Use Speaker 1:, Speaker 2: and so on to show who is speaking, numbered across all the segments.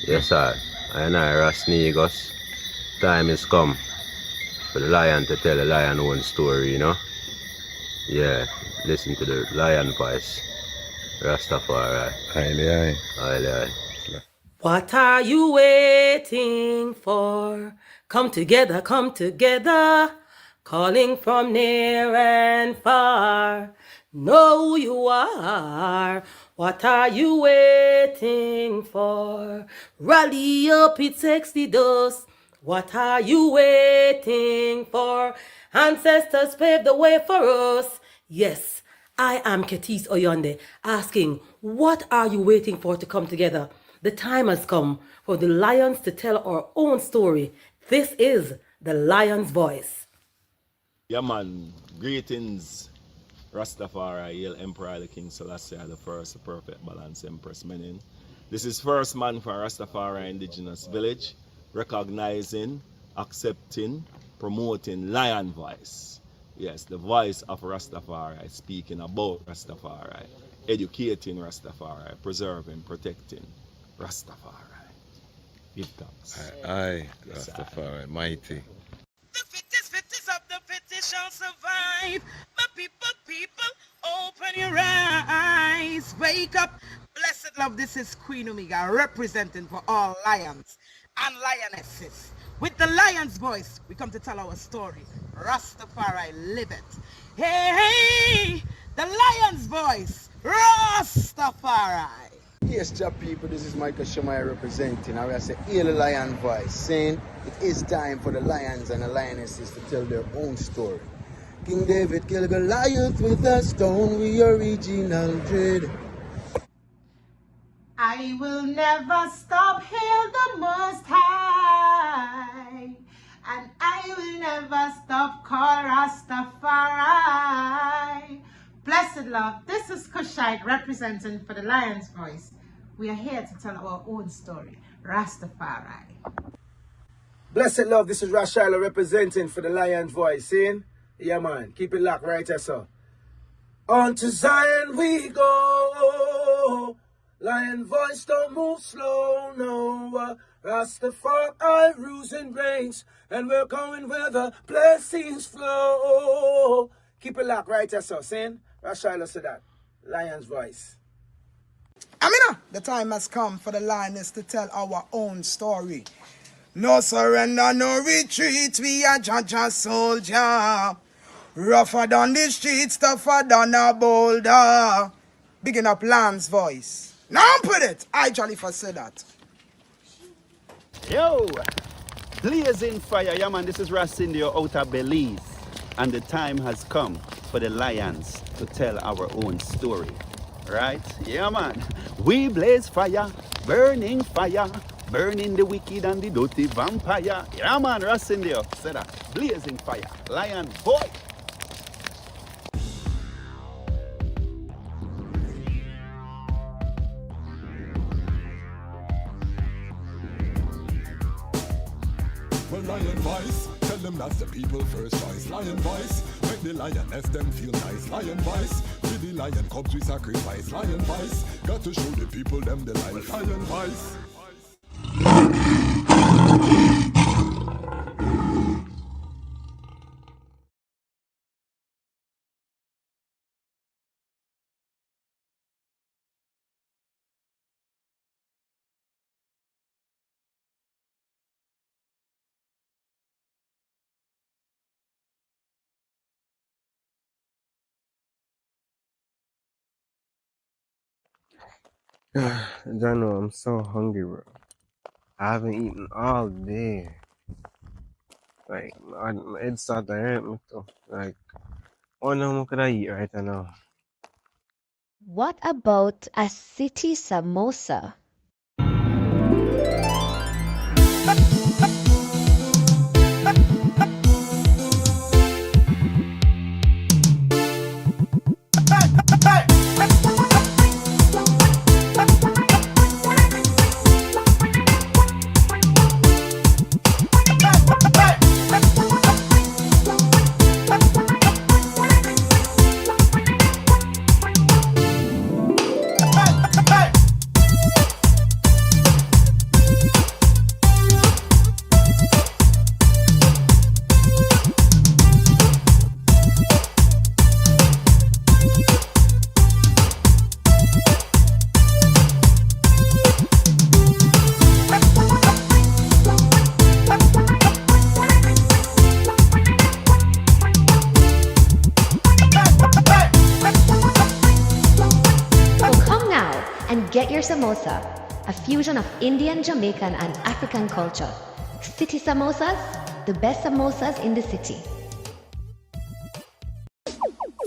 Speaker 1: Yes, sir. I Ras Negos. Time is come for the lion to tell a lion own story, you know? Yeah, listen to the lion voice. Rastafari.
Speaker 2: Haile,
Speaker 1: Haile.
Speaker 3: What are you waiting for? Come together, calling from near and far. Know who you are. What are you waiting for? Rally up, it takes the dust. What are you waiting for? Ancestors paved the way for us. Yes, I am Ketis Oyonde, asking, what are you waiting for to come together? The time has come for the lions to tell our own story. This is the lion's voice.
Speaker 4: Yeah, man. Greetings, Rastafari, Haile Emperor, the King Selassie, the first, the perfect balance, Empress Menin. This is first man for Rastafari Indigenous Village, recognizing, accepting, promoting lion voice. Yes, the voice of Rastafari, speaking about Rastafari, educating Rastafari, preserving, protecting Rastafari. Give thanks.
Speaker 2: aye, Rastafari, mighty.
Speaker 5: The fittest of the fittest shall survive. My people, open your eyes. Wake up. Blessed love, this is Queen Omega, representing for all lions and lionesses. With the lion's voice, we come to tell our story. Rastafari, live it. Hey, the lion's voice, Rastafari.
Speaker 6: Yes, job people, this is Michael Shamai representing. I will say, hear the lion voice, saying it is time for the lions and the lionesses to tell their own story. King David killed Goliath with a stone, we original dread.
Speaker 7: I will never stop, hail the Most High, and I will never stop, call Rastafari. Blessed love, this is Kushite representing for the Lion's Voice. We are here to tell our own story, Rastafari.
Speaker 8: Blessed love, this is Rashila representing for the Lion's Voice. Seeing? Yeah, man, keep it locked right there, sir. On to Zion we go. Lion voice don't move slow, no. Rastafari rules and reigns, and we're going where the blessings flow. Keep it locked right there, sir. Saying? Rashila said that. Lion's Voice.
Speaker 5: Amina, the time has come for the lioness to tell our own story. No surrender, no retreat, we are Jaja soldier. Rougher than the streets, tougher than a boulder. Bigging up Lion's Voice. Now put it, I Jollifer said that.
Speaker 9: Yo, blazing fire, yeah man, this is Rasindio out of Belize. And the time has come for the lions to tell our own story. Right? Yeah man, we blaze fire, burning the wicked and the dirty vampire. Yeah man, Rasindio said that. Blazing fire, lion boy.
Speaker 10: Well, lion voice, tell them that's the people first choice. Lion voice, make the lioness them feel nice. Lion voice, for the lion cubs we sacrifice. Lion voice, got to show the people them the life. Lion voice.
Speaker 1: Jano, I'm so hungry, bro. I haven't eaten all day. Like, my head started to hurt me too. Like, what no could I eat right now?
Speaker 11: What about a city samosa? and get your samosa, a fusion of Indian, Jamaican, and African culture. City Samosas, the best samosas in the city.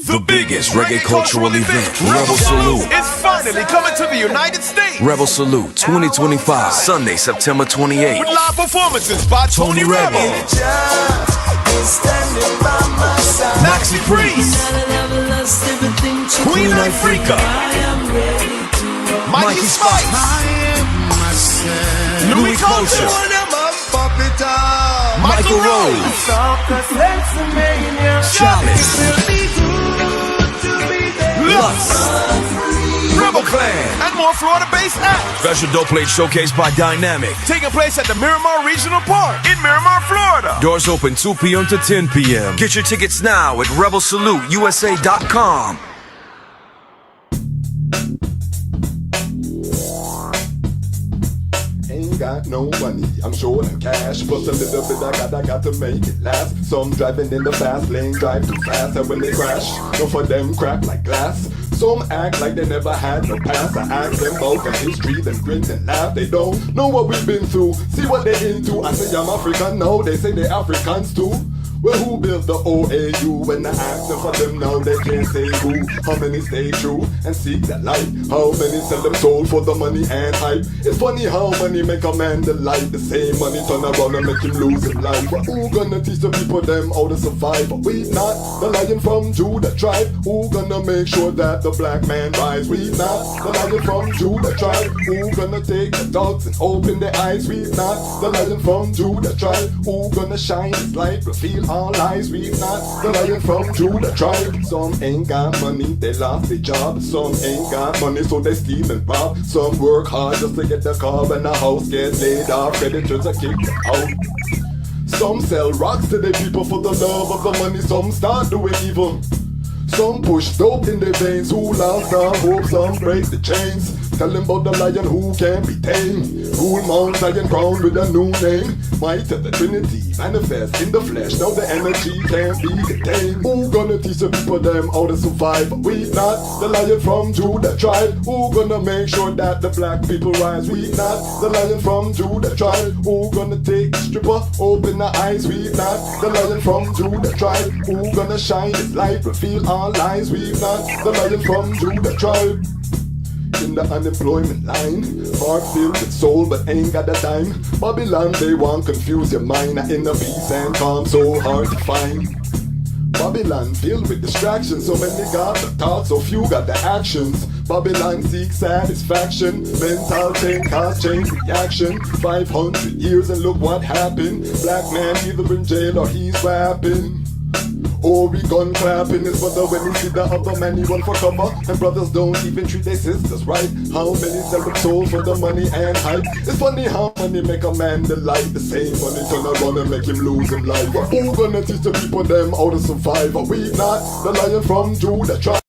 Speaker 12: The biggest reggae cultural event, Rebel Salute,
Speaker 13: is finally coming to the United States.
Speaker 12: Rebel Salute 2025, Sunday, September 28th.
Speaker 13: With live performances by Tony Rebel, Maxi Priest, Queen Africa, Mikey Spice, Louis Culture, Michael Rose, Chalice, Lux, Rebel Clan, and more Florida-based acts.
Speaker 12: Special dope plate showcase by Dynamic.
Speaker 13: Taking place at the Miramar Regional Park in Miramar, Florida.
Speaker 12: Doors open 2 p.m. to 10 p.m. Get your tickets now at RebelSaluteUSA.com.
Speaker 10: Ain't got no money, I'm short on cash. Plus a little bit I got to make it last. Some driving in the fast lane, drive too fast, and when they crash, no for them crack like glass. Some act like they never had no past. I ask them about the history, them grin and laugh. They don't know what we've been through, see what they into. I say I'm African, no, they say they Africans too. Well, who built the OAU? When I ask them for them now, they can't say who. How many stay true and seek that light? How many sell them soul for the money and hype? It's funny how money make a man delight. The same money turn around and make him lose his life. But who gonna teach the people them how to survive? But we not the lion from Judah tribe. Who gonna make sure that the black man rise? We not the lion from Judah tribe. Who gonna take the dogs and open their eyes? We not the lion from Judah tribe. Who gonna shine his light, reveal all lies? We not the lion from Judah tribe. Some ain't got money, they lost their job. Some ain't got money, so they steal and rob. Some work hard just to get the car and the house, get laid off, creditors are kicked out. Some sell rocks to the people for the love of the money. Some start doing evil. Some push dope in their veins. Who lost our hope, some break the chains. Tell them about the lion who can't be tamed. Rule Mount Zion crowned with a new name. Might of the Trinity manifest in the flesh. Now the energy can't be contained. Who gonna teach the people them how to survive? We not the lion from Judah tribe. Who gonna make sure that the black people rise? We not the lion from Judah tribe. Who gonna take the stripper, open the eyes? We not the lion from Judah tribe. Who gonna shine his light, reveal our lies? We not the lion from Judah tribe. In the unemployment line, heart filled with soul but ain't got a dime. Babylon, they want confuse your mind. In the peace and calm, so hard to find. Babylon filled with distractions, so many got the thoughts, so few got the actions. Babylon seeks satisfaction, mental chain cause chain reaction. 500 years and look what happened. Black man either in jail or he's rapping. Oh, we gun clapping his brother when he see the other man, he run for cover. And brothers don't even treat their sisters right. How many sell the soul for the money and hype? It's funny how money make a man delight. The same money turn around and make him lose his life. Who gonna teach the people them how to survive? We not the lion from Judah tribe.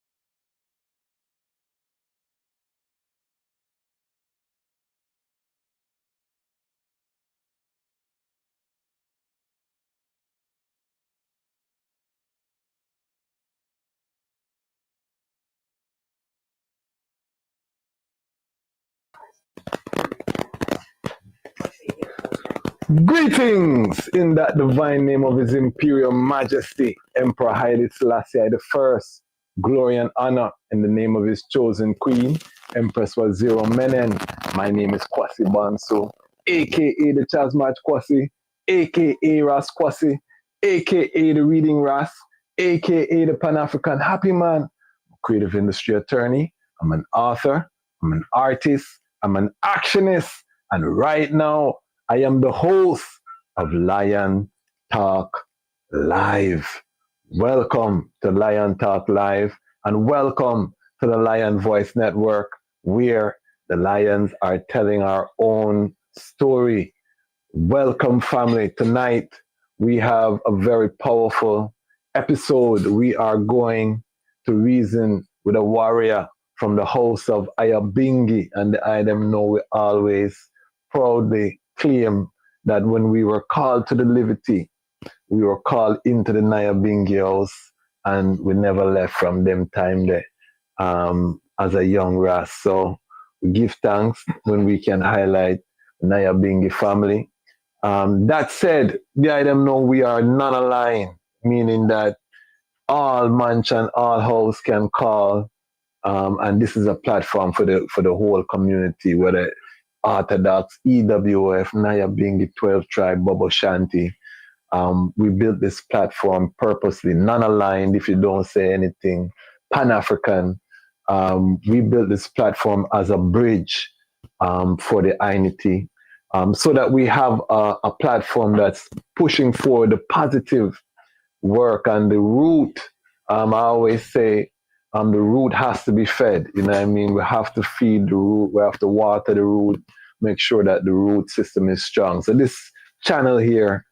Speaker 8: Greetings in that divine name of His Imperial Majesty, Emperor Haile Selassie the First. Glory and honor in the name of his chosen queen, Empress Waziri Menen. My name is Kwasi Bonsu, aka the Dejazmatch Kwasi, aka Ras Kwasi, aka the Reading Ras, aka the Pan-African Happy Man, creative industry attorney. I'm an author, I'm an artist, I'm an actionist, and right now I am the host of Lion Talk Live. Welcome to Lion Talk Live and welcome to the Lion Voice Network, where the lions are telling our own story. Welcome, family. Tonight we have a very powerful episode. We are going to reason with a warrior from the house of Ayabingi, and I them know we always proudly claim that when we were called to the Liberty, we were called into the Nyabingi house, and we never left from them time there as a young Ras. So
Speaker 14: We give thanks when we can highlight Nyabingi family. That said, the item know we are non-aligned, meaning that all mansion, all house can call, and this is a platform for the whole community, whether Orthodox, EWF, Nyabingi, 12 Tribe, Bobo Shanti. We built this platform purposely, non-aligned if you don't say anything, Pan-African. We built this platform as a bridge for the Ainity, so that we have a platform that's pushing for the positive work and the root. I always say the root has to be fed. You know what I mean? We have to feed the root. We have to water the root, make sure that the root system is strong. So this channel here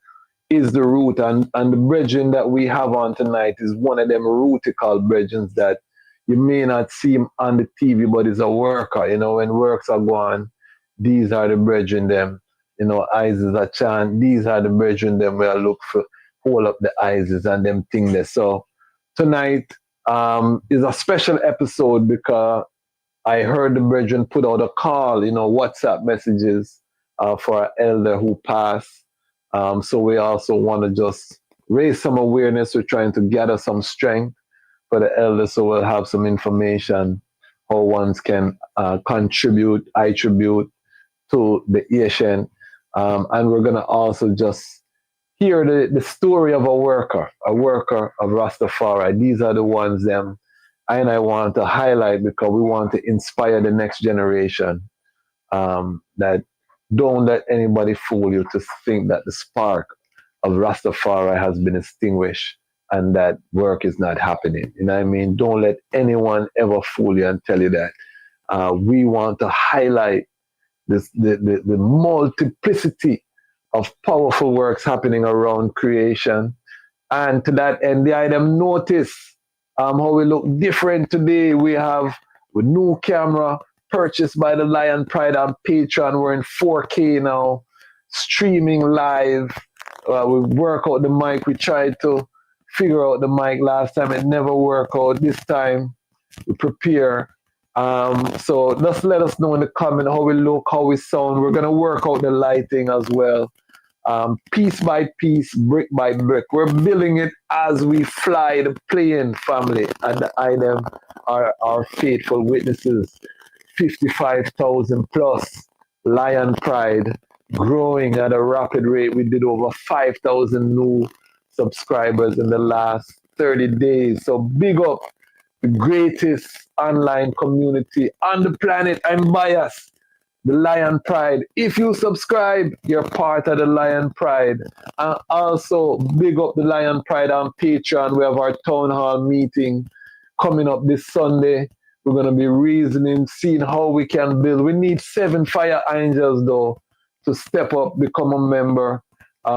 Speaker 14: is the root, and the brethren that we have on tonight is one of them rootical brethren that you may not see him on the TV, but is a worker. You know, when works are going, these are the brethren them. You know, eyes is a chant. These are the brethren them where I look for hold up the eyes and them thing there. So tonight is a special episode because I heard the brethren put out a call, you know, WhatsApp messages for an elder who passed. So we also want to just raise some awareness. We're trying to gather some strength for the elders, so we'll have some information how ones can contribute, attribute to the Asian. And we're going to also just hear the story of a worker of Rastafari. These are the ones them I want to highlight because we want to inspire the next generation, that don't let anybody fool you to think that the spark of Rastafari has been extinguished and that work is not happening. You know what I mean? Don't let anyone ever fool you and tell you that. We want to highlight the multiplicity of powerful works happening around creation. And to that end, the item notice how we look different today. We have a new camera purchased by the Lion Pride on Patreon. We're in 4K now, streaming live. We work out the mic. We tried to figure out the mic last time. It never worked out. This time, we prepare. So just let us know in the comment how we look, how we sound. We're going to work out the lighting as well. Piece by piece, brick by brick. We're building it as we fly the plane, family. And the item are our faithful witnesses. 55,000 plus Lion Pride, growing at a rapid rate. We did over 5,000 new subscribers in the last 30 days. So big up the greatest online community on the planet. I'm biased. The Lion Pride. If you subscribe, you're part of the Lion Pride. And also big up the Lion Pride on Patreon. We have our town hall meeting coming up this Sunday. We're going to be reasoning, seeing how we can build. We need 7 fire angels, though, to step up, become a member,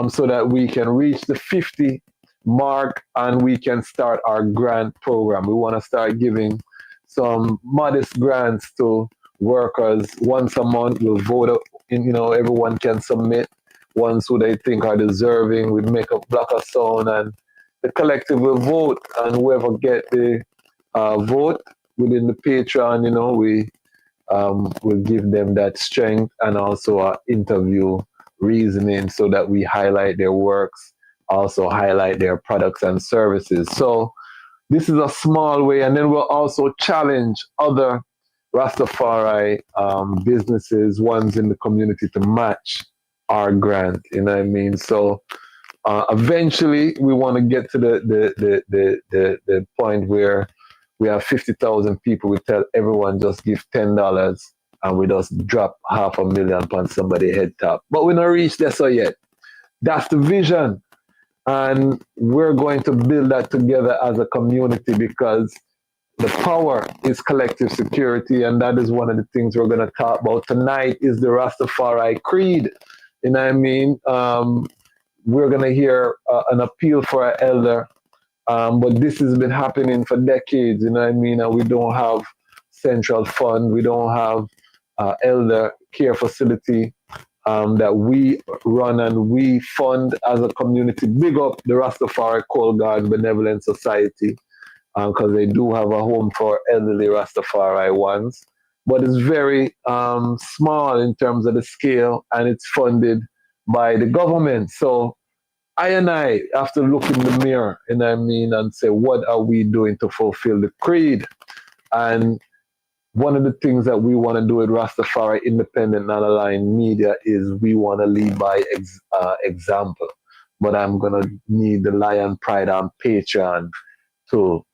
Speaker 14: so that we can reach the 50 mark and we can start our grant program. We want to start giving some modest grants to workers once a month. We'll vote, everyone can submit ones who they think are deserving. We make a block of sound and the collective will vote, and whoever get the vote within the Patreon, we will give them that strength and also our interview reasoning so that we highlight their works, also highlight their products and services. So this is a small way, and then we'll also challenge other Rastafari businesses, ones in the community, to match our grant. You know what I mean? So eventually, we want to get to the point where we have 50,000 people. We tell everyone just give $10, and we just drop $500,000 on somebody's head top. But we not reached there so yet. That's the vision, and we're going to build that together as a community because the power is collective security, and that is one of the things we're going to talk about tonight. Is the Rastafari creed. You know what I mean? We're going to hear an appeal for our elder, but this has been happening for decades. You know what I mean? And we don't have central fund. We don't have elder care facility that we run and we fund as a community. Big up the Rastafari Cold Guard Benevolent Society, because they do have a home for elderly Rastafari ones. but it's very small in terms of the scale, and it's funded by the government. So I and I have to look in the mirror, you know what I mean, and say, what are we doing to fulfill the creed? And one of the things that we want to do with Rastafari Independent Non-Aligned Media is we want to lead by example. But I'm going to need the Lion Pride on Patreon to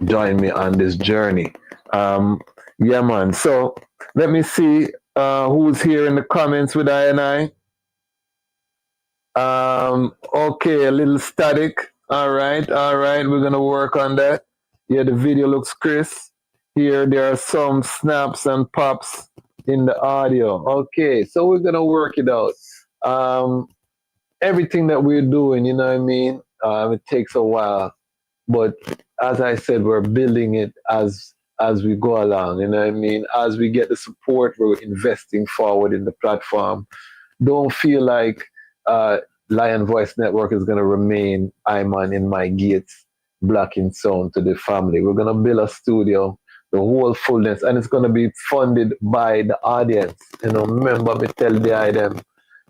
Speaker 14: join me on this journey. Yeah, man. So let me see who's here in the comments with I and I. Okay, a little static. All right. We're going to work on that. Yeah, the video looks crisp. Here, there are some snaps and pops in the audio. Okay, so we're going to work it out. Everything that we're doing, you know what I mean? It takes a while. But as I said, we're building it as we go along, you know what I mean? As we get the support, we're investing forward in the platform. Don't feel like Lion Voice Network is going to remain Iman in my gates, blocking sound to the family. We're going to build a studio, the whole fullness, and it's going to be funded by the audience. You know, remember me tell the item,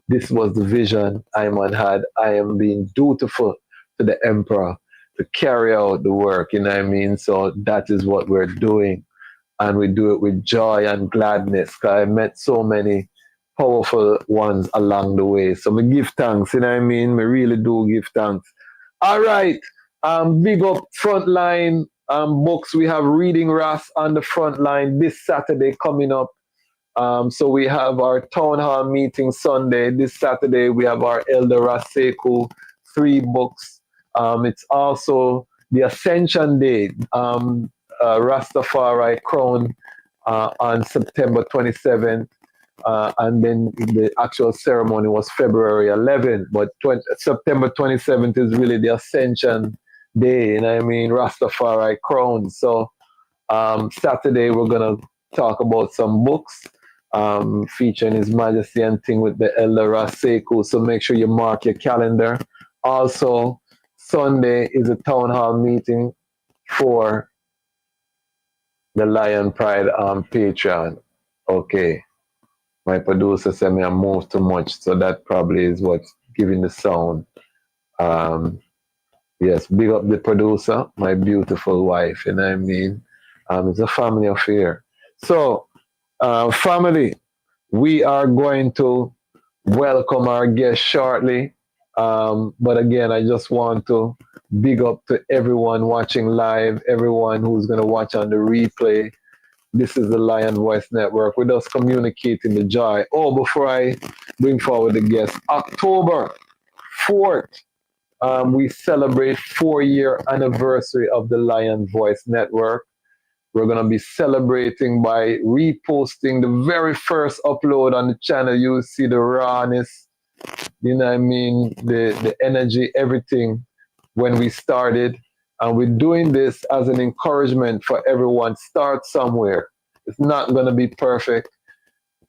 Speaker 14: this was the vision Iman had. I am being dutiful to the emperor to carry out the work, you know what I mean? So that is what we're doing. And we do it with joy and gladness. Because I met so many powerful ones along the way. So we give thanks, you know what I mean? We really do give thanks. All right. Big up Frontline books. We have Reading Ras on the front line this Saturday coming up. So we have our town hall meeting Sunday. This Saturday we have our Elder Raseku 3 books. It's also the Ascension Day, Rastafari crown on September 27th. And then the actual ceremony was February 11th. But September 27th is really the Ascension Day, you know what I mean? Rastafari crown. So Saturday we're going to talk about some books featuring His Majesty and thing with the Elder Raseku. So make sure you mark your calendar. Also, Sunday is a town hall meeting for the Lion Pride on Patreon. Okay. My producer said me I move too much, so that probably is what's giving the sound. Yes, big up the producer, my beautiful wife, you know what I mean? It's a family affair. So, family, we are going to welcome our guest shortly. But again, I just want to big up to everyone watching live, everyone who's going to watch on the replay. This is the Lion Voice Network with us communicating the joy. Oh, before I bring forward the guest, October 4th, we celebrate 4-year anniversary of the Lion Voice Network. We're going to be celebrating by reposting the very first upload on the channel. You'll see the rawness, you know what I mean, the energy, everything when we started. And we're doing this as an encouragement for everyone. Start somewhere. It's not going to be perfect.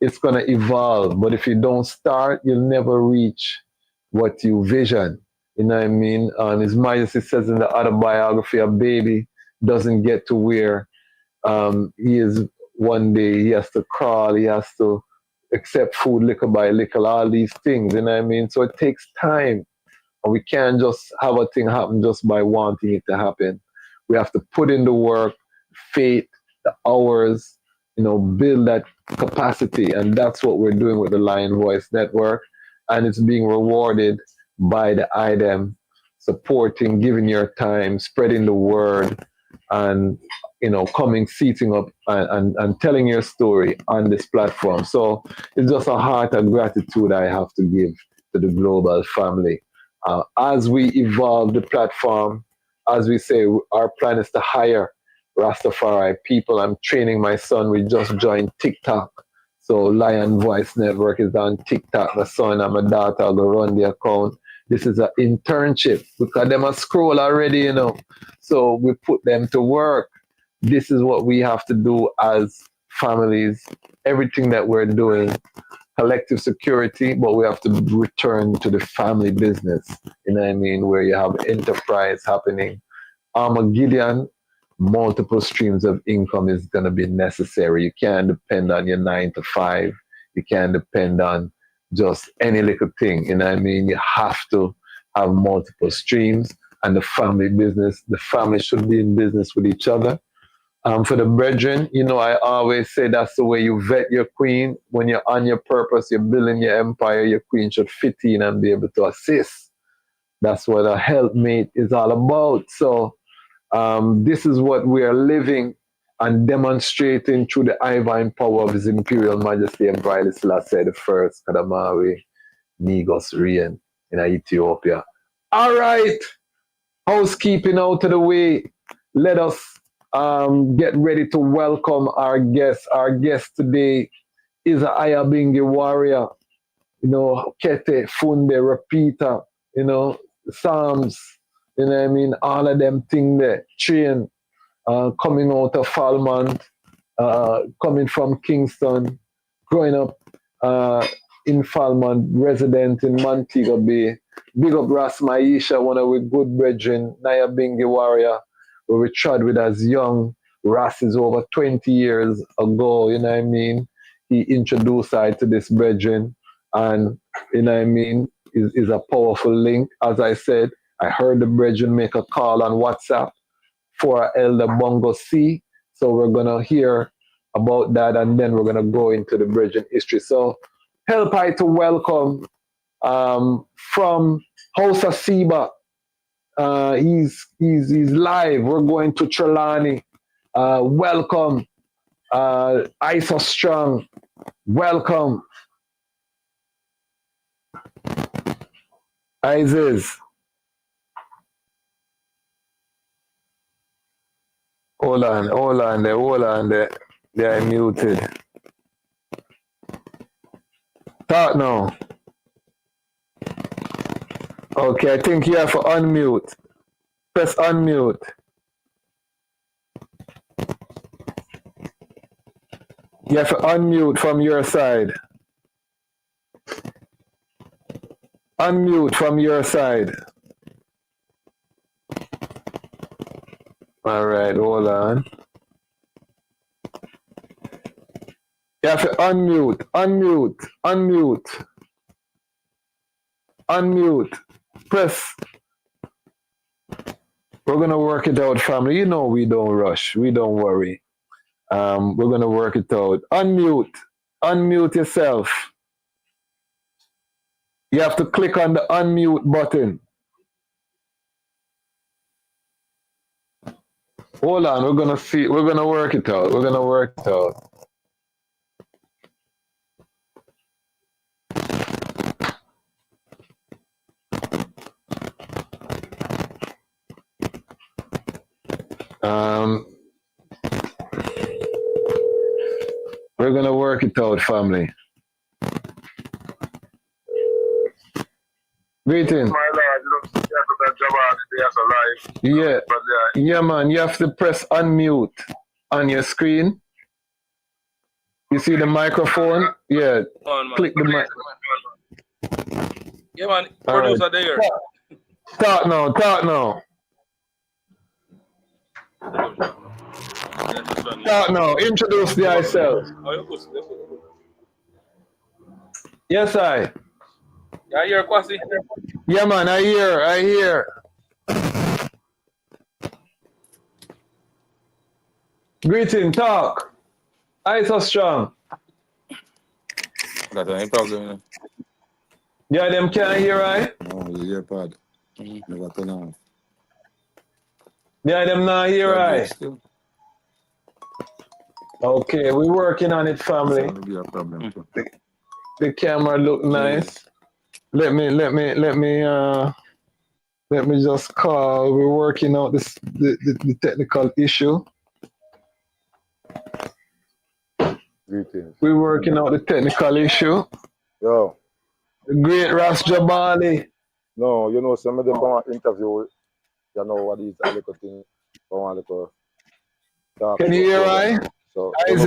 Speaker 14: It's going to evolve. But if you don't start, you'll never reach what you vision. You know what I mean? And His Majesty says in the autobiography, a baby doesn't get to where he is one day. He has to crawl. He has to accept food little by little, all these things. You know what I mean? So it takes time. And we can't just have a thing happen just by wanting it to happen. We have to put in the work, faith, the hours, you know, build that capacity. And that's what we're doing with the Lion Voice Network. And it's being rewarded by the IDEM, supporting, giving your time, spreading the word, and, you know, coming, seating up and telling your story on this platform. So it's just a heart of gratitude I have to give to the global family. As we evolve the platform, as we say, our plan is to hire Rastafari people. I'm training my son. We just joined TikTok. So Lion Voice Network is on TikTok. My son and my daughter will run the account. This is an internship because them a scroll already, you know. So we put them to work. This is what we have to do as families. Everything that we're doing, collective security, but we have to return to the family business. You know what I mean? Where you have enterprise happening. Gideon multiple streams of income is going to be necessary. You can't depend on your 9 to 5. You can't depend on just any little thing. You know what I mean? You have to have multiple streams, and the family should be in business with each other. For the brethren, I always say that's the way you vet your queen. When you're on your purpose, you're building your empire, your queen should fit in and be able to assist. That's what a helpmate is all about. So this is what we are living and demonstrating through the divine power of His Imperial Majesty Emperor Haile Selassie the First, Kadamawi, Negos reign in Ethiopia. All right, housekeeping out of the way. Let us get ready to welcome our guest. Our guest today is a Ayabingi warrior, Kete, Funde, Repeater, Psalms, all of them things there, train, coming out of Falmouth, coming from Kingston, growing up in Falmouth, resident in Montego Bay. Big up Ras Maisha, one of our good brethren, Nyabingi warrior, where we trod with as young. Ras is over 20 years ago, He introduced I to this brethren, and, is a powerful link. As I said, I heard the brethren make a call on WhatsApp for Elder Bongo C. So we're going to hear about that, and then we're going to go into the brethren history. So help I to welcome from House of Seba. He's live. We're going to Trelawney. Welcome. Isa Strong. Welcome. Isis. Hold on there. They are muted. Talk now. Okay, I think you have to unmute. Press unmute. You have to unmute from your side. Unmute from your side. All right, hold on. You have to unmute. Press. We're going to work it out, family. We don't rush. We don't worry. We're going to work it out. Unmute yourself. You have to click on the unmute button. Hold on, we're going to see. We're going to work it out. We're going to work it out, family. Greetings. Yeah, man. You have to press unmute on your screen. You see the microphone? Yeah. Click the mic.
Speaker 15: Yeah, man. Producer there.
Speaker 14: Talk now. Talk now. Introduce yourself. Yes, I.
Speaker 15: Yeah, you're Kwasi.
Speaker 14: Yeah, man. I hear. Greeting, talk. I so strong.
Speaker 15: Got any problem?
Speaker 14: Yeah, them can't hear, right?
Speaker 2: No, you hear pad. Never turn on.
Speaker 14: Yeah, them not hear, right? Okay, we're working on it, family.
Speaker 2: Be a problem.
Speaker 14: The camera look nice. Let me just call. We're working out the technical issue.
Speaker 2: Greetings.
Speaker 14: We're working out the technical issue.
Speaker 16: Yo.
Speaker 14: The great Ras Jabali.
Speaker 16: No, some of them want interview. What is a little thing. Talk.
Speaker 14: Can you hear, right?
Speaker 16: So,
Speaker 14: Isis.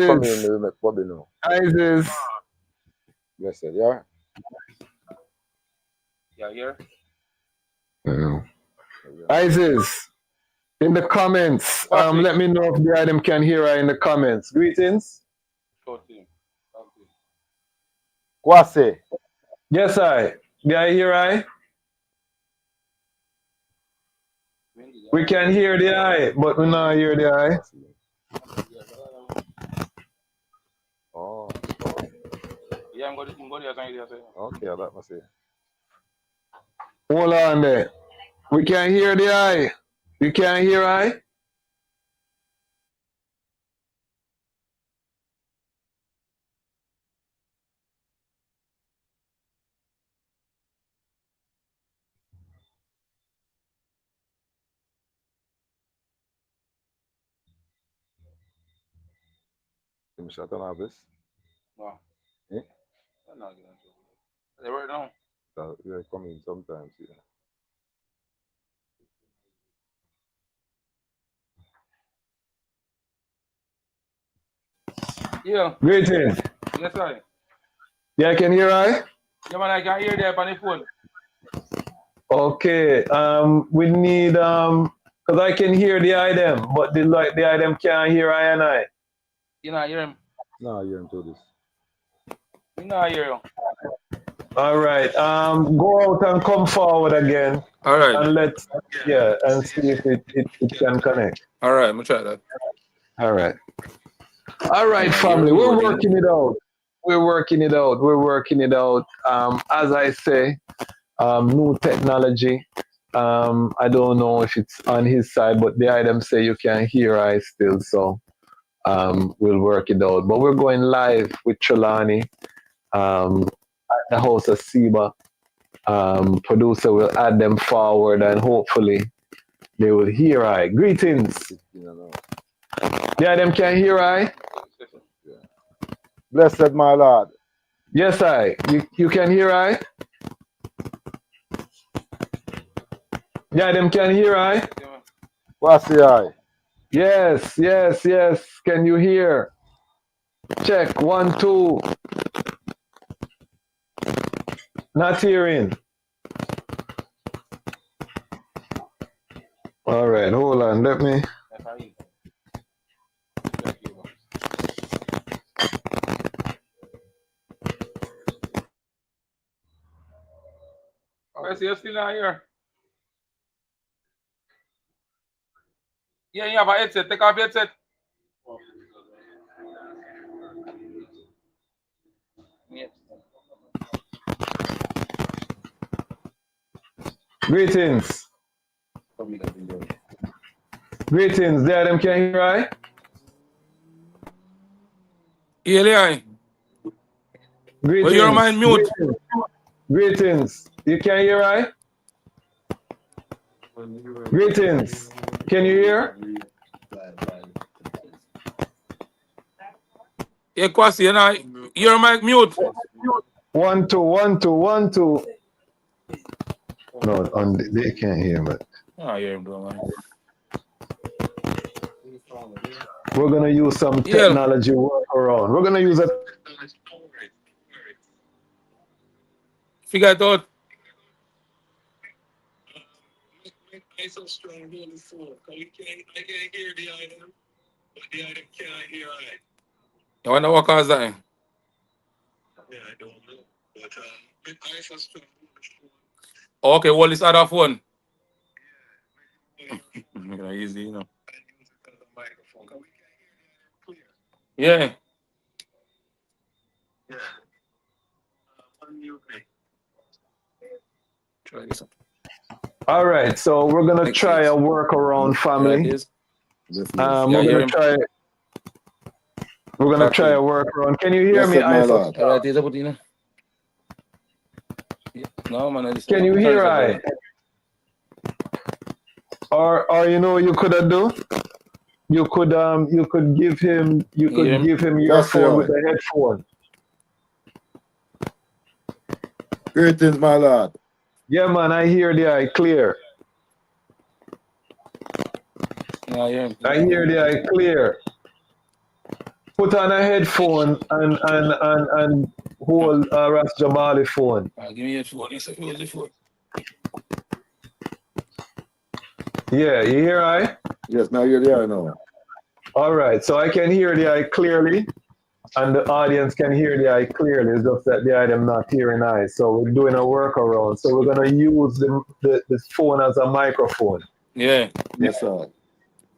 Speaker 16: Blessed, yeah?
Speaker 15: Yeah, here.
Speaker 14: Isis. In the comments. Let me know if the item can hear her in the comments. Greetings.
Speaker 16: Kwasi.
Speaker 14: Yes, I. Did I hear I? We can hear the I, but we not hear the I.
Speaker 16: Oh.
Speaker 15: Yeah, I'm going to
Speaker 16: Okay, that must say.
Speaker 14: Hold on there. We can hear the I. You can't hear I?
Speaker 16: You shut on this?
Speaker 15: No.
Speaker 16: Eh?
Speaker 15: I'm not going to. They right now.
Speaker 16: They come in sometimes, yeah.
Speaker 15: Yeah.
Speaker 14: Greetings.
Speaker 15: Yes, I.
Speaker 14: Yeah, I can hear I?
Speaker 15: Yeah, man, I can hear that on the phone.
Speaker 14: Okay. We need because I can hear the item, but the item can't hear I and I.
Speaker 15: You not hear him?
Speaker 16: No, I hear him to this.
Speaker 15: You not hear him?
Speaker 14: All right. Go out and come forward again.
Speaker 15: All right.
Speaker 14: And let's and see if it can connect.
Speaker 15: All right, I'm gonna try that.
Speaker 14: All right. All right, family. We're working it out. We're working it out. We're working it out. As I say, new technology. I don't know if it's on his side, but the item say you can hear I still, so we'll work it out. But we're going live with Trelawney at the house of Seba. Producer will add them forward and hopefully they will hear I. Greetings. The item can hear I?
Speaker 16: Blessed, my lord.
Speaker 14: Yes, I. You can hear I? Yeah, them can hear I?
Speaker 16: Kwasi, I.
Speaker 14: Yes, yes, yes. Can you hear? Check. 1, 2. Not hearing. All right, hold on. Let me.
Speaker 15: Oh, I see you still not here. Yeah, you have a headset. Take off your headset. Yeah.
Speaker 14: Greetings. Greetings. There, them can hear I?
Speaker 15: Yeah,
Speaker 14: Greetings.
Speaker 15: well, you're on mute.
Speaker 14: Greetings. Greetings. You can hear I? Greetings. Can you hear?
Speaker 15: Yeah, Kwasi, you're mic mute.
Speaker 14: 1, 2, 1, 2, 1, 2. No, they can't hear me.
Speaker 15: I hear him, man.
Speaker 14: We're gonna use some technology workaround. We're gonna use a
Speaker 15: figure it out. You wanna what cause that? Okay, well, this other phone. Easy, you know. Yeah. Try this.
Speaker 14: All right, so we're gonna try a workaround, family. We're gonna try a workaround. Can you hear me?
Speaker 2: My lord.
Speaker 15: No, man.
Speaker 14: Can you hear I? Or you know what you could have do? You could give him your phone with the headphone.
Speaker 2: Greetings, my lord.
Speaker 14: Yeah, man, I hear the eye clear. I hear the eye clear. Put on a headphone and hold Ras Jamali phone.
Speaker 15: Give me your phone. Hold the phone.
Speaker 14: Yeah, you hear I?
Speaker 2: Yes, now you're there now.
Speaker 14: All right, so I can hear the I clearly, and the audience can hear the I clearly. It's just that the item not hearing I. So we're doing a workaround. So we're gonna use the phone as a microphone.
Speaker 15: Yeah.
Speaker 2: Yes, sir.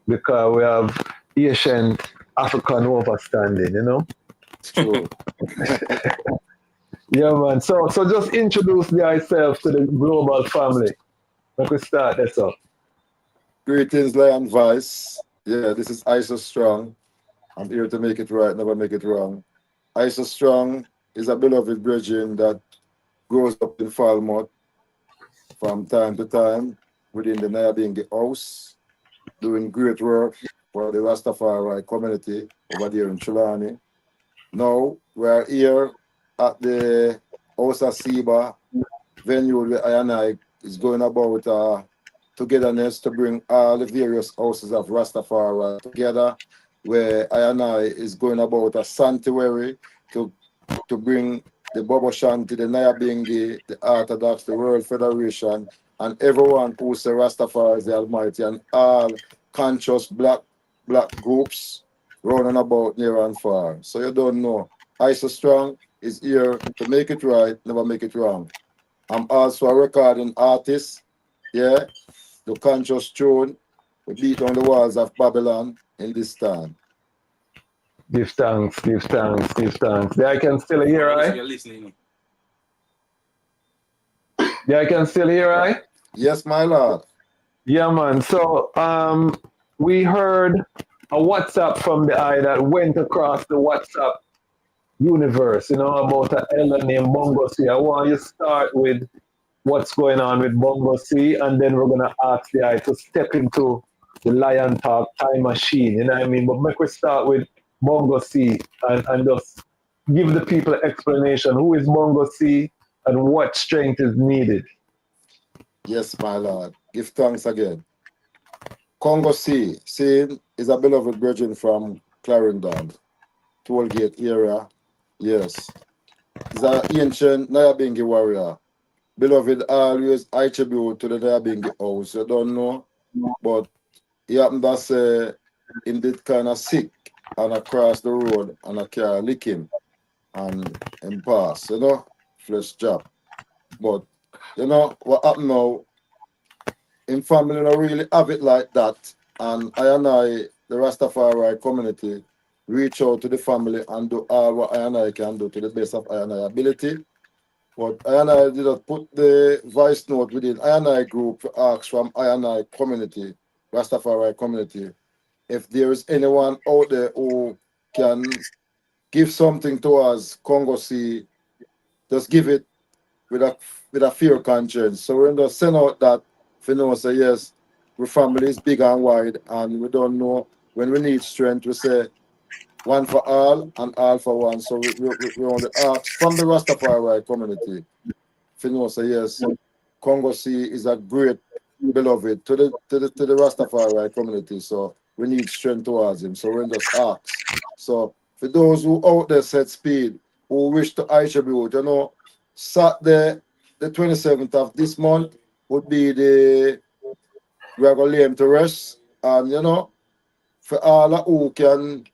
Speaker 14: Because we have Asian African overstanding, you know?
Speaker 2: It's true.
Speaker 14: Yeah, man. So just introduce yourself to the global family. Let me start this up.
Speaker 2: Greetings, Lion Vice. Yeah, this is Isa Strong. I'm here to make it right, never make it wrong. Isa Strong is a beloved brethren that grows up in Falmouth from time to time within the Nyabingi house, doing great work for the Rastafari community over there in Trelawny. Now, we're here at the House of Siba venue where I and I is going about togetherness to bring all the various houses of Rastafari together, where I and I is going about a sanctuary to bring the Bobo Shanti, the Nyabingi, the Orthodox, the World Federation, and everyone who says Rastafari is the Almighty, and all conscious black groups running about near and far. So you don't know. Isa Strong is here to make it right, never make it wrong. I'm also a recording artist. Yeah, the conscious tune. We beat on the walls of Babylon in this time.
Speaker 14: Give thanks, give thanks, give thanks. Yeah, I can still hear, right?
Speaker 15: You're listening.
Speaker 14: Yeah, I can still hear, right?
Speaker 2: Yes, my lord.
Speaker 14: Yeah, man. So we heard a WhatsApp from the eye that went across the WhatsApp universe, you know, about an elder named Bongo C. I want you to start with what's going on with Bongo C, and then we're gonna ask the eye to step into the Lion Talk time machine, you know what I mean? But make we start with Bongo C and just give the people an explanation. Who is Bongo C and what strength is needed?
Speaker 2: Yes, my lord. Give thanks again. Congo C. C is a beloved brethren from Clarendon, Tollgate area. Yes. He's an ancient Nyabingi warrior. Beloved always I tribute to the Nyabingi house. You don't know, but he happened to say him did kind of sick and across the road and a car lick him and pass, you know, flesh job. But you know what happened now, in family don't really have it like that. And the Rastafari community, reach out to the family and do all what I can do to the best of I ability. But I did not put the voice note within I group to ask from I community, Rastafari community, if there is anyone out there who can give something to us, Congo C, just give it with a fear conscience. So we're going to send out that for know say yes, our family is big and wide and we don't know when we need strength, we say one for all and all for one. So we only ask from the Rastafari community. For know say yes, Congo C is a great beloved to the Rastafari community. So we need strength towards him. So we just ask. So for those who out there set speed, who wish to attribute, you know, Saturday, the 27th of this month would be the we are going to lay him to rest. And you know, for all who can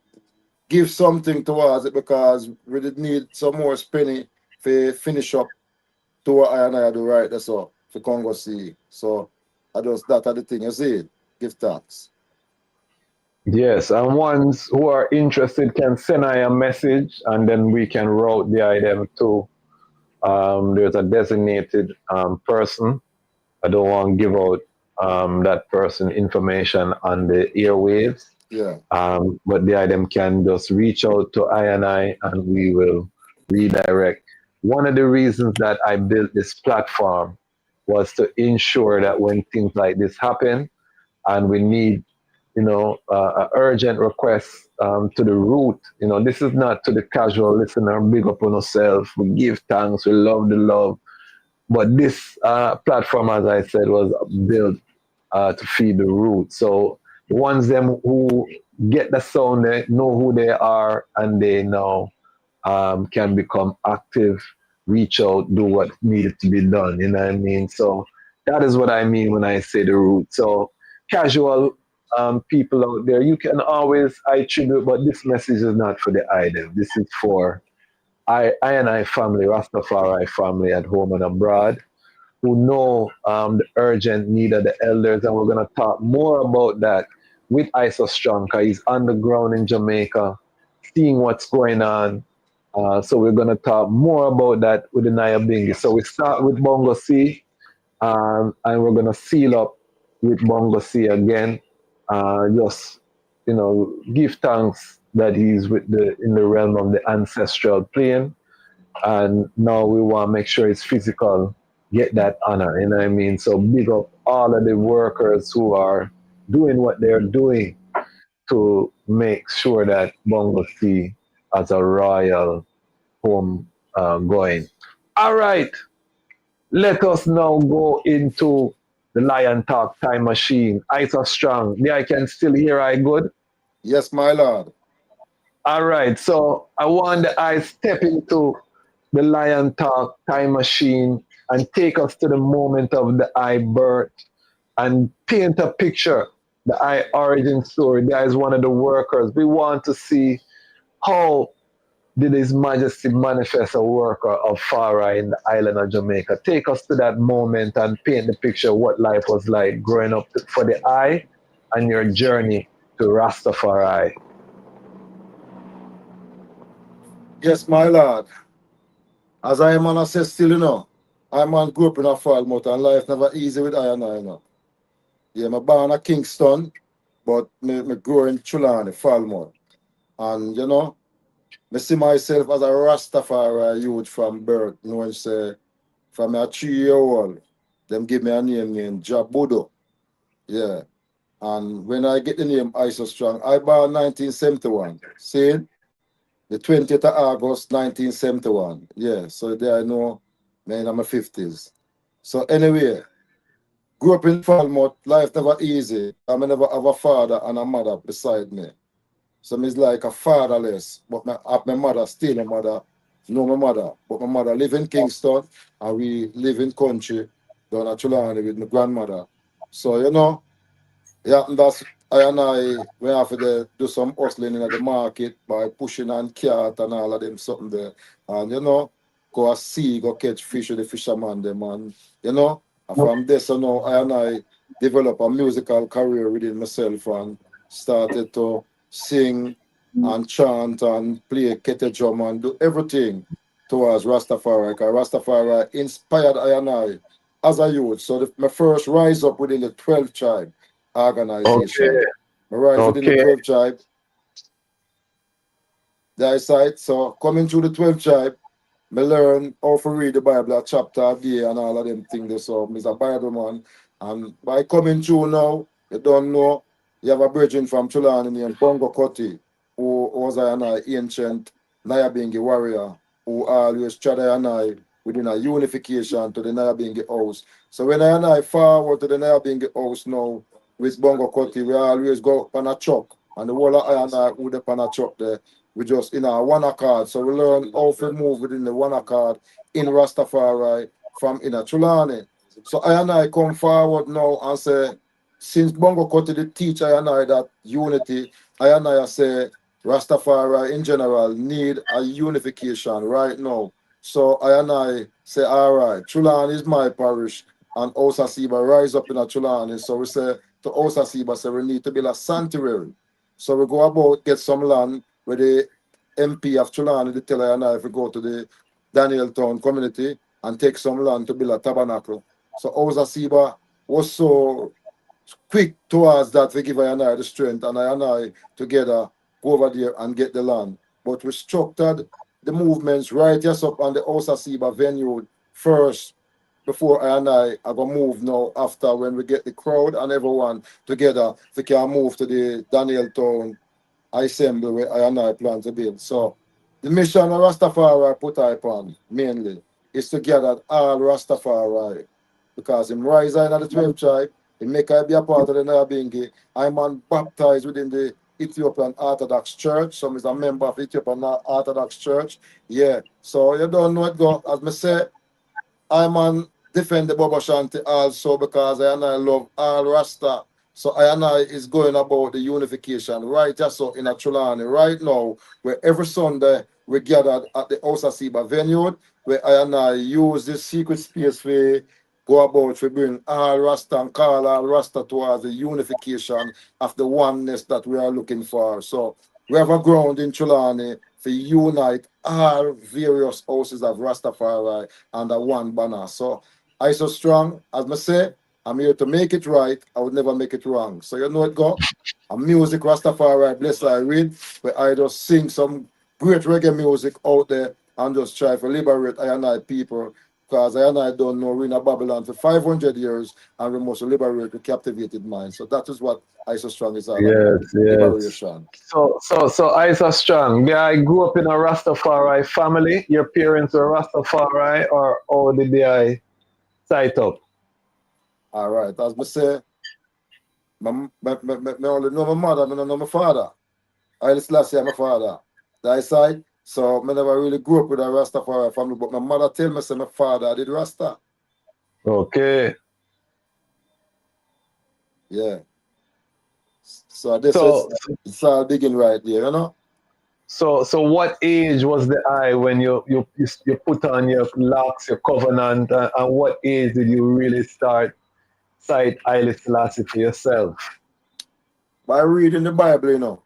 Speaker 2: give something towards it because we did need some more penny to finish up to what I do right. That's all for Congo C. So I just that are the thing you see. Give thanks.
Speaker 14: Yes, and ones who are interested can send I a message and then we can route the item to there's a designated person. I don't want to give out that person information on the airwaves.
Speaker 2: Yeah.
Speaker 14: But the item can just reach out to I and we will redirect. One of the reasons that I built this platform was to ensure that when things like this happen and we need, you know, an urgent request to the root, you know, this is not to the casual listener, big up on yourself, we give thanks, we love the love. But this platform, as I said, was built to feed the root. So the ones them who get the sound, they know who they are, and they now can become active, reach out, do what needed to be done. You know what I mean? So that is what I mean when I say the root. So casual people out there, you can always I tribute, but this message is not for the idol. This is for I and I family, Rastafari family at home and abroad, who know the urgent need of the elders, and we're gonna talk more about that with Isa Strong, because he's on the ground in Jamaica, seeing what's going on. So we're gonna talk more about that with the Naya Bingi. So we start with Bongo C, and we're gonna seal up with Bongo C again. Just give thanks that he's with the in the realm of the ancestral plane, and now we want to make sure it's physical, get that honor. You know what I mean? So big up all of the workers who are doing what they're doing to make sure that Bongo C has a royal home going. All right. Let us now go into the Lion Talk time machine. Isa Strong. Yeah, I can still hear I good.
Speaker 2: Yes, my lord.
Speaker 14: All right. So I want the I step into the Lion Talk time machine and take us to the moment of the I birth and paint a picture, the I origin story. There is one of the workers. We want to see how did His Majesty manifest a worker of Farah in the island of Jamaica. Take us to that moment and paint the picture of what life was like growing up for the I and your journey to Rastafari.
Speaker 2: Yes, my lord. As I am on a say still, I man grew up in a Falmouth and life never easy with I and I, Yeah, I'm born in Kingston, but me grew in Trulani, Falmouth. And I see myself as a Rastafari youth from birth, knowing say from a 3-year old, them give me a name named Jabudo. Yeah. And when I get the name Isa Strong, I born 1971. See? The 20th of August 1971. Yeah. So there I know, man, I'm in my 50s. So anyway, grew up in Falmouth, life never easy. I never have a father and a mother beside me. So me's like a fatherless, but my mother still a mother. No, my mother, but my mother live in Kingston and we live in country down at Trulani with my grandmother. So yeah, and that's I and I we have to do some hustling in the market by pushing and cart and all of them something there. And go a sea, go catch fish with the fisherman them and and from there so now I and I develop a musical career within myself and started to sing and chant and play kettle drum and do everything towards Rastafari. Because Rastafari inspired I and I as a youth. So my first rise up within the 12th tribe organization.
Speaker 14: Okay.
Speaker 2: I rise within the
Speaker 14: Okay.
Speaker 2: 12th tribe, the eyesight. So coming through the 12th tribe, I learn how to read the Bible a chapter a day and all of them things. So I'm a Bible man. And by coming through now, you don't know, you have a brethren from Chulani named Bongo Koti, who was an ancient Nyabingi warrior, who always tried and I within a unification to the Nyabingi house. So when I and I forward to the Nyabingi house now, with Bongo Koti, we always go on a truck. And the whole of I and I would up on a truck there. We just in a one accord. So we learn how to move within the one accord in Rastafari from in a Trulani. So I and I come forward now and say, since Bongo Koti the teach I and I that unity, I and I say Rastafari in general need a unification right now. So I and I say, all right, Trulani is my parish and Osasiba rise up in a Trulani. So we say to Osasiba, say we need to build a sanctuary. So we go about get some land where the MP of Trulani, the tell I and I if we go to the Daniel Town community and take some land to build a tabernacle. So Osasiba was so quick towards that we give I and I the strength and I together go over there and get the land. But we structured the movements right yes up on the Osasiba venue first before I and I go move now after when we get the crowd and everyone together we can move to the Daniel Town assembly where I and I plan to build. So the mission of Rastafari put I upon mainly is to gather all Rastafari because him rise in the 12th tribe, he make I be a part of the Nyabingi. I'm baptized within the Ethiopian Orthodox Church. So I'm a member of Ethiopian Orthodox Church. Yeah. So you don't know it go. As me say, I'm defend the Bobo Shanti also because I and I love all Rasta So I and I is going about the unification right just so in a Trelawney right now, where every Sunday we gathered at the House of Seba venue, where I and I use this secret space for go about to bring all Rasta and call all Rasta towards the unification of the oneness that we are looking for. So we have a ground in Trelawney to unite all various houses of Rastafari under one banner. So I so strong, as I say, I'm here to make it right. I would never make it wrong. So you know it go. A music Rastafari, bless I read, where I just sing some great reggae music out there and just try to liberate I and I people. Because I and I don't know we're in a Babylon for 500 years and we must liberate the captivated mind. So that is what I so strong is all about.
Speaker 14: Yes, yes.
Speaker 2: Liberation.
Speaker 14: So Isa Strong. Yeah, I grew up in a Rastafari family. Your parents were Rastafari, or how did they sight up?
Speaker 2: All right. As I say, me only know my mother, I don't know my father. Haile Selassie, my father. That side. So I never really grew up with a Rastafari family, but my mother tell me say my father did Rasta.
Speaker 14: Okay.
Speaker 2: Yeah. So this is
Speaker 14: So
Speaker 2: it's all begin right there, you know?
Speaker 14: so what age was the eye when you put on your locks, your covenant, and what age did you really start sight Haile Selassie for yourself?
Speaker 2: By reading the Bible, you know,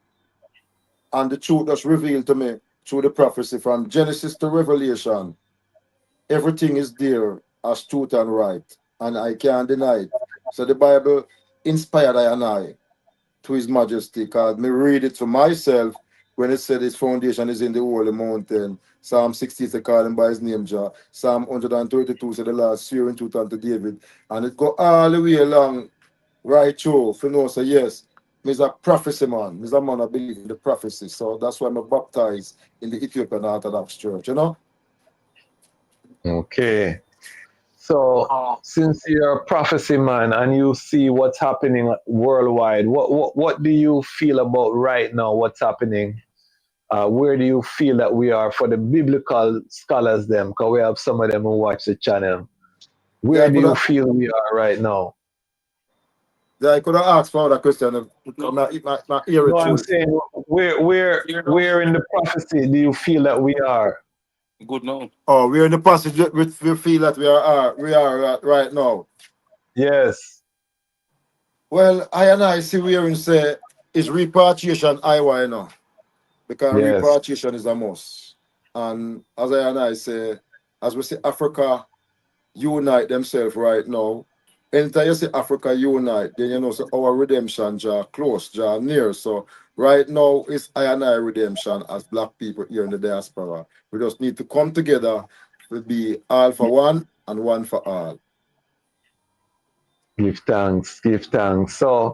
Speaker 2: and the truth that's revealed to me through the prophecy from Genesis to Revelation. Everything is there as truth and right, and I can't deny it. So the Bible inspired I and I to His Majesty, because me read it for myself when it said His foundation is in the holy mountain. Psalm 60 said, call him by his name, Jah. Psalm 132 said, the Lord swear in truth unto David. And it go all the way along right through. For know, say, yes, me's a prophecy man. Me's a man I believe in the prophecy. So that's why I'm baptized in the Ethiopian Orthodox Church, you know?
Speaker 14: Okay. So since you're a prophecy man and you see what's happening worldwide, what do you feel about right now? What's happening? Where do you feel that we are for the biblical scholars? Them, because we have some of them who watch the channel.
Speaker 2: Yeah,
Speaker 14: Where do you feel we are right now?
Speaker 2: I could have asked for that question. Not hear it
Speaker 14: No, I'm
Speaker 2: through.
Speaker 14: saying where in the prophecy do you feel that we are?
Speaker 15: Good now.
Speaker 2: Oh, we're in the passage that we feel that we are right now.
Speaker 14: Yes.
Speaker 2: Well, I and I see where you say is repatriation I want, you know, because
Speaker 14: Yes.
Speaker 2: repatriation is a must. And as I and I say, as we see Africa unite themselves right now. Anytime you see Africa unite, then you know so our redemption draw close, draw near. So right now it's I and I redemption as black people here in the diaspora. We just need to come together to be all for one and one for all.
Speaker 14: Give thanks. Give thanks. So,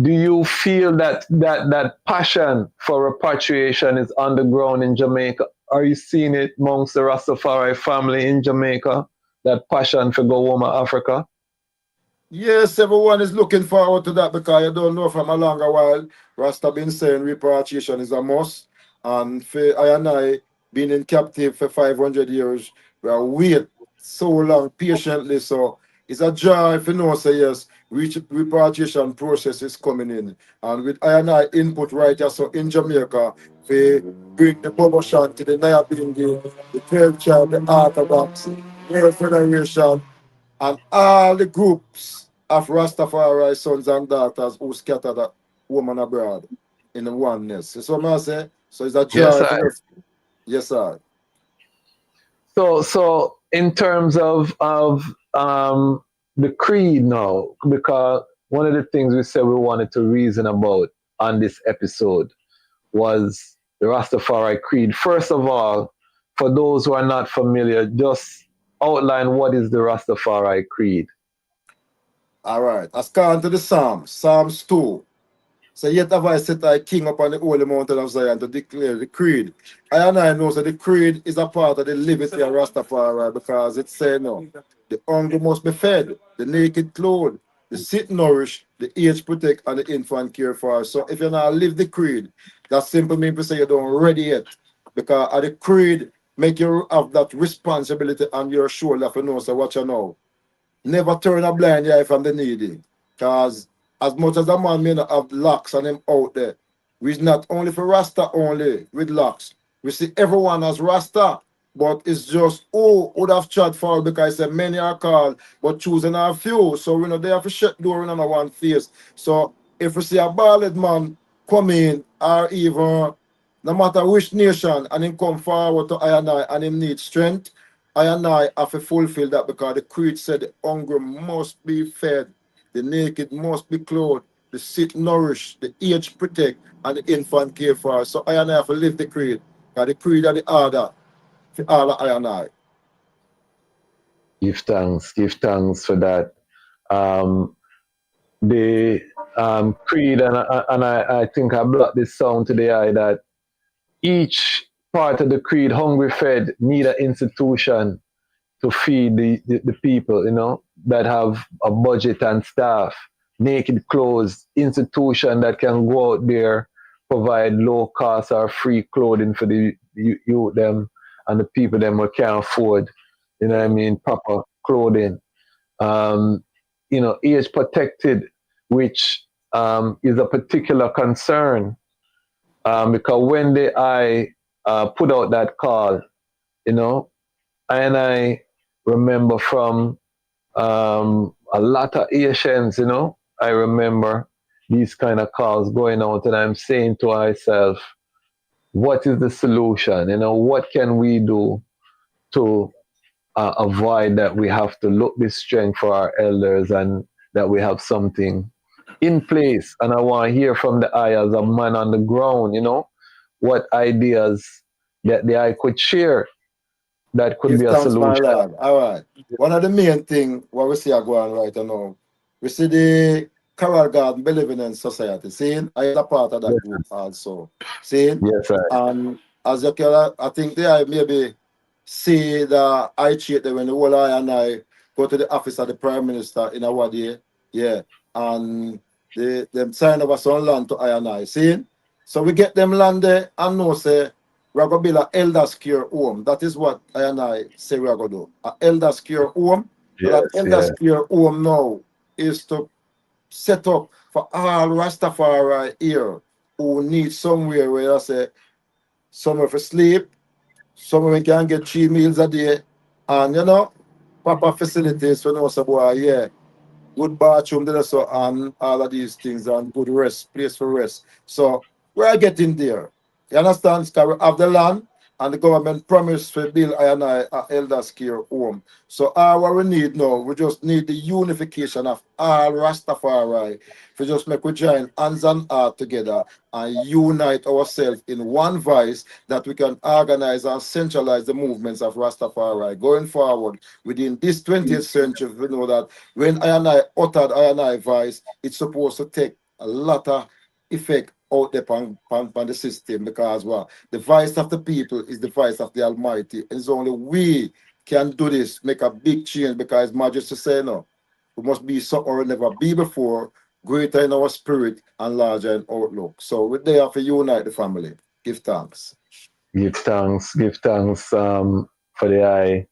Speaker 14: do you feel that passion for repatriation is underground in Jamaica? Are you seeing it amongst the Rastafari family in Jamaica? That passion for go home to Africa?
Speaker 2: Yes, everyone is looking forward to that because you don't know from a longer while. Rasta been saying repatriation is a must. And for I and I being in captive for 500 years, we are wait so long patiently. So it's a joy if you know, say yes, repatriation process is coming in. And with I and I input right here, so in Jamaica, we bring the bubble shot to the Naya Bingi, the 12th child, the Orthodox, World Federation, and all the groups of Rastafari sons and daughters who scattered the woman abroad in the oneness. So I say, so it's a
Speaker 14: Yes,
Speaker 2: joy
Speaker 14: I.
Speaker 2: for us. Yes, sir.
Speaker 14: So in terms of the creed now, because one of the things we said we wanted to reason about on this episode was the Rastafari creed. First of all, for those who are not familiar, just outline what is the Rastafari creed.
Speaker 2: All right. Let's go on to the Psalms. Psalms 2. So yet have I set thy king upon the holy mountain of Zion to declare the creed. I and I know that the creed is a part of the liberty of Rastafari because it say no. The hungry must be fed, the naked clothed, the sick nourished, the aged protect, and the infant care for. So if you not live the creed, that simply means to say you don't ready yet. Because of the creed make you have that responsibility on your shoulder for know so what you know. Never turn a blind eye from the needy. Because as much as a man may not have locks and him out there, we's not only for Rasta only with locks. We see everyone as Rasta, but it's just who would have chat for because many are called, but choosing are few. So we know they have to shut door in on one face. So if we see a bald man come in, or even no matter which nation, and him come forward to I and him need strength, I have to fulfill that because the creed said the hungry must be fed, the naked must be clothed, the sick nourished, the aged protect, and the infant care for. So I have to live the creed. Because the creed of the order for all of I.
Speaker 14: Give thanks for that. The creed, and I think I brought this sound to the eye that each part of the creed, hungry fed, need an institution to feed the people, that have a budget and staff, naked clothes, institution that can go out there, provide low cost or free clothing for the youth them and the people them who can't afford, proper clothing. Age protected, which is a particular concern, because when I put out that call, I remember from a lot of Asians, I remember these kind of calls going out, and I'm saying to myself, what is the solution? What can we do to avoid that we have to look this strength for our elders and that we have something in place? And I want to hear from the eye as a man on the ground, what ideas that the eye could share that could
Speaker 2: Give
Speaker 14: be a
Speaker 2: thanks, my
Speaker 14: solution.
Speaker 2: Lord. All right. One of the main thing what we see are going right now, we see the Carol Garden Benevolent Society. Seeing I am a part of that group also. Seeing,
Speaker 14: Yes, sir.
Speaker 2: and as you can, I think they are maybe see the I cheat them when the whole I and I go to the office of the Prime Minister in our day. Yeah. And they them sign over some land to I and I. See? So we get them land there and no say we're going to build an elders care home. That is what I say we're going to do. An elders care home. And
Speaker 14: Yes,
Speaker 2: that elders care home now is to set up for all Rastafari here who need somewhere where I say somewhere for sleep, somewhere we can get 3 meals a day, and proper facilities for no boy, yeah. Good bathroom there, so and all of these things and good rest, place for rest. So we're getting there. You understand? Because we have the land and the government promised to build a elders care home. So all what we need now, we just need the unification of all Rastafari. We just make we join hands and heart together and unite ourselves in one voice that we can organize and centralize the movements of Rastafari going forward within this 20th century. We know that when I uttered I voice, it's supposed to take a lot of effect out there on the system because the voice of the people is the voice of the Almighty. And it's only we can do this, make a big change because Majesty say no. We must be something we never be before, greater in our spirit and larger in outlook. So we're there to unite the family. Give thanks.
Speaker 14: Give thanks for the eye.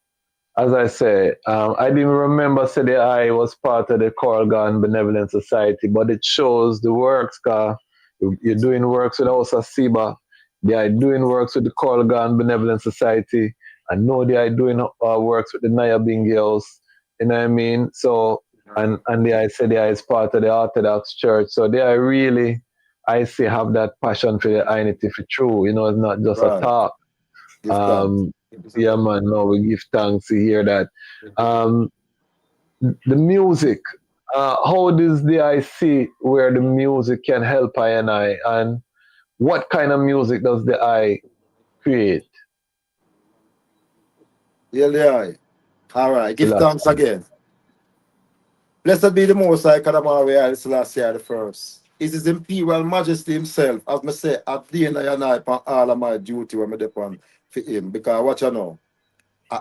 Speaker 14: As I say, I didn't remember say the eye was part of the Corrigan Benevolent Society, but it shows the works, cause you're doing works with House of Siba, they are doing works with the Corrigan Benevolent Society, I know they are doing works with the Naya Bingi House, you know what I mean? So, and the eye said the eye is part of the Orthodox Church, so they are really, I say, have that passion for the unity for true, it's not just a talk.
Speaker 2: Give thanks.
Speaker 14: Yeah, man, no, we give thanks to hear that. The music, how does the I see where the music can help and what kind of music does the I create?
Speaker 2: Yeah, the eye. All right, give
Speaker 14: Selassie.
Speaker 2: thanks again. Blessed be the Most High, Kadamari, Haile Selassie the first. It is Imperial Majesty himself, as me say, at the end of night, upon all of my duty when I depend for him. Because what you know,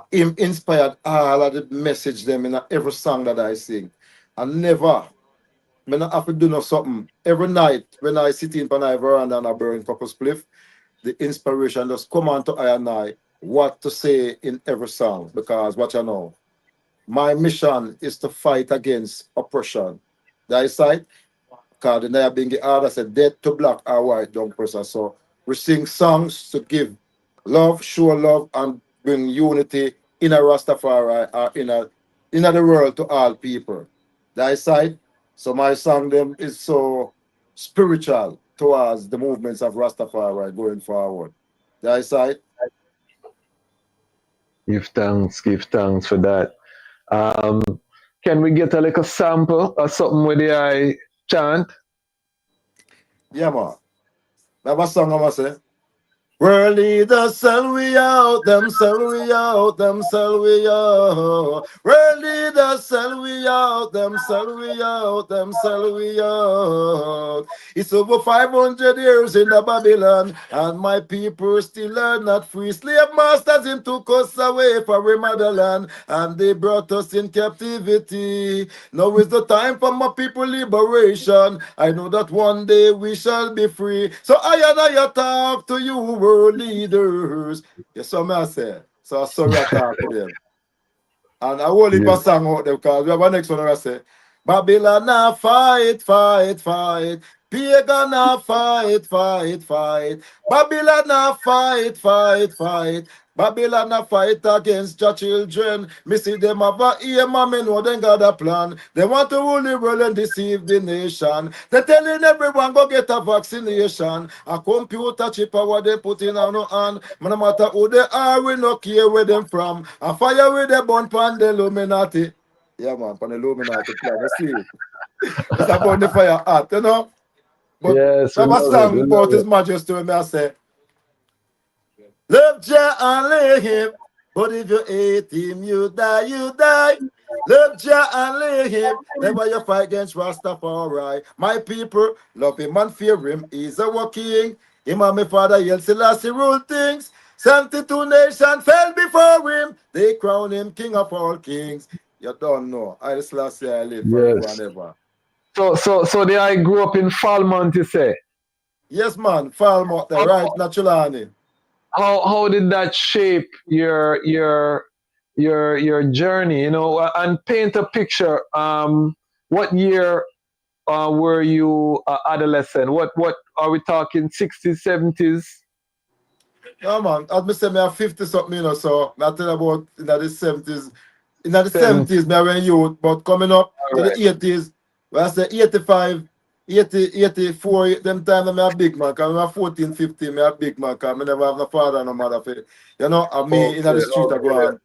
Speaker 2: him inspired all of the message them in every song that I sing. And never, me not have to do no something. Every night, when I sit in my veranda and I burn couple spliff, the inspiration just come on to I and I, what to say in every song. Because what you know, my mission is to fight against oppression. That is right. Because the Nyabingi order said dead to black or white young person. So we sing songs to give love, show love, and bring unity in a Rastafari or in the world to all people. That side. So my song them is so spiritual towards the movements of Rastafari going forward. That side.
Speaker 14: Give thanks for that. Um, can we get a little sample or something with the I chant?
Speaker 2: Yeah, man. That was song I must say. World leaders sell we out, them sell we out, them sell we out. World leaders sell we out, them sell we out, them sell we out. It's over 500 years in the Babylon, and my people still are not free. Slave masters him took us away from our motherland, and they brought us in captivity. Now is the time for my people liberation. I know that one day we shall be free. So I talk to you, world leaders. Yes, what I say. So sorry I talk to them. And I will leave a
Speaker 14: Yeah.
Speaker 2: song out there because we have a next one I say. Babylon a fight, fight, fight. Pagan a fight, fight, fight. Babylon a fight, fight, fight. Babylon a fight against your children. Me see them have a aim and me know them got a plan. They want to rule the world and deceive the nation. They telling everyone go get a vaccination. A computer chip or what they put in on no hand. No matter who they are, we no care where them from. A fire with the bun pan the Illuminati. Yeah man, pan the Illuminati plan. You see, it's about the fire art, you know. But
Speaker 14: Yes, we
Speaker 2: have a
Speaker 14: love it.
Speaker 2: song
Speaker 14: We
Speaker 2: about
Speaker 14: love
Speaker 2: His
Speaker 14: it.
Speaker 2: Majesty. Me I say. Love Jah and lay him, but if you hate him, you die, you die. Love Jah and lay him, never you fight against Rastafari. My people, love him and fear him, he's our king. Him and my father, Selassie rule things. 72 nations fell before him, they crown him king of all kings. You don't know, I Selassie I live forever and
Speaker 14: Yes.
Speaker 2: ever.
Speaker 14: So the I grew up in Falmouth, you say.
Speaker 2: Yes man, Falmouth, the right, Naturally.
Speaker 14: How did that shape your journey, and paint a picture. What year were you adolescent? What are we talking, 60s, 70s?
Speaker 2: Yeah, man. As me say, me have 50 something, so I tell you about in the 70s. In the
Speaker 14: 70s.
Speaker 2: 70s, me I went youth, but coming up
Speaker 14: All
Speaker 2: to the
Speaker 14: right.
Speaker 2: 80s, where I say 85, 80, 84, them time me a big man, because I 14, 15, me a big man, because I never have no father, no mother. And me in the
Speaker 14: Okay,
Speaker 2: street I go
Speaker 14: okay.
Speaker 2: on.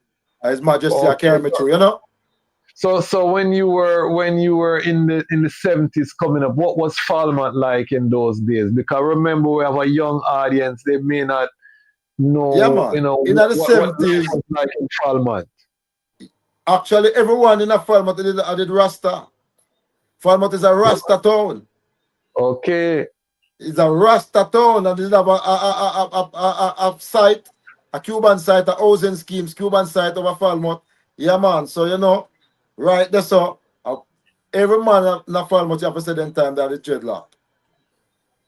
Speaker 2: His Majesty, I
Speaker 14: Okay.
Speaker 2: carry me through.
Speaker 14: So when you were in the 70s coming up, what was Falmouth like in those days? Because remember, we have a young audience, they may not
Speaker 2: Yeah,
Speaker 14: know,
Speaker 2: man. In
Speaker 14: what,
Speaker 2: the
Speaker 14: what life
Speaker 2: 70s,
Speaker 14: was like in Falmouth.
Speaker 2: actually everyone in a Falmouth did Rasta. Falmouth is a Rasta town.
Speaker 14: Okay.
Speaker 2: It's a Rasta town, and they have a site, a Cuban site, a housing schemes, Cuban site of a Falmouth. Yeah, man. So, right there, so every man in a Falmouth, you have to say them time that it's dreadlock.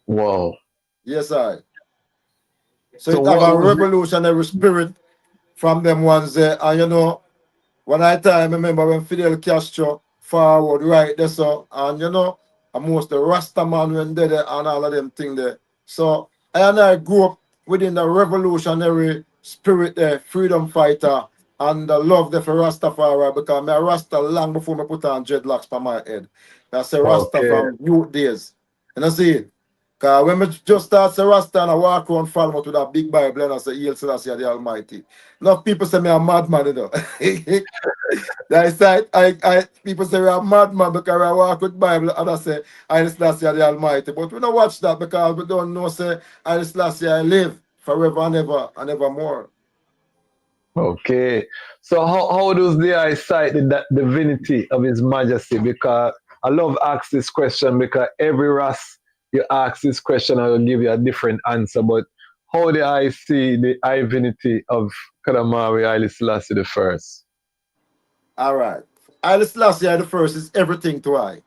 Speaker 14: Wow.
Speaker 2: Yes, I. So
Speaker 14: So
Speaker 2: it have
Speaker 14: what
Speaker 2: a
Speaker 14: was
Speaker 2: revolutionary spirit from them ones there. And when I time, remember when Fidel Castro forward right there, so, and and most the Rasta man when they there and all of them thing there. So I grew up within the revolutionary spirit there, freedom fighter, and the love there for Rastafari because me a Rasta long before me put on dreadlocks on my head. That's a Rasta
Speaker 14: okay?
Speaker 2: from youth days. You know see? Because when we just start say Rasta and I walk around Falmouth with a big Bible and I say, Hail Selassie the Almighty. Enough people say me a madman. That's right. People say we're a madman because I walk with Bible and I say I Selassie the Almighty. But we don't watch that because we don't know say I Selassie I live forever and evermore.
Speaker 14: Okay. So how does the I cite the divinity of His Majesty? Because I love ask this question because every Ras you ask this question, I will give you a different answer. But how do I see the divinity of Kadamawi Haile Selassie the first?
Speaker 2: All right. I Selassie the first is everything to I.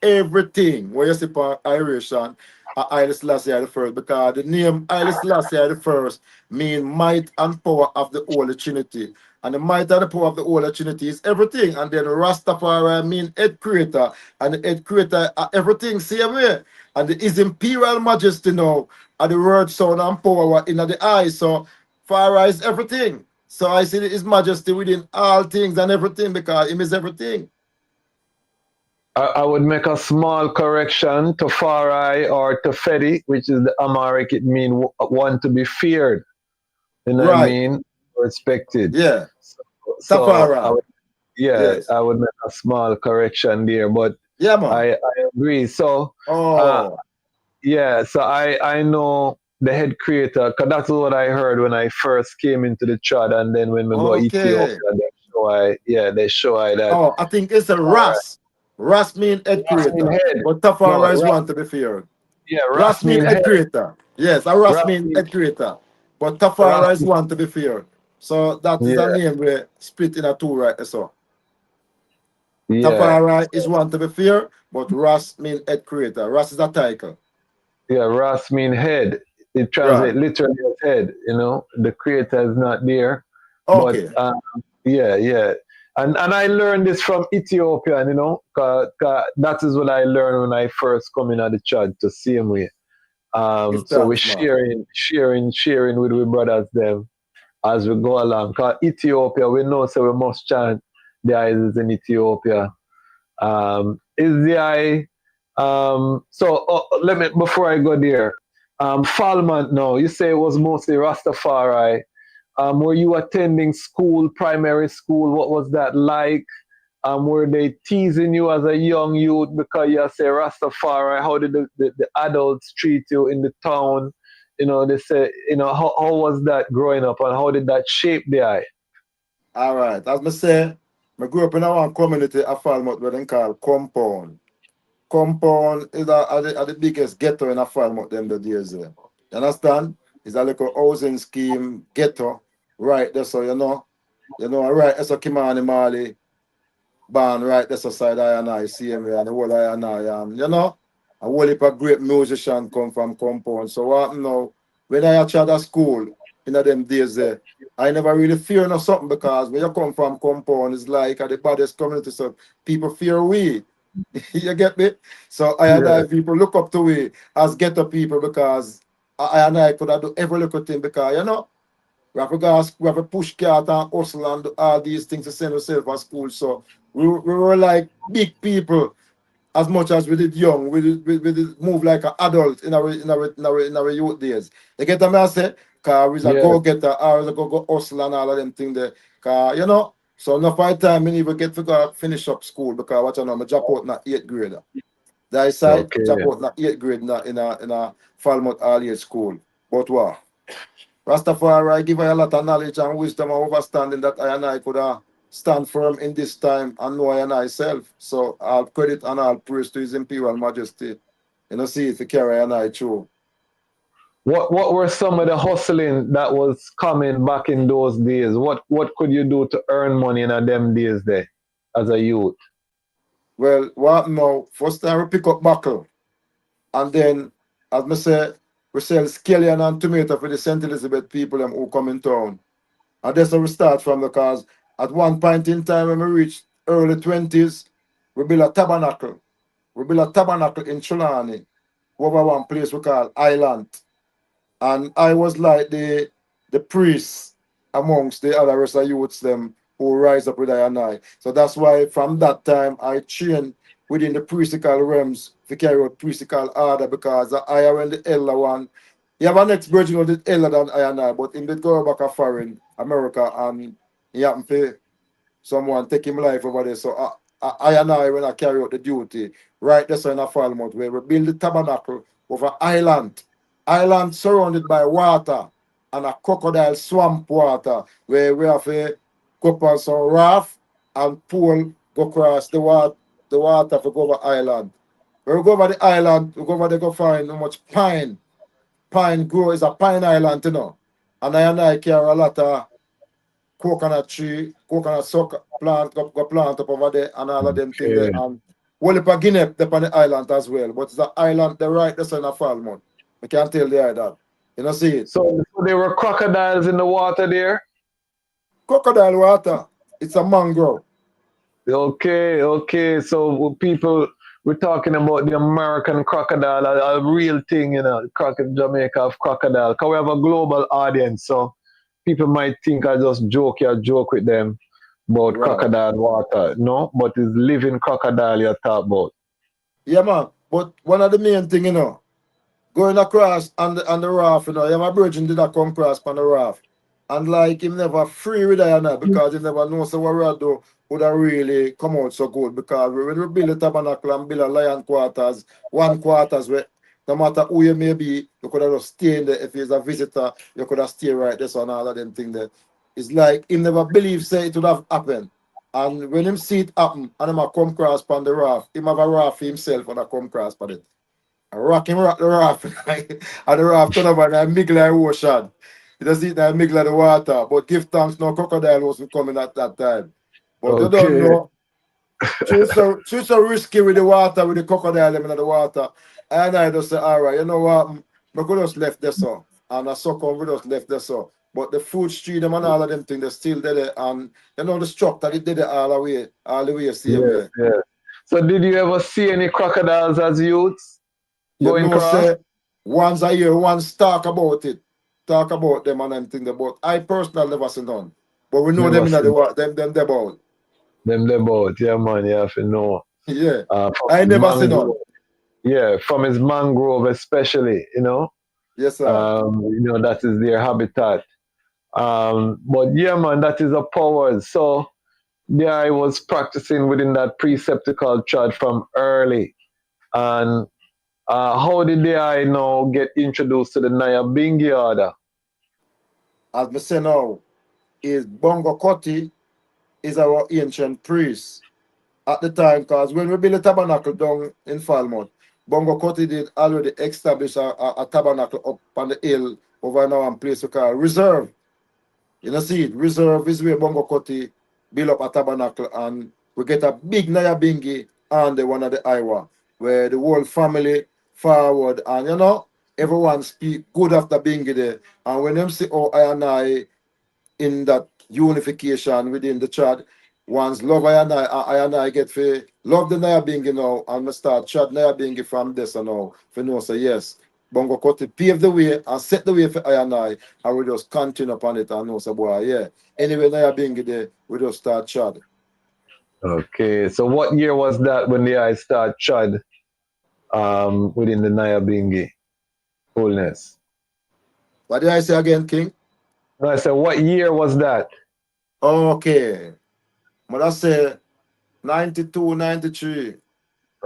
Speaker 2: Everything where you see for Irish and Haile Selassie the first because the name Haile Selassie the first mean might and power of the Holy Trinity. And the might and the power of the Holy Trinity is everything. And then Rastafari mean head creator. And the head creator are everything same way. And his imperial majesty now are the word, sound, and power in the eye. So Farah is everything. So I see his majesty within all things and everything because him is everything.
Speaker 14: I would make a small correction to Farai or to Fedi, which is the Amharic. It means one to be feared. You know what I
Speaker 2: Right.
Speaker 14: mean? Respected.
Speaker 2: Yeah.
Speaker 14: So
Speaker 2: Tafari.
Speaker 14: I would make a small correction there, but
Speaker 2: yeah, man.
Speaker 14: I agree. So so I know the head creator because that's what I heard when I first came into the chart, and then when we go Ethiopia, they show I that.
Speaker 2: Oh, I think it's a Ras. Ras mean head creator.
Speaker 14: Mean head.
Speaker 2: But Tafari is
Speaker 14: Ras-
Speaker 2: one to be feared.
Speaker 14: Yeah,
Speaker 2: Ras mean head creator. Yes, a Ras mean head creator. But Tafari is one to be feared. So that is a name we split in a two right so. Tafari is one to be feared, but Ras mean head creator. Ras is a title.
Speaker 14: Yeah, Ras mean head. It translates literally as head, you know. The creator is not there.
Speaker 2: Okay.
Speaker 14: But And I learned this from Ethiopia, you know, cause that is what I learned when I first come in at the church the same way. So we're sharing with we brothers them as we go along. Cause Ethiopia, we know so we must chant the eyes is in Ethiopia. Is the eye let me before I go there. Falmouth now, you say it was mostly Rastafari. Were you attending school, primary school? What was that like? Were they teasing you as a young youth because you say Rastafari? How did the adults treat you in the town? You know, they say, you know, how was that growing up and how did that shape the eye?
Speaker 2: All right. As I say, I grew up in one community of Falmouth where they call Compound. Compound is the biggest ghetto in a Falmouth them the days there. You understand? It's a little housing scheme ghetto. Right there, so you know, right, that's a Kimani Mali band right there, so side I and I see him and the whole I and I you know, a whole heap of great musician come from Compound. So what now, when I actually at school in them days there, I never really fear no something because when you come from Compound, it's like at the baddest community, so people fear we. You get me? So I and I people look up to we as ghetto people because I and I could have do every little thing because you know we have to push cart and hustle and do all these things to send ourselves to school. So we were like big people as much as we did young. We did move like an adult in our youth days. You get what I say? Because we a go getter, or we a go hustle and all of them things there. Cause you know, so enough by time we even get to go finish up school because what you know, I drop out in 8th grade. That side drop out in 8th grade in a Falmouth all age school. But what? Rastafari give I a lot of knowledge and wisdom and understanding that I and I could stand firm in this time and know I and I self. So all credit and all praise to His Imperial Majesty. You know, see if you carry and I through.
Speaker 14: What were some of the hustling that was coming back in those days? What could you do to earn money in them days there as a youth?
Speaker 2: Well, what now? First time we pick up Muckle. And then, as I say, we sell scallion and tomato for the St. Elizabeth people who come in town. And that's how we start from because at one point in time when we reached early 20s, we built a tabernacle. We built a tabernacle in Trelawney over one place we call Island. And I was like the priest amongst the other rest of youths them who rise up with I and I. So that's why from that time I trained within the priestical realms to carry out priestical order because I am the elder one. You have an ex-virgin of the elder than I and I, but in the go back a foreign America and he happened to someone take him life over there. So I and I when I carry out the duty, right there in a Falmouth where we build the tabernacle over island. Island surrounded by water and a crocodile swamp water where we have a go on some raft and pool go across the water for go over island. When we go over the island, we go over there go find how much pine. Pine grow is a pine island, you know. And I carry a lot of coconut tree, coconut suck plant, go plant up over there and all of them things there. And well, if a guinea up on the island as well. But it's the island, the right that's in a Falmouth. I can't tell you that. You know, see it.
Speaker 14: So there were crocodiles in the water there?
Speaker 2: crocodile water. It's a mangrove.
Speaker 14: Okay, okay. So people, we're talking about the American crocodile, a real thing, you know, Jamaica of crocodile. Because we have a global audience, so people might think I just joke with them about
Speaker 2: Right.
Speaker 14: crocodile water. No, but it's living crocodile you talk about.
Speaker 2: Yeah, man. But one of the main thing, you know, going across on the raft, you know, yeah, my virgin did not come across on the raft. And like him never free with that, you know, because he never knows so what we do would have really come out so good. Because when we build a tabernacle and build a lion quarters, one quarters where no matter who you may be, you could have just stay in there. If he's a visitor, you could have stay right there, so and all of them things there. It's like he never believed say it would have happened. And when him see it happen and him a come across on the raft, him have a raft for himself and I come across on it. I rock the raft and the raft turn over and I Mickle like ocean. You just see that Mickle the water. But give thanks no crocodile wasn't coming at that time. But you don't
Speaker 14: Okay.
Speaker 2: know. She's so risky with the water, with the crocodile in the water. And I just say, all right, you know what? We could just left there so. And I suck on we just left there so. But the food street them and all of them things they still there and you know the structure they did it all the way same
Speaker 14: Yes,
Speaker 2: way.
Speaker 14: yes. So did you ever see any crocodiles as youths
Speaker 2: You
Speaker 14: going
Speaker 2: know,
Speaker 14: across?
Speaker 2: say once a year, once talk about it, talk about them and them thing about. I personally never seen none, but we know them
Speaker 14: Never
Speaker 2: in the
Speaker 14: seen
Speaker 2: what them about.
Speaker 14: them about. Yeah, man, you have to know.
Speaker 2: Yeah,
Speaker 14: From
Speaker 2: I
Speaker 14: his
Speaker 2: never seen
Speaker 14: mangrove.
Speaker 2: none.
Speaker 14: Yeah, from his mangrove especially, you know.
Speaker 2: Yes, sir.
Speaker 14: That is their habitat. But yeah, man, that is a power. So yeah, I was practicing within that preceptical church from early. And how did I now get introduced to the Naya Bingi order?
Speaker 2: As me say now, is Bongo Koti is our ancient priest at the time, because when we built the tabernacle down in Falmouth, Bongo Koti did already establish a tabernacle up on the hill over now and place we call reserve. You know, see it, reserve is where Bongo Koti build up a tabernacle and we get a big Nyabingi and the one of the Iowa, where the whole family forward and you know, everyone speak good after Bingi there. And when them see oh I and I in that unification within the church, once love I and I get for love the Nyabingi now and I start chat Nyabingi from this and now for know say yes. Bongo Koti pave the way and set the way for I and we just continue upon it and know say boy, yeah. Anyway, Nyabingi there, we just start chat.
Speaker 14: Okay, so what year was that when the I start chud within the Naya Bingi fullness?
Speaker 2: What did I say again, King?
Speaker 14: No, I said, what year was that?
Speaker 2: Okay. But I say 92, 93.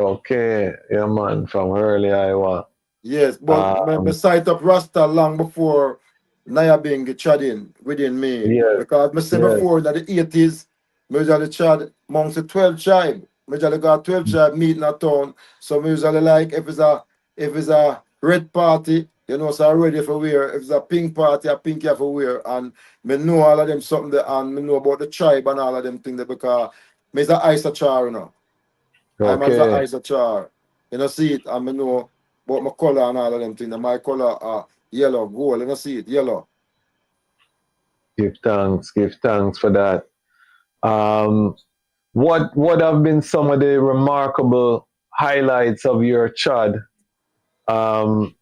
Speaker 14: Okay, yeah, man, from early Iowa.
Speaker 2: Yes, but me sight up Rasta long before Naya being trading within me.
Speaker 14: Yes,
Speaker 2: Because me say
Speaker 14: yes.
Speaker 2: before in the 80s, me usually trad amongst the 12 tribe. Me usually got 12 tribe meeting a town. So me usually like if it's a red party, you know, so I'm ready for wear. If it's a pink party, a pink you for wear. And me know all of them something there and me know about the tribe and all of them things there because me is a ice char, you know. I'm as a
Speaker 14: Okay,
Speaker 2: ice char. You know, see it, and I know about my color and all of them things. My color are yellow, gold. You know, see it, yellow.
Speaker 14: give thanks for that. Um, what have been some of the remarkable highlights of your chud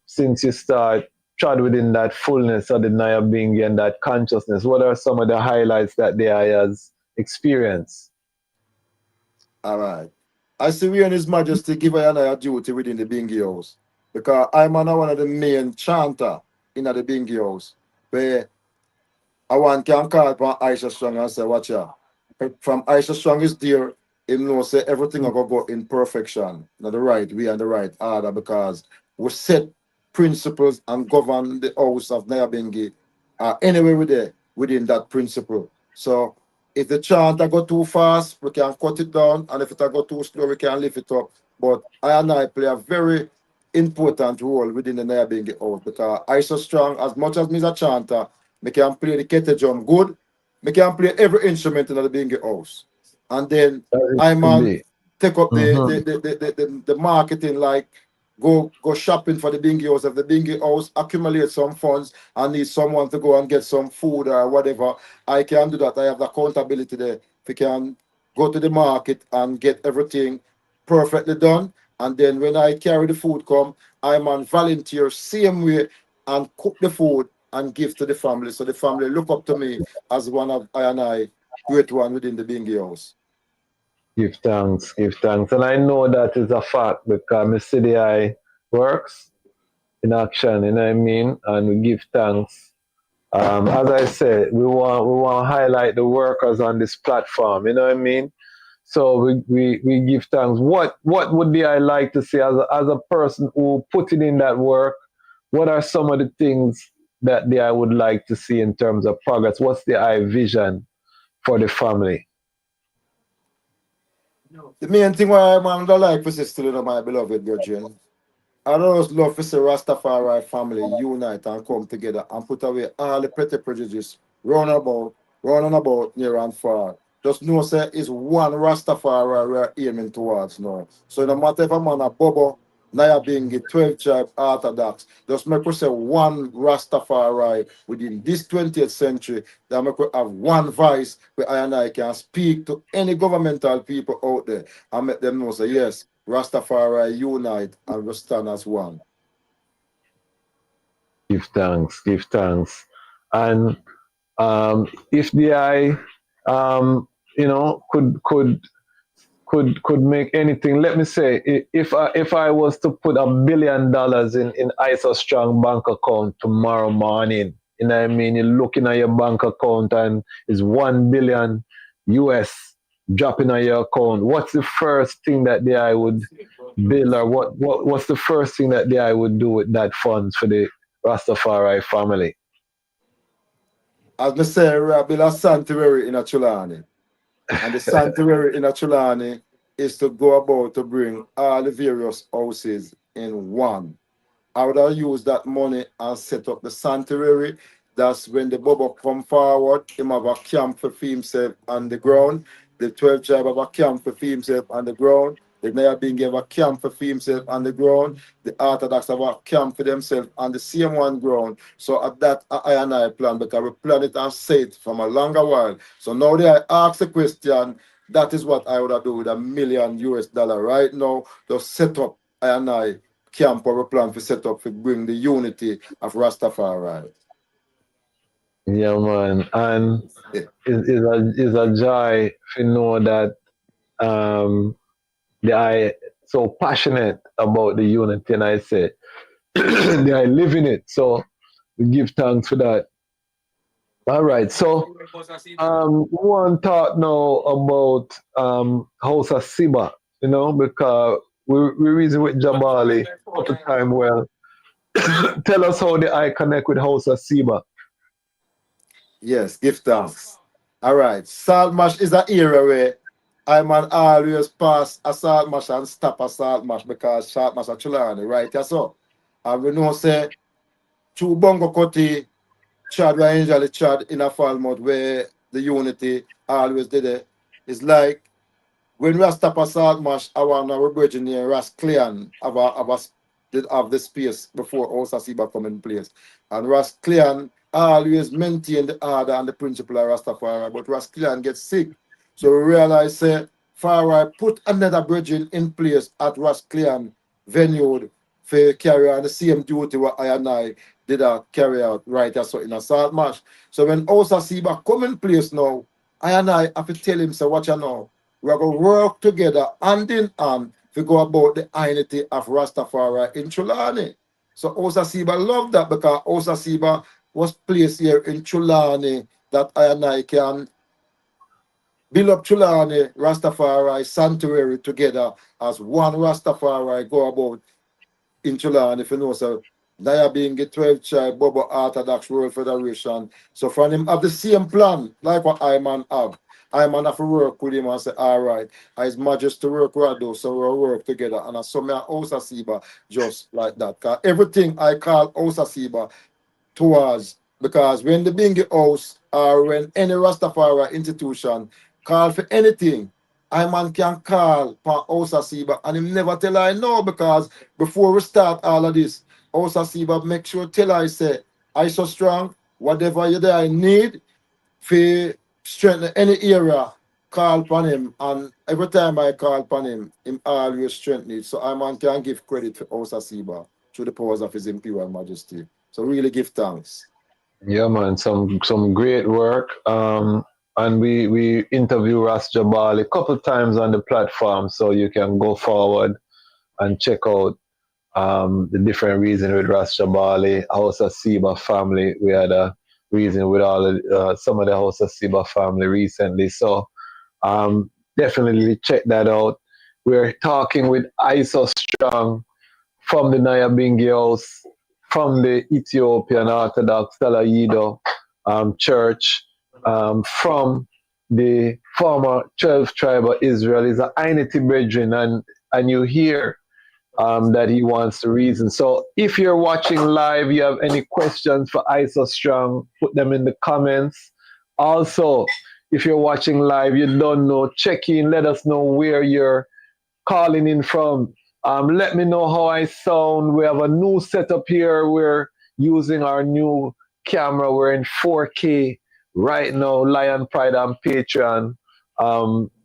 Speaker 14: since you start chud within that fullness of the Naya Bingi and that consciousness? What are some of the highlights that the eye has experienced?
Speaker 2: All right. I see we and His Majesty give I a duty within the Bingi house. Because I'm one of the main chanter in the Bingi house. Where I want can call upon Aisha Strong and say, watch ya. From Aisha Strong is there, him know say everything will go in perfection. Now the right way and the right order because we set principles and govern the house of Nyabingi anyway we there within that principle. So if the chant I go too fast, we can cut it down, and if it I go too slow, we can lift it up. But I and I play a very important role within the Nyabingi house because Aisha Strong, as much as me is a chanter, me can play the kettle drum good. Me can play every instrument in the Bingi house. And then
Speaker 14: That is
Speaker 2: I
Speaker 14: to
Speaker 2: man
Speaker 14: be.
Speaker 2: take up
Speaker 14: Mhm.
Speaker 2: the marketing like go shopping for the bingy house. If the bingy house accumulate some funds and need someone to go and get some food or whatever, I can do that. I have the accountability there. If you can go to the market and get everything perfectly done, and then when I carry the food come, I'm on volunteer same way and cook the food and give to the family. So the family look up to me as one of I great one within the bingy house.
Speaker 14: Give thanks, give thanks. And I know that is a fact because my CDI works in action, you know what I mean? And we give thanks. As I said, we want to highlight the workers on this platform, you know what I mean? So we give thanks. What would I like to see as a person who put it in that work? What are some of the things that I would like to see in terms of progress? What's the I vision for the family?
Speaker 2: The main thing why I'm like for still, you know, my beloved virgin. I just love to see Rastafari family unite and come together and put away all the petty prejudice round and about, near and far. Just know, say, it's one Rastafari we're aiming towards now. So no matter if a man a Bobo, Naya being the 12 tribe Orthodox, just make us say one Rastafari within this 20th century, that make us have one voice where I and I can speak to any governmental people out there and make them know, say, yes, Rastafari unite and we stand as one.
Speaker 14: Give thanks, give thanks. And if the I, you know, could make anything. Let me say, if I was to put $1 billion in ISA Strong bank account tomorrow morning, you know what I mean? You're looking at your bank account and it's 1 billion US dropping on your account. What's the first thing that I would build, or what's the first thing that I would do with that funds for the Rastafari family?
Speaker 2: As I say, we build a sanctuary in a Chulani. And the sanctuary in a Chulani is to go about to bring all the various houses in one. I would have used that money and set up the sanctuary. That's when the Bobo come forward, him have a camp for himself on the ground. The 12 tribe have a camp for himself on the ground. The Naya being gave a camp for himself on the ground. The Orthodox have a camp for themselves on the same one ground. So at that I and I plan, because we plan it and say it from a longer while. So now I ask the question, that is what I would have do with $1 million US right now to set up I and I camp or a plan for set up to bring the unity of Rastafari.
Speaker 14: Yeah, man. And
Speaker 2: Yeah.
Speaker 14: it's a joy to know that they are so passionate about the unity, and I say they are living it. So we give thanks for that. All right. So one thought now about House of Siba, you know, because we reason with Jabali all the time. Well, tell us how the I connect with House of Siba.
Speaker 2: Yes, give thanks. All right. Salt mash is an area where I man always pass a salt mash and stop a salt mash because salt mash actually on right? Yeah, so. And we know say two Bongo Koti Chad we usually Chad in a Falmouth where the unity always did it. It's like when we stop a salt mash, I want our bridge near Ras Clean did have the space before Osasiba come in place. And Ras Clean always maintain the order and the principle of Rastafari, but Ras Clean gets sick. So we realize say Farai put another bridge in place at Ras Clean venue for carry on the same duty what I and I did carry out right as so in a salt mash. So when Osasiba come in place now, I and I have to tell him, say, watch you now. We are going to work together hand in hand to go about the unity of Rastafari in Chulani. So Osasiba loved that because Osasiba was placed here in Chulani that I and I can build up Chulani, Rastafari, sanctuary together as one Rastafari go about in Chulani, if you know, so Naya being the 12 tribe, Bobo Orthodox World Federation. So from him have the same plan, like what I man have. I man have to work with him and say, all right, His Majesty work with us, so we'll work together. And I saw me Osasiba just like that. Cause everything I call Osasiba towards, because when the Bingi House or when any Rastafari institution call for anything, I man can call for Osa Siba and him never tell I no because before we start all of this, Osa Siba make sure tell I say I so strong, whatever you there I need for strengthen any area, call upon him and every time I call upon him always strengthen it. So I man can give credit for Osa Siba through the powers of his imperial majesty. So really give thanks.
Speaker 14: Yeah, man, some great work. And we interview Ras Jabali a couple times on the platform, so you can go forward and check out the different reasons with Ras Jabali, House of Siba family. We had a reason with all some of the House of Siba family recently. So definitely check that out. We're talking with Iso Strong from the Nyabingi House, from the Ethiopian Orthodox Talayido Church, from the former 12th tribe of Israel. Is a Ainiti brethren, and you hear that he wants to reason. So if you're watching live, you have any questions for Iso Strong, put them in the comments. Also, if you're watching live, you don't know, check in, let us know where you're calling in from. Let me know how I sound. We have a new setup here. We're using our new camera. We're in 4K right now, Lion Pride and Patreon.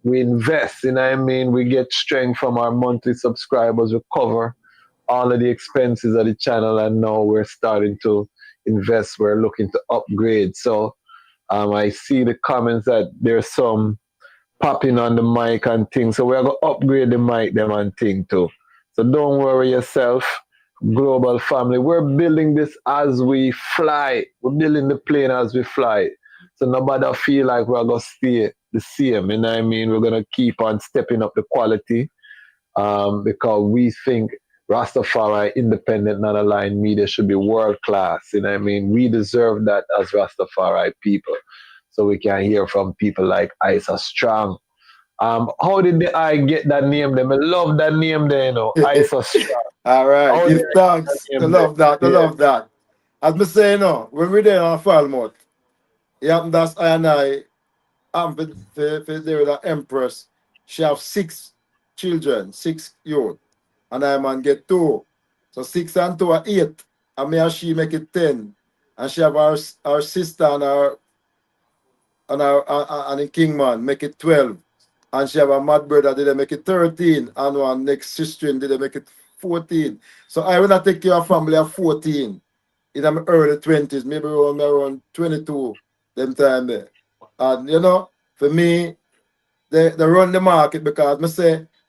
Speaker 14: We invest, you know what I mean? We get strength from our monthly subscribers. We cover all of the expenses of the channel, and now we're starting to invest. We're looking to upgrade. So I see the comments that there's some popping on the mic and things. So we're going to upgrade the mic them and thing too. So don't worry yourself, global family. We're building this as we fly. We're building the plane as we fly. So nobody feel like we're going to stay the same. You know what I mean? We're going to keep on stepping up the quality because we think Rastafari, independent, non-aligned media should be world class. You know what I mean? We deserve that as Rastafari people. So we can hear from people like Isa Strong. How did I get that name there? I love that name there, you know, Isa Strong.
Speaker 2: All right,
Speaker 14: How did
Speaker 2: give
Speaker 14: I get that
Speaker 2: thanks. I
Speaker 14: name
Speaker 2: love that. I
Speaker 14: there? Yeah.
Speaker 2: love that. As me say, when we there on Falmouth, it happened that's I and I'm for there with the Empress. She have 6 children, 6 youth, and I man get 2. So 6 and 2 are 8, and me and she make it 10. And she have our sister and the Kingman make it 12. And she have a mad brother, did they make it 13, and one next sister did they make it 14. So I will not take care of family of 14 in my early 20s, maybe around 22, them time there. And for me, they run the market because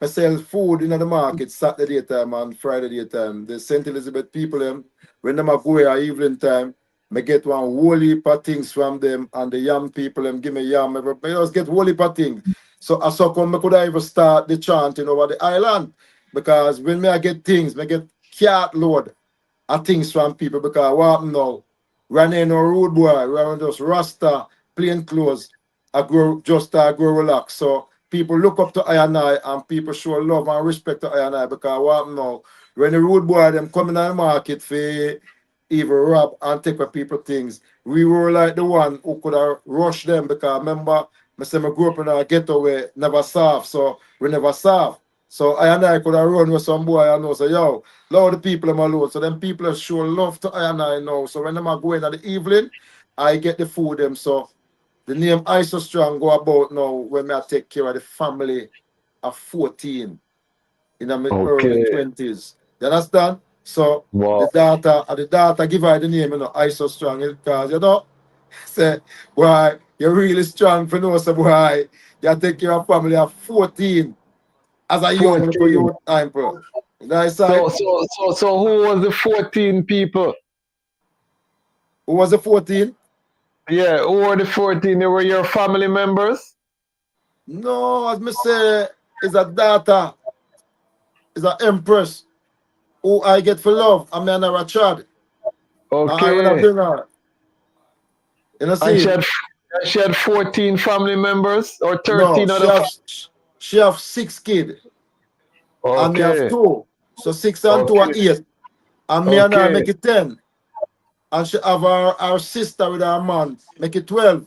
Speaker 2: I sell food in the market Saturday daytime and Friday daytime. The St. Elizabeth people when them a go here evening time, I get one whole heap of things from them, and the young people give me yam. Everybody else get whole heap of things. So I saw come I could even start the chanting over the island because when I get things, I get cat load things from people because what now? Running no road boy, running just Rasta, plain clothes, I grow relax. So people look up to I and people show love and respect to I because what now? When the road boy them coming on the market for even rob and take away people things, we were like the one who could have rushed them because remember, I say I grew up in a ghetto where never serve, so we never serve. So I could have run with some boy and know say, yo, love the people them alone. So them people show love to I now. So when them are going at the evening, I get the food them. So the name I so strong go about now when I take care of the family of 14 in my early
Speaker 14: Okay.
Speaker 2: 20s. You understand? So
Speaker 14: Wow.
Speaker 2: the daughter give her the name, I so strong because say, why you're really strong for no say why you take care of family of 14 as a young for
Speaker 14: 14.
Speaker 2: you time bro. Nice
Speaker 14: So,
Speaker 2: side.
Speaker 14: so, so, so who was the 14 people?
Speaker 2: Who was the 14?
Speaker 14: Yeah, who were the 14? They were your family members?
Speaker 2: No, as me say, is a daughter, is an empress who I get for love. I mean, a child. I when I
Speaker 14: Okay.
Speaker 2: bring her, you know,
Speaker 14: And
Speaker 2: see,
Speaker 14: she had 14 family members or
Speaker 2: no,
Speaker 14: 13 other
Speaker 2: she have 6 kids, and me have
Speaker 14: Okay.
Speaker 2: 2. So 6 and 2 are
Speaker 14: Okay.
Speaker 2: 8. And me and her
Speaker 14: Okay.
Speaker 2: make it 10. And she have our sister with her man, make it 12.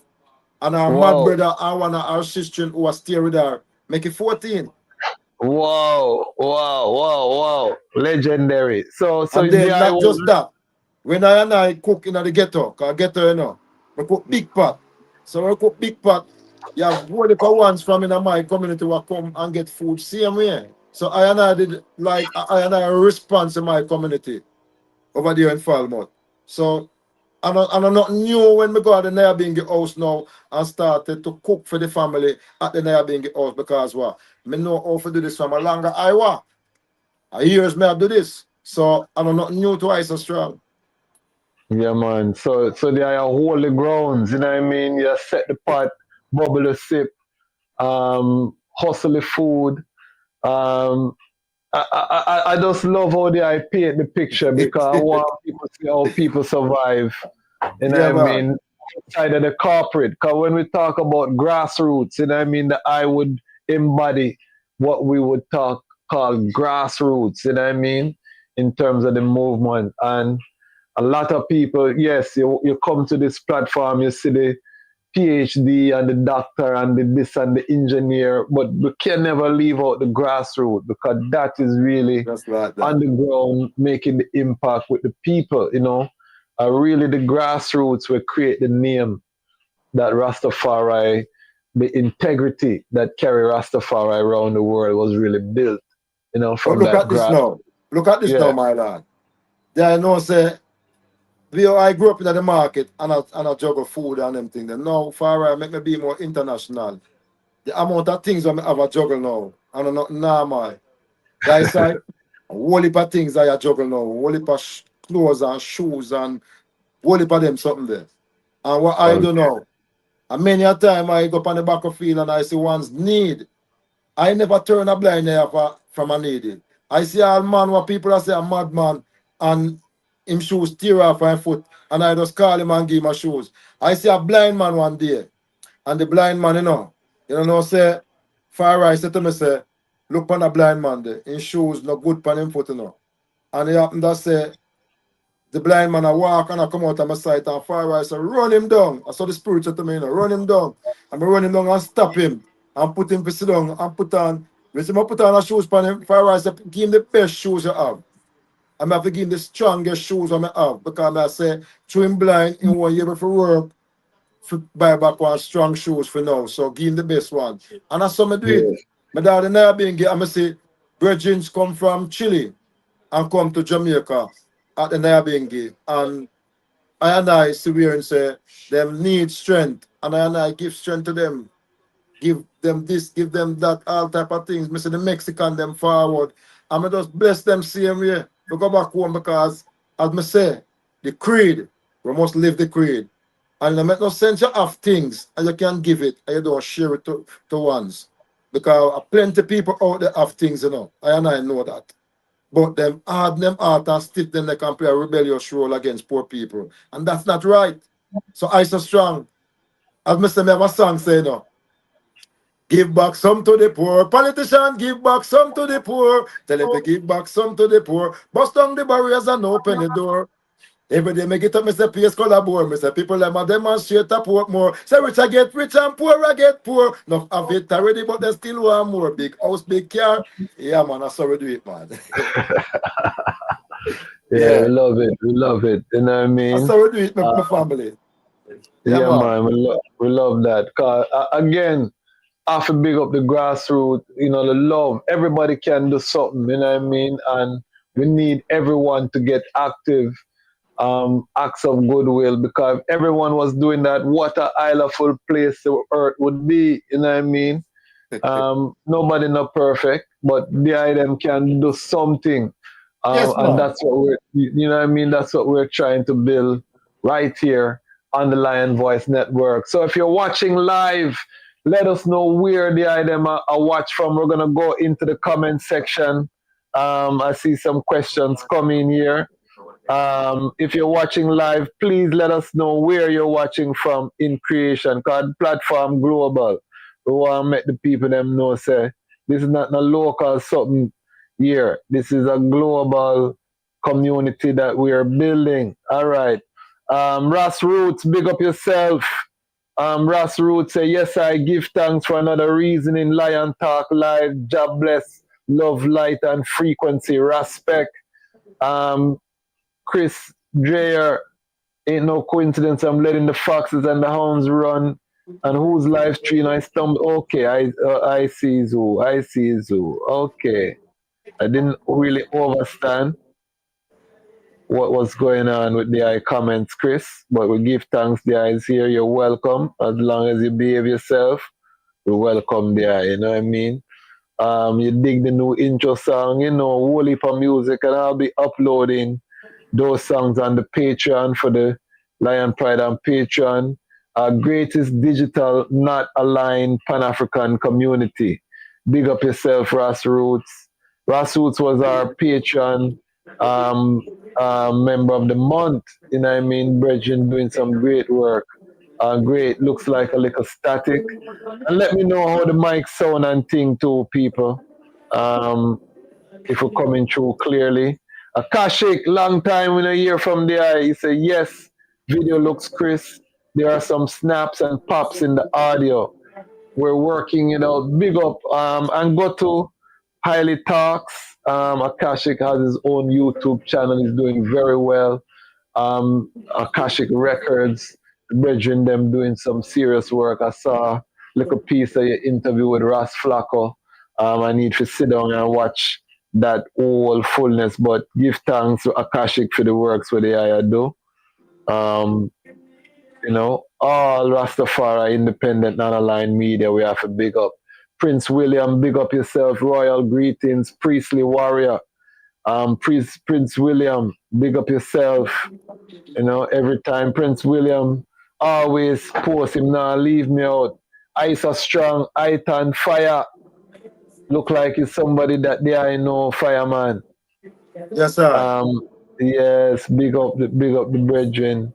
Speaker 2: And our mad
Speaker 14: Wow.
Speaker 2: brother and one of our sisters who was stay with her, Make it 14.
Speaker 14: Wow. Legendary. So
Speaker 2: And
Speaker 14: the
Speaker 2: then
Speaker 14: I
Speaker 2: not
Speaker 14: was
Speaker 2: just that. When I and I cook in the ghetto, cause ghetto, you know, we cook big pot. So when we cook big pot, you have one for ones from in my community will come and get food same way. So I and I did like I and I response in my community over there in Falmouth. So I'm not new when we go to the Nyabingi house now and started to cook for the family at the Nyabingi house because what? Me know how to do this from a longer Iowa. Years me I do this. So I'm not new to Ice and Strong.
Speaker 14: Yeah, man. So they are holy grounds, you know what I mean? You set the pot, bubble the sip, hustle the food. Um, I just love how I paint the picture because I want people to see how people survive. You know
Speaker 2: Yeah,
Speaker 14: what I
Speaker 2: man.
Speaker 14: mean? Outside of the corporate. Because when we talk about grassroots, you know what I mean? That I would embody what we would call grassroots, you know what I mean? In terms of the movement. And a lot of people, yes, you come to this platform, you see the PhD and the doctor and the this and the engineer, but we can never leave out the grassroots because that is really
Speaker 2: Just like that.
Speaker 14: on the ground making the impact with the people, you know. Really the grassroots will create the name that Rastafari, the integrity that carry Rastafari around the world was really built, you know,
Speaker 2: But
Speaker 14: from
Speaker 2: look
Speaker 14: that
Speaker 2: at this
Speaker 14: grass.
Speaker 2: now. Look at this now,
Speaker 14: Yeah.
Speaker 2: my lad. There I know say I grew up in the market and I juggle food and them things. Then now far I make me be more international. The amount of things I have a juggle now. And I'm not normal. Guys, I a whole heap of things I juggle now. A whole heap of clothes and shoes and whole heap of them something there. And what I do now, and many a time I go up on the back of field and I see one's need. I never turn a blind eye from a needy. I see a man what people are say a madman and him shoes tear off my foot and I just call him and give him my shoes. I see a blind man one day and the blind man, you know, say, far right, say to me, say, look on a blind man there, his shoes no good on him foot, And he happened to say, the blind man I walk and I come out of my sight and far right say, run him down. I saw the spirit say to me, run him down. And I run him down and stop him and put him to sit down and put on, when I put on a shoes on him, far right say, give him the best shoes you have. I'm have to give him the strongest shoes I have because I say, through him blind, in 1 year before work, for buy back one strong shoes for now. So give him the best one. And that's how I do it.
Speaker 14: Yeah.
Speaker 2: My dad and I being I'm say, virgins come from Chile and come to Jamaica at the Nyabingi. And I see where and say, them need strength. And I give strength to them. Give them this, give them that, all type of things. Me say the Mexican them forward. And I just bless them same way. We go back home because, as me say, the creed, we must live the creed. And it make no sense you have things and you can give it and you don't share it to ones. Because plenty people out there have things, and I know that. But them hard and stiff them they can play a rebellious role against poor people. And that's not right. So I so strong. As Mr. Me have a song say, give back some to the poor. Politician, give back some to the poor. Tell them to give back some to the poor. Bust down the barriers and open the door. Every day, me get up, Mr. Peace collaborate. Mr. People let me demonstrate support more. Say rich I get rich and poor I get poor. Enough of it already, but they still want more. Big house, big car. Yeah, man, that's how we do it, man.
Speaker 14: Yeah, we
Speaker 2: Yeah,
Speaker 14: love it. We love it. You know what I
Speaker 2: that's
Speaker 14: mean?
Speaker 2: how we do it, my family. Yeah,
Speaker 14: Yeah,
Speaker 2: man.
Speaker 14: man. We love that. 'Cause, again, I have to big up the grassroots, you know, the love. Everybody can do something, you know what I mean? And we need everyone to get active, acts of goodwill, because if everyone was doing that, what a islandful place the earth would be, you know what I mean? Nobody not perfect, but the item can do something.
Speaker 2: Yes,
Speaker 14: And
Speaker 2: man.
Speaker 14: that's what you know what I mean? That's what we're trying to build right here on the Lion Voice Network. So if you're watching live, let us know where the item are watch from. We're going to go into the comment section. I see some questions coming here. If you're watching live, please let us know where you're watching from in creation, because platform global. We want to make the people them know, say, this is not a local something here. This is a global community that we are building. All right. Ras Roots, big up yourself. Ras Root say, yes, I give thanks for another reason in Lion Talk Live. God bless, love, light, and frequency. Respect. Chris Dreyer, ain't no coincidence I'm letting the foxes and the hounds run. And whose live stream I stumbled? Okay, I see Zoo. I see Zoo. Okay. I didn't really understand what was going on with the eye comments, Chris, but we give thanks. The eye is here. You're welcome. As long as you behave yourself, we welcome the eye. You know what I mean? You dig the new intro song, you know, whole heap of music, and I'll be uploading those songs on the Patreon for the Lion Pride and Patreon. Our greatest digital, not aligned Pan-African community. Big up yourself, Ras Roots. Ras Roots was our Patreon member of the month. You know what I mean? Brethren doing some great work. Great. Looks like a little static. And let me know how the mic sound and thing too, people. If we're coming through clearly. Akashik, long time we don't hear from the eye. He said, yes, video looks crisp. There are some snaps and pops in the audio. We're working it out. Big up and go to Haile Talks. Akashik has his own YouTube channel. He's doing very well. Akashic Records, brethren them doing some serious work. I saw a little piece of your interview with Ras Flacco. I need to sit down and watch that whole fullness, but give thanks to Akashic for the works where they are do. You know, all Rastafari independent non-aligned media we have to big up. Prince William, big up yourself. Royal greetings, priestly warrior. Prince William, big up yourself. You know, every time Prince William always post him now, leave me out. Ice are strong, Itan fire. Look like it's somebody that they I know, fireman.
Speaker 2: Yes, sir.
Speaker 14: Yes, big up the brethren.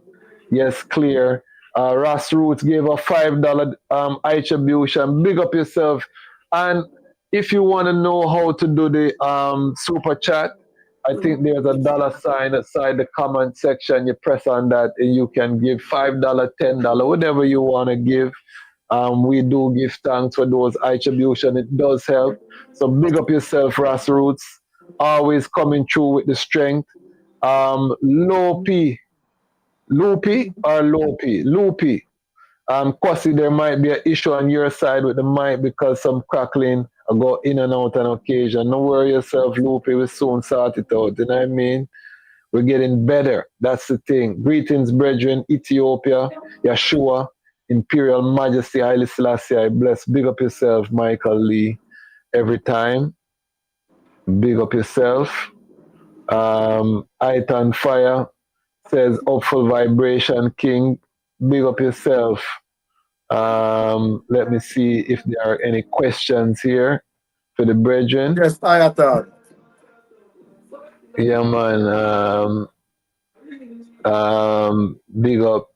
Speaker 14: Yes, clear. Ras Roots gave a $5 attribution. Big up yourself. And if you want to know how to do the super chat, I think there's a dollar sign outside the comment section. You press on that and you can give $5, $10, whatever you want to give. We do give thanks for those attribution. It does help. So big up yourself, Ras Roots. Always coming through with the strength. Loopy or Loopy. Kwasi, there might be an issue on your side with the mic because some crackling go in and out on occasion. Don't worry yourself, Loopy. We'll soon sort it out. You know what I mean? We're getting better. That's the thing. Greetings, brethren, Ethiopia, Yeshua, Imperial Majesty, Haile Selassie. I bless. Big up yourself, Michael Lee. Every time. Big up yourself. Itan Fire says, Upful Vibration King. Big up yourself. Let me see if there are any questions here for the brethren.
Speaker 2: Yes, I thought.
Speaker 14: Yeah, man. Big up.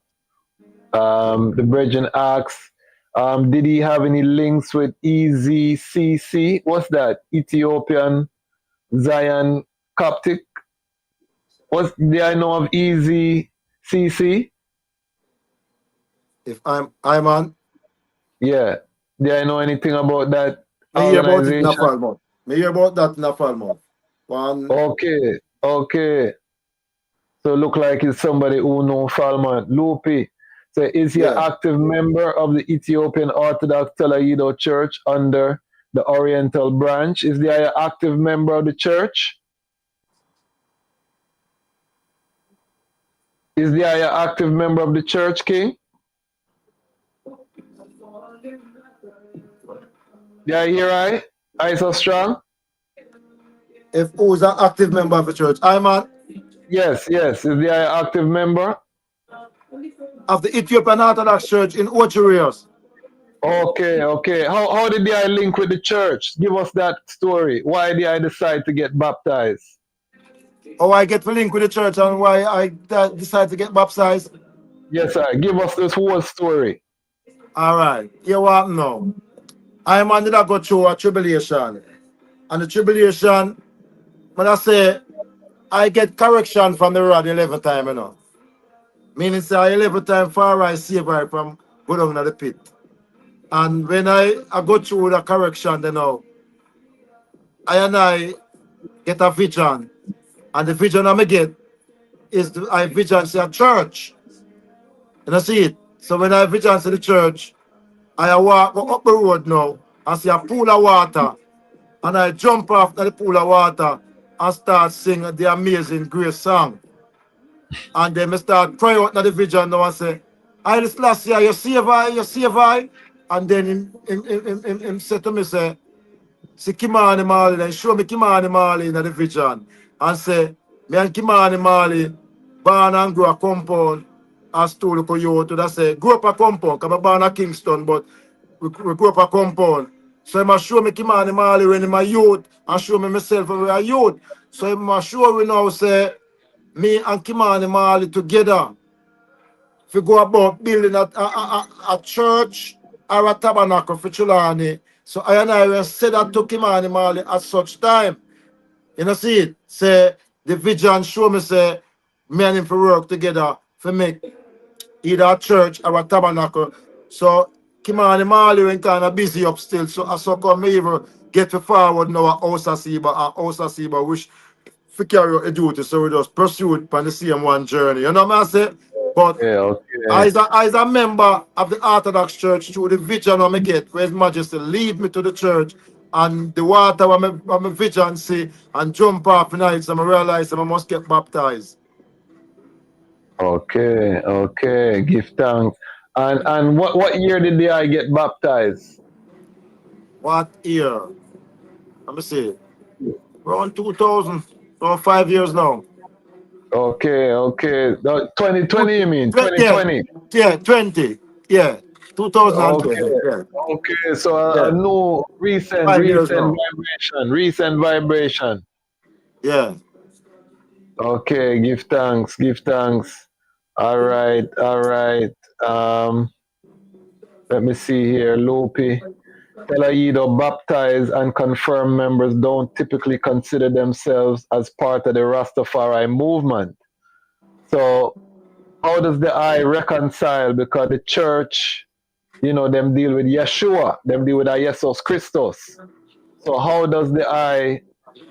Speaker 14: The brethren asks, did he have any links with EZCC? What's that? Ethiopian Zion Coptic? What do I know of EZCC?
Speaker 2: If I'm on.
Speaker 14: Yeah. Do I know anything about that
Speaker 2: Me hear about it in
Speaker 14: organization?
Speaker 2: Falmouth. Me hear about that in Falmouth. One.
Speaker 14: Okay. So look like it's somebody who know Falmouth. Lupi. So is he an active member of the Ethiopian Orthodox Teleido Church under the Oriental branch? Is he an active member of the church? Is he an active member of the church, King? Yeah, you hear right? I so strong?
Speaker 2: If who's an active member of the church? I'm on.
Speaker 14: Yes. Is he an active member?
Speaker 2: Of the Ethiopian Orthodox Church in Ocherios.
Speaker 14: Okay. How did I link with the church? Give us that story. Why did I decide to get baptized?
Speaker 2: How I get to link with the church and why I decide to get baptized?
Speaker 14: Yes, sir. Give us this whole story.
Speaker 2: All right. You want to know? I'm on that go through a tribulation. And the tribulation, when I say I get correction from the rod 11 time, you know. Meaning say 11 time far I save right from go down to the pit. And when I go through the correction, you know, I get a vision. And the vision I get is I vision see a church. And I see it. So when I vision see the church, I walk go up the road now and see a pool of water. And I jump off the pool of water and start singing the amazing grace song. And then I start crying out in the vision now and say, Haile Selassie, you save I, you save I. And then him said to me, say, see Kimani Mali, then show me Kimani Mali in the vision. And say, me and Kimani Mali, born and grow a compound, as told the youth, that say, grow up a compound, because I born a Kingston, but we grew up a compound. So he must show me Kimani Mali when I'm a youth, and show me myself when I'm a youth. So he must show me now, say, me and Kimani Mali together, if we go about building a church or a tabernacle for Chulani. So I and I will say that to Kimani Mali at such time. You know, see it? Say, the vision show me, say, me and him for work together for make either a church or a tabernacle. So Kimani Mali went kind of busy up still. So I saw come me even get to forward now a house of Siba, which for carry out a duty. So we just pursue it on the same one journey. You know what I'm saying? But
Speaker 14: Okay.
Speaker 2: as a member of the Orthodox Church, through the vision I get, where His Majesty lead me to the church, and the water I'm a vision see, and jump off in it, so I realize I must get baptized.
Speaker 14: Okay, okay. Give thanks. And what year did the I get baptized?
Speaker 2: What year? Let me see. Around 2000, around 5 years now.
Speaker 14: Okay, okay. 2020 you mean?
Speaker 2: Yeah,
Speaker 14: 2020.
Speaker 2: yeah, 20. Yeah, 2020.
Speaker 14: Okay,
Speaker 2: Yeah,
Speaker 14: okay. So a
Speaker 2: yeah.
Speaker 14: new recent
Speaker 2: 5 years now.
Speaker 14: vibration.
Speaker 2: Yeah.
Speaker 14: Okay, give thanks, give thanks. All right, all right. Let me see here. Lopi. Pelaido baptized and confirmed members don't typically consider themselves as part of the Rastafari movement. So how does the I reconcile? Because the church, you know, them deal with Yeshua, them deal with Jesus Christus. So how does the I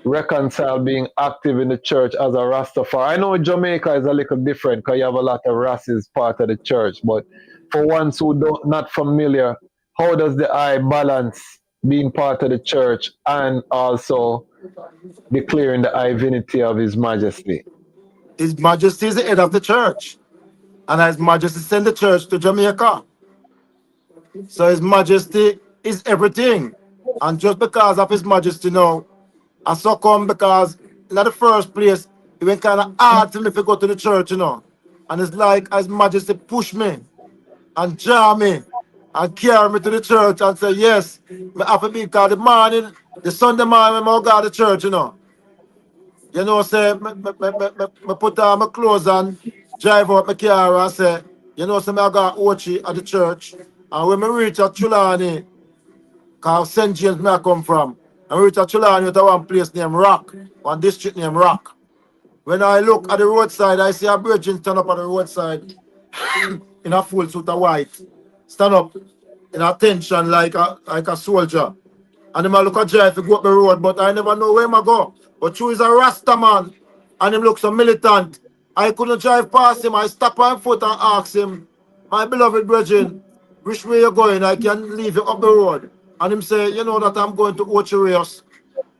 Speaker 14: reconcile being active in the church as a Rastafari? I know Jamaica is a little different because you have a lot of Rastas part of the church, but for ones who don't not familiar, how does the I balance being part of the church and also declaring the divinity of His Majesty?
Speaker 2: His Majesty is the head of the church. And His Majesty sent the church to Jamaica. So His Majesty is everything. And just because of His Majesty now, I so come because in the first place, it went kind of hard for me to go to the church, you know. And it's like His Majesty push me and jar me and carry me to the church and say, yes, I have to be because the morning, the Sunday morning, when I go to the church, you know. You know, say, me put on my clothes and drive out my car and say, you know, say, I got Ochi at the church. And when I reach at Chulani, because St. James where I come from, and we reach at Chulani to one place named Rock, one district named Rock. When I look at the roadside, I see a virgin stand up on the roadside in a full suit of white. Stand up in attention like a soldier. And him a look at drive to go up the road, but I never know where him a go. But through is a Rasta man, and him look so militant. I couldn't drive past him. I stop on foot and ask him, my beloved brethren, which way you going? I can leave you up the road. And him say, you know that I'm going to Ocherios.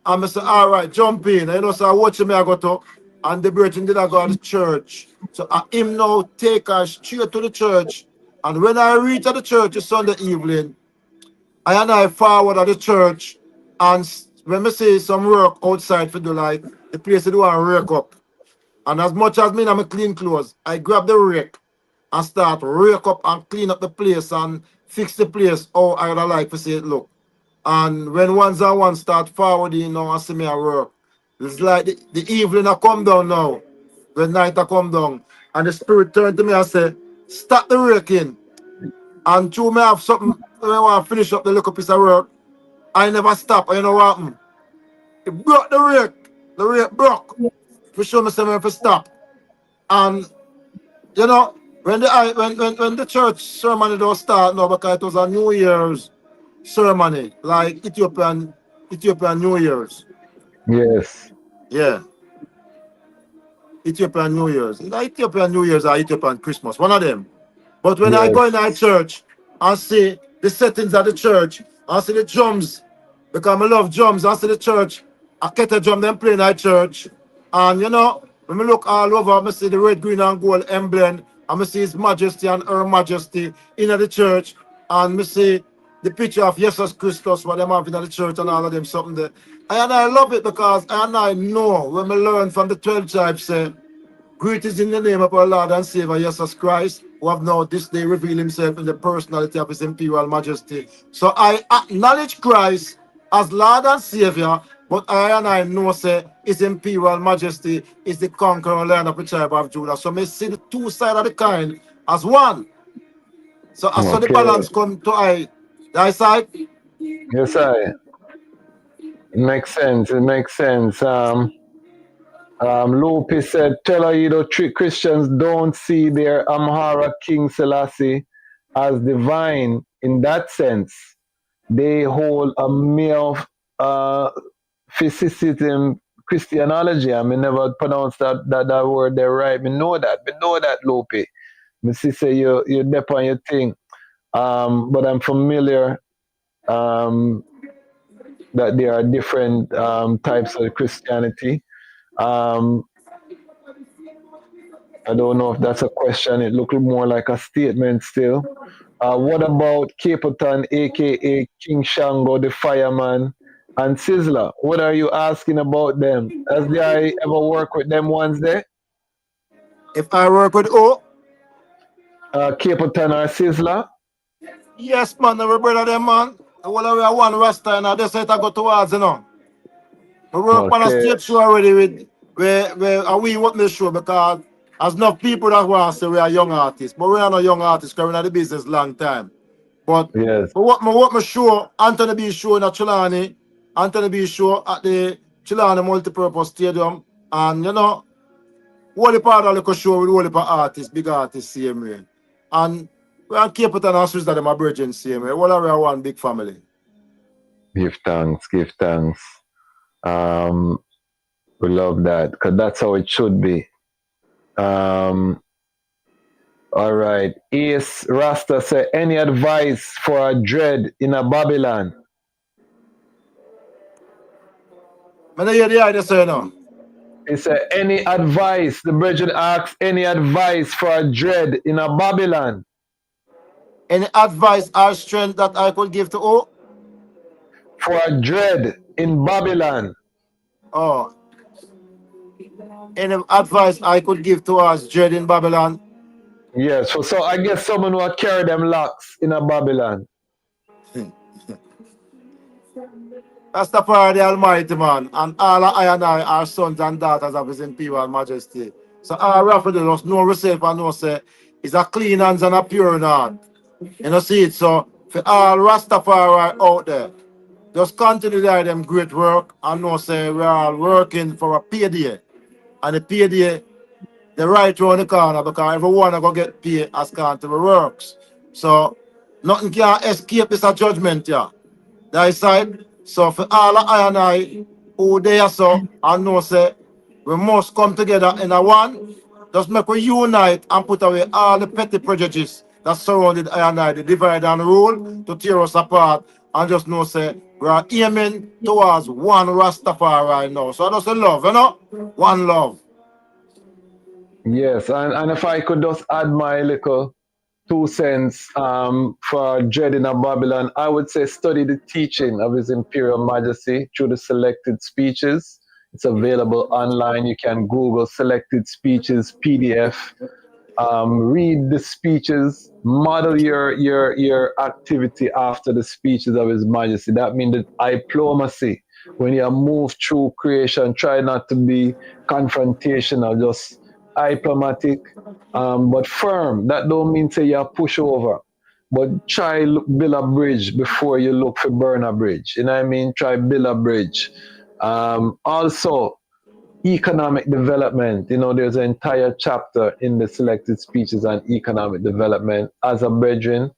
Speaker 2: And I say, all right, jump in. You know, so I watch him I go to. And the brethren did I go to the church. So him now take us straight to the church. And when I reach at the church Sunday evening, I forward at the church, and when me see some work outside for do like the place to do and rake up. And as much as me in my clean clothes, I grab the rake and start rake up and clean up the place and fix the place how I would like to see it look. And when ones and one start forwarding, you know, and see me at work, it's like the evening I come down now, the night I come down, and the spirit turned to me and say, stop the raking. And to me have something when I want to finish up the little piece of work. I never stop. And you know what happened? It broke the rake. The rake broke. For sure, me say me have to stop. And you know, when the church ceremony don't start now because it was a New Year's ceremony, like Ethiopian New Year's.
Speaker 14: Yes.
Speaker 2: Yeah. Ethiopian New Year's. Either Ethiopian New Year's or Ethiopian Christmas, one of them. But when I go in
Speaker 14: Yes.
Speaker 2: that church and see the settings of the church, and see the drums, because I love drums, I see the church, I get a drum them playing at church. And you know, when I look all over, I see the red, green, and gold emblem, and I see His Majesty and Her Majesty in the church, and I see the picture of Jesus Christus, what them have in the church, and all of them something there. And I love it because I know when I learn from the 12 tribes, say, great is in the name of our Lord and Savior Jesus Christ, who have now this day revealed himself in the personality of his imperial majesty. So I acknowledge Christ as Lord and Savior, but I know say his imperial majesty is the conqueror land of the tribe of Judah. So I see the two sides of the coin as one. So I saw the
Speaker 14: Okay.
Speaker 2: balance come to thy side.
Speaker 14: Yes, I. It makes sense. It makes sense. Lopi said, tell her you know, Christians don't see their Amhara King Selassie as divine in that sense. They hold a mere physicitism Christianology. I mean, never pronounce that word there right. Me know that. Lopi. Me see say you dep on your thing. But I'm familiar that there are different types of Christianity. I don't know if that's a question. It looked more like a statement still. What about Capoton, aka King Shango, the fireman, and Sizzler? What are you asking about them? Has I ever worked with them once there?
Speaker 2: If I work with who?
Speaker 14: Capoton or Sizzler?
Speaker 2: Yes, man, every brother them man. Well, we are one Rasta and I just say it I go towards, you know. I work on a
Speaker 14: Okay.
Speaker 2: stage show already with where we what me show because as enough people that want to say we are young artists, but we are not young artists because we're in the business long time. But
Speaker 14: yes,
Speaker 2: what my show, Anthony B show in Chilani, Anthony B show at the Chilani Multipurpose Stadium, and you know, only part of the show with only artists, big artists same way. And we are Capitan and Swiss that them are bridging same way. All we are one big family.
Speaker 14: give thanks, give thanks. We love that because that's how it should be. All right. Ace Rasta say, any advice for a dread in a Babylon?
Speaker 2: I don't hear the idea say no.
Speaker 14: He said, any advice? The Bridget asks, any advice for a dread in a Babylon?
Speaker 2: Any advice or strength that I could give to who?
Speaker 14: For a dread in Babylon.
Speaker 2: Oh, any advice I could give to us, Dread in Babylon?
Speaker 14: Yes, so I guess someone who carry them locks in a Babylon.
Speaker 2: Rastafari the Almighty Man, and all I and I are sons and daughters of His Imperial Majesty. So all we have to do is know ourselves and know say it's a clean hands and a pure heart. You know see it, so for all Rastafari out there, just continue to do them great work and know say we are all working for a payday. And the payday the right round the corner because everyone are gonna get paid as country works. So nothing can escape this a judgment, yeah. That side. So for all of I and I who they are so and know say we must come together in a one. Just make we unite and put away all the petty prejudices that surrounded I and I, the divide and rule to tear us apart and just know say we are aiming towards one Rastafari right now. So that's the love, you know? One love.
Speaker 14: Yes, and if I could just add my little 2 cents for dread in a Babylon, I would say study the teaching of His Imperial Majesty through the selected speeches. It's available online. You can Google selected speeches PDF. Read the speeches, model your activity after the speeches of His Majesty. That means that diplomacy. When you move through creation, try not to be confrontational, just diplomatic, but firm. That don't mean say you push over, but try build a bridge before you look for burn a bridge. You know what I mean? Try build a bridge. Also, economic development. There's an entire chapter in the selected speeches on economic development. As a brethren,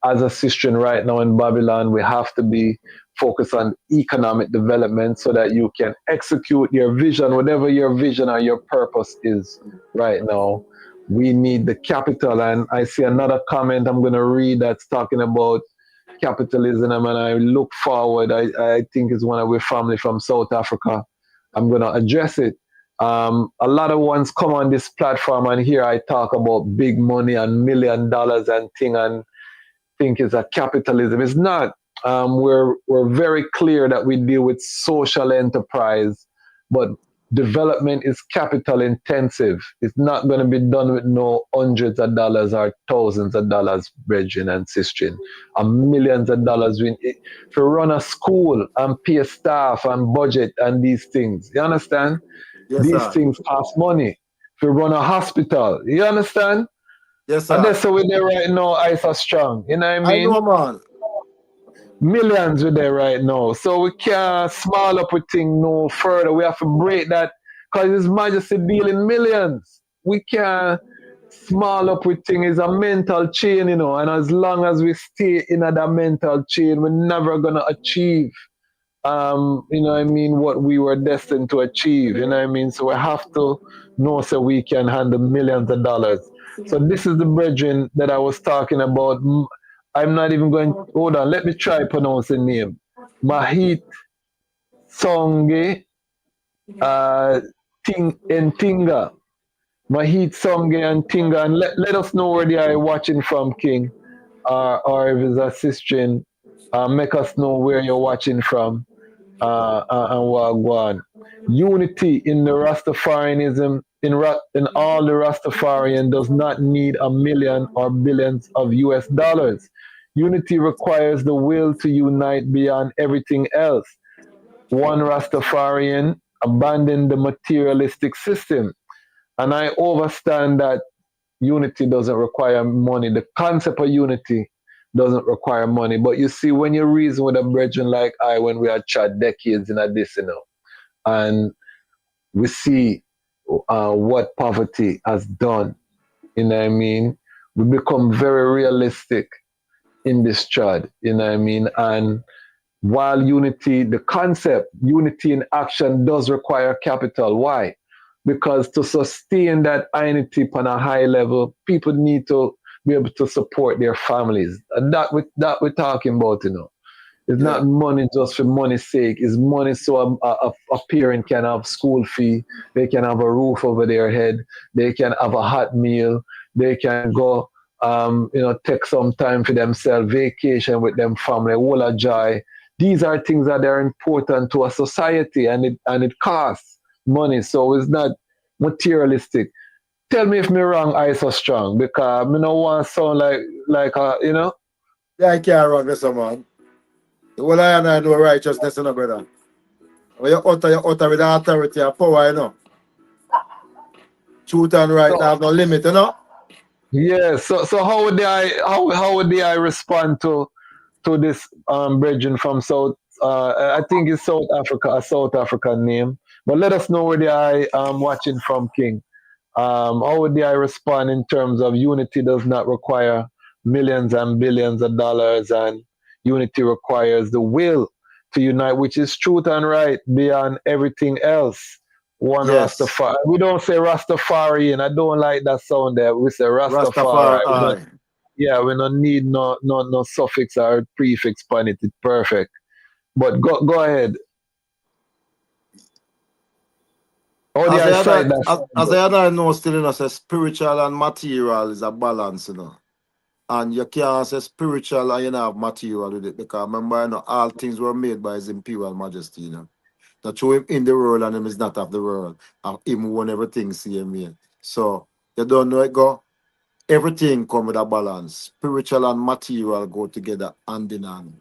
Speaker 14: as a Christian right now in Babylon, we have to be focused on economic development so that you can execute your vision, whatever your vision or your purpose is right now. We need the capital. And I see another comment I'm going to read that's talking about capitalism, and I look forward. I think it's one of our family from South Africa. I'm going to address it. A lot of ones come on this platform and here I talk about big money and $1 million and thing and think it's a capitalism. It's not. We're very clear that we deal with social enterprise, but development is capital intensive. It's not going to be done with no hundreds of dollars or thousands of dollars, brethren and sisters, and millions of dollars. If you run a school and pay staff and budget and these things, you understand?
Speaker 2: Yes,
Speaker 14: These
Speaker 2: sir.
Speaker 14: things cost money. If you run a hospital, you understand?
Speaker 2: Yes,
Speaker 14: And
Speaker 2: sir.
Speaker 14: that's how we're there right now, ICE are strong. You know what I
Speaker 2: I
Speaker 14: mean?
Speaker 2: know, man.
Speaker 14: Millions we're there right now. So we can't small up with thing no further. We have to break that because His Majesty deal in millions. We can't small up with thing. It's a mental chain, and as long as we stay in that mental chain, we're never gonna achieve what we were destined to achieve, So we have to know so we can handle millions of dollars. So this is the brethren that I was talking about. I'm not even going, hold on, let me try pronounce the name. Mahit Songe Tinga. Mahit Songe and Tinga. And let us know where they are watching from, King. Or if it's a sister, make us know where you're watching from. And Wagwan. Unity in the Rastafarianism, in all the Rastafarian does not need a million or billions of US dollars. Unity requires the will to unite beyond everything else. One Rastafarian abandon the materialistic system. And I understand that unity doesn't require money. The concept of unity doesn't require money. But you see, when you reason with a brethren like I, when we had chat decades in this, and we see what poverty has done, we become very realistic in this chat, and while unity, the concept, unity in action does require capital. Why? Because to sustain that unity on a high level, people need to be able to support their families. And that we're talking about, It's not money just for money's sake. It's money so a parent can have school fee, they can have a roof over their head, they can have a hot meal, they can go, take some time for themselves, vacation with them family, whole of joy. These are things that are important to a society, and it costs money. So it's not materialistic. Tell me if me wrong, I so strong, because I don't want to sound like
Speaker 2: Yeah, I can't run this, man. The whole I know righteousness, brother. When you utter with authority and power, Truth and right have no limit,
Speaker 14: Yeah. So how would I respond to this brethren from South? I think it's South Africa, a South African name. But let us know where they are watching from, King. How would I respond in terms of unity does not require millions and billions of dollars, and unity requires the will to unite, which is truth and right beyond everything else. One
Speaker 2: Yes.
Speaker 14: Rastafari. We don't say Rastafari, and I don't like that sound there. We say Rastafari.
Speaker 2: Rastafari.
Speaker 14: We don't need no suffix or prefix on it. It's perfect. But go ahead.
Speaker 2: As I know, still, say spiritual and material is a balance, And you can't say spiritual and you don't have material with it, because remember, all things were made by His Imperial Majesty, That show Him in the world and Him is not of the world. And Him won everything same way. So you don't know it go. Everything come with a balance. Spiritual and material go together hand in hand.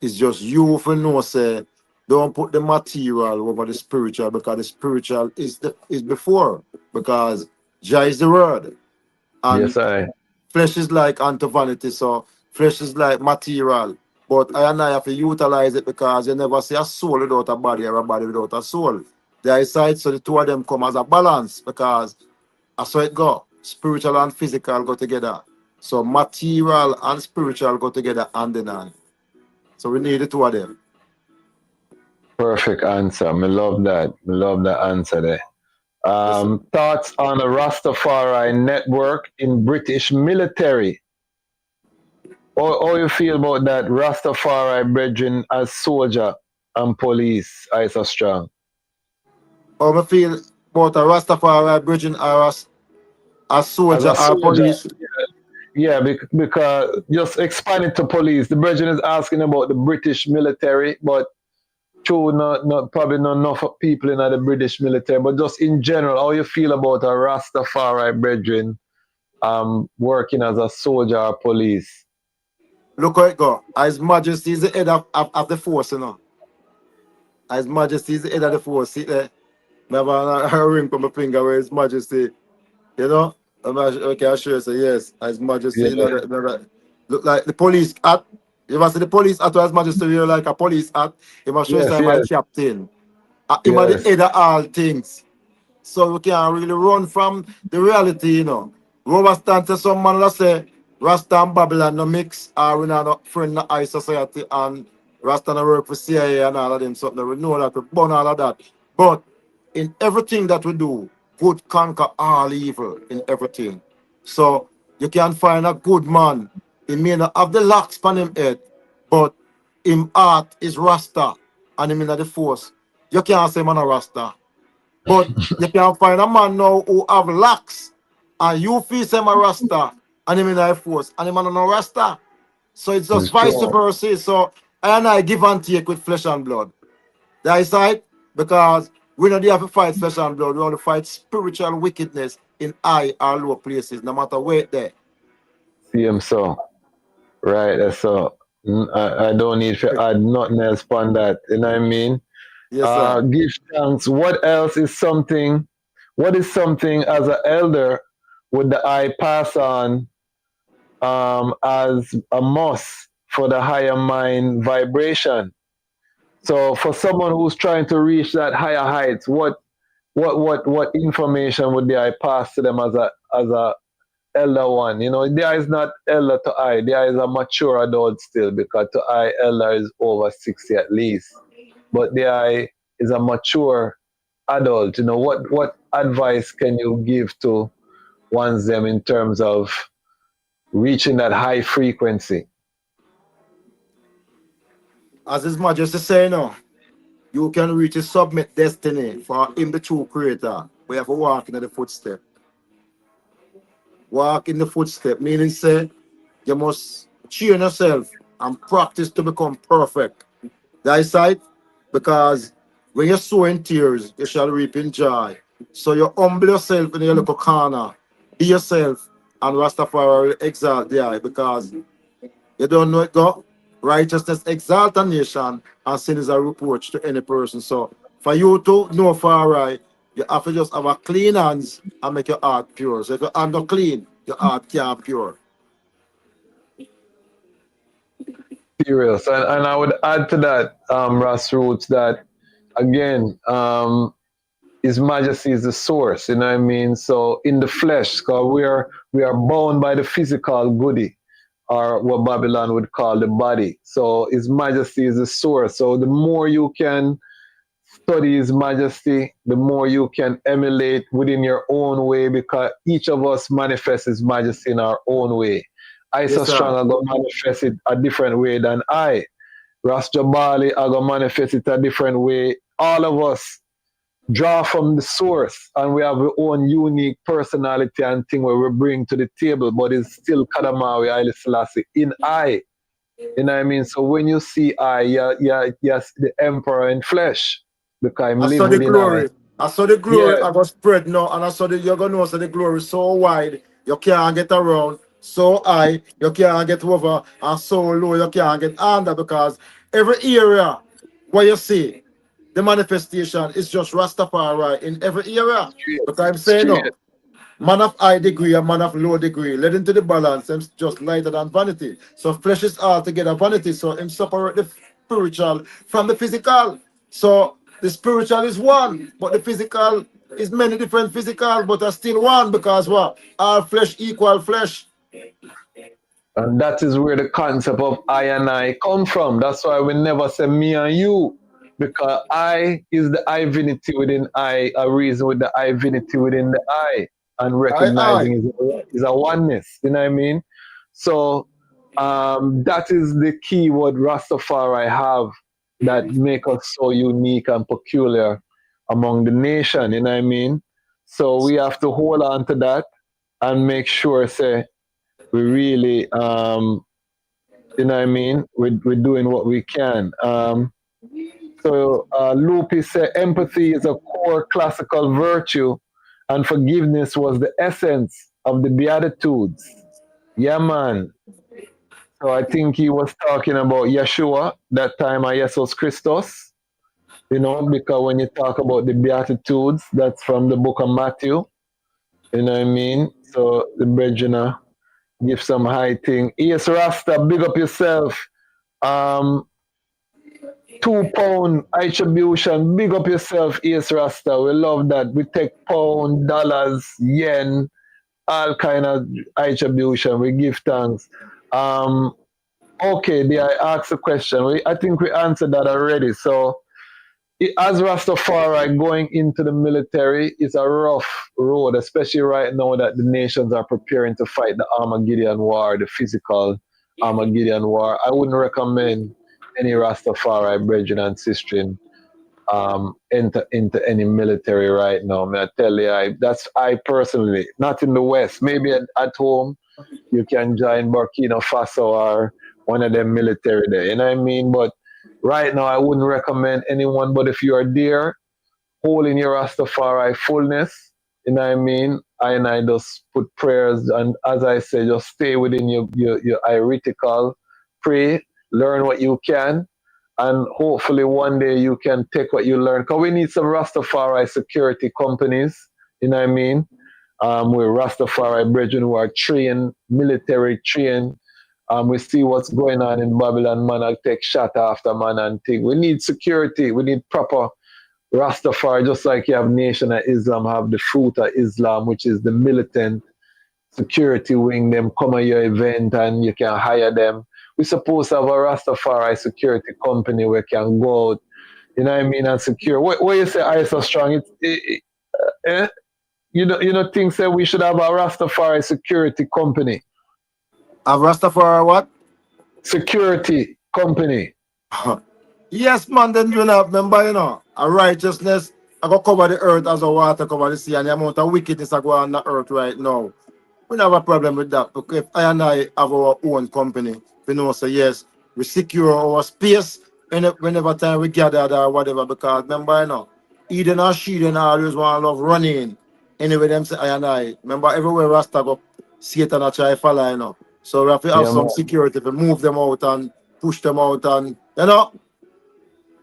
Speaker 2: It's just you for know say don't put the material over the spiritual, because the spiritual is before, because Jah is the word. And
Speaker 14: yes, I.
Speaker 2: Flesh is like unto vanity, so flesh is like material. But I have to utilize it, because you never see a soul without a body or a body without a soul. The eyesight, so the two of them come as a balance because that's how it go. Spiritual and physical go together. So material and spiritual go together hand in hand. So we need the two of them.
Speaker 14: Perfect answer. Me love that. Me love that answer there.
Speaker 2: Yes, sir.
Speaker 14: Thoughts on the Rastafari network in British military? How you feel about that Rastafari brethren as soldier and police? I so strong.
Speaker 2: How I feel about a Rastafari bridging or a
Speaker 14: As
Speaker 2: soldier
Speaker 14: a
Speaker 2: or
Speaker 14: soldier,
Speaker 2: police.
Speaker 14: yeah, because just expand it to police. The brethren is asking about the British military, but true, not probably not enough people in the British military, but just in general, how you feel about a Rastafari brethren working as a soldier or police?
Speaker 2: Look how it go. His Majesty is the head of the force, you know. His Majesty is the head of the force. See there? I have a ring on my finger where His Majesty, you know. Okay, I sure say yes. His Majesty,
Speaker 14: Yeah,
Speaker 2: you know, look like the police hat. You must see the police hat, His Majesty wear like a police hat. He must show
Speaker 14: yes,
Speaker 2: say my
Speaker 14: yes,
Speaker 2: captain. Him are the
Speaker 14: yes.
Speaker 2: head of all things. So we can't really run from the reality, you know. We stand to some man that say Rasta and Babylon no mix, or we not no friend in the high society, and Rasta no work for CIA and all of them something. We know that we burn all of that. But in everything that we do, good conquer all evil in everything. So you can find a good man. He may not have the locks on him head, but him heart is Rasta and him in the force. You can't say man a Rasta. But you can find a man now who have locks and you feel him a Rasta and him in a force and him a no Rasta. So it's just
Speaker 14: It's
Speaker 2: vice
Speaker 14: true.
Speaker 2: versa. So I and I give and take with flesh and blood. That is right, because we don't have to fight flesh and blood, we want to fight spiritual wickedness in high or low places, no matter where it's there.
Speaker 14: See him so. Right, so I don't need to add nothing else on that. You know what I mean?
Speaker 2: Yes, sir.
Speaker 14: Give thanks. What is something as an elder would the I pass on as a must for the higher mind vibration? So for someone who's trying to reach that higher heights, what information would the I pass to them as a elder one? You know, the I is not elder to I. The I is a mature adult still because to I elder is over 60 at least. But the I is a mature adult. You know, what advice can you give to ones them in terms of reaching that high frequency?
Speaker 2: As His Majesty say now, you can reach a submit destiny for him the true creator. We have to walk in the footstep. Walk in the footstep, meaning say you must train yourself and practice to become perfect. That is right, because when you sow in tears, you shall reap in joy. So you humble yourself in your little corner, be yourself, and Rastafari will exalt the eye, because you don't know it, God. Righteousness exalt a nation, and sin is a reproach to any person. So for you to know far right, you have to just have a clean hands and make your heart pure. So if your hand not clean, your heart can't pure.
Speaker 14: Serious. And I would add to that, Ras Roots, that again, His Majesty is the source, you know what I mean? So in the flesh, because we are bound by the physical goody, or what Babylon would call the body. So His Majesty is the source. So the more you can study His Majesty, the more you can emulate within your own way, because each of us manifests His Majesty in our own way. I so
Speaker 2: Yes,
Speaker 14: strong
Speaker 2: sir.
Speaker 14: I go manifest it a different way than I. Ras Jabali I go manifest it a different way. All of us draw from the source and we have our own unique personality and thing where we bring to the table, but it's still Kadamawi Haile Selassie in I. You know what I mean? So when you see I, yes, the emperor in flesh, because I'm
Speaker 2: I
Speaker 14: live
Speaker 2: saw the
Speaker 14: within I.
Speaker 2: glory. I saw the glory.
Speaker 14: Yeah,
Speaker 2: I got spread now, and I saw the you're gonna know so the glory so wide you can't get around, so high you can't get over, and so low you can't get under, because every area where you see the manifestation is just Rastafari in every area.
Speaker 14: straight,
Speaker 2: Because I'm saying
Speaker 14: straight.
Speaker 2: no. Man of high degree and man of low degree, led into the balance, them just lighter than vanity. So flesh is altogether vanity. So him separate the spiritual from the physical. So The spiritual is one, but the physical is many different physical, but are still one because what? All flesh equal flesh.
Speaker 14: And that is where the concept of I and I come from. That's why we never say me and you. Because I is the divinity within I, a reason with the divinity within the I. And
Speaker 2: I.
Speaker 14: recognizing is a oneness. You know what I mean? So that is the key what Rastafari have that make us so unique and peculiar among the nation. You know what I mean? So we have to hold on to that and make sure, say, we really, you know what I mean? We're doing what we can. So Lupi said empathy is a core classical virtue and forgiveness was the essence of the Beatitudes. Yeah, man. So I think he was talking about Yeshua, that time of Jesus Christus, you know, because when you talk about the Beatitudes, that's from the book of Matthew, you know what I mean? So the brethren give some high thing. Yes, Rasta, big up yourself. £2 attribution, big up yourself, Yes, Rasta. We love that. We take pound, dollars, yen, all kind of attribution. We give thanks. Okay, I asked a question. I think we answered that already. So as Rastafari going into the military is a rough road, especially right now that the nations are preparing to fight the Armageddon War, the physical Armageddon War. I wouldn't recommend any Rastafari brethren and sisters enter into any military right now. I tell you, that's I personally, not in the West. Maybe at home you can join Burkina Faso or one of them military there. You know what I mean? But right now, I wouldn't recommend anyone. But if you are there, holding your Rastafari fullness, you know what I mean? I just put prayers, and as I say, just stay within your heretical, pray, learn what you can, and hopefully one day you can take what you learn. Because we need some Rastafari security companies, you know what I mean? With Rastafari brethren who are trained, military trained. We see what's going on in Babylon, man. I take shot after man and thing. We need security. We need proper Rastafari, just like you have Nation of Islam, have the Fruit of Islam, which is the militant security wing. Them come at your event and you can hire them. We're supposed to have a Rastafari security company where can go out, you know what I mean, and secure. What you say I so strong? You know, things that we should have a Rastafari security company.
Speaker 2: A Rastafari what?
Speaker 14: Security company.
Speaker 2: Yes, man, then you know, remember, you know, a righteousness, I go cover the earth as a water cover the sea, and the amount of wickedness I go on the earth right now. We don't have a problem with that, because if I and I have our own company, we know, say, yes, we secure our space whenever time we gather or whatever, because remember, you know, Eden and Sheeden always want to love running. Anyway, them say, I and I, remember, everywhere Rasta go, Satan a try follow, you know. So we have to have
Speaker 14: Yeah,
Speaker 2: some
Speaker 14: man.
Speaker 2: security to move them out and push them out and, you know.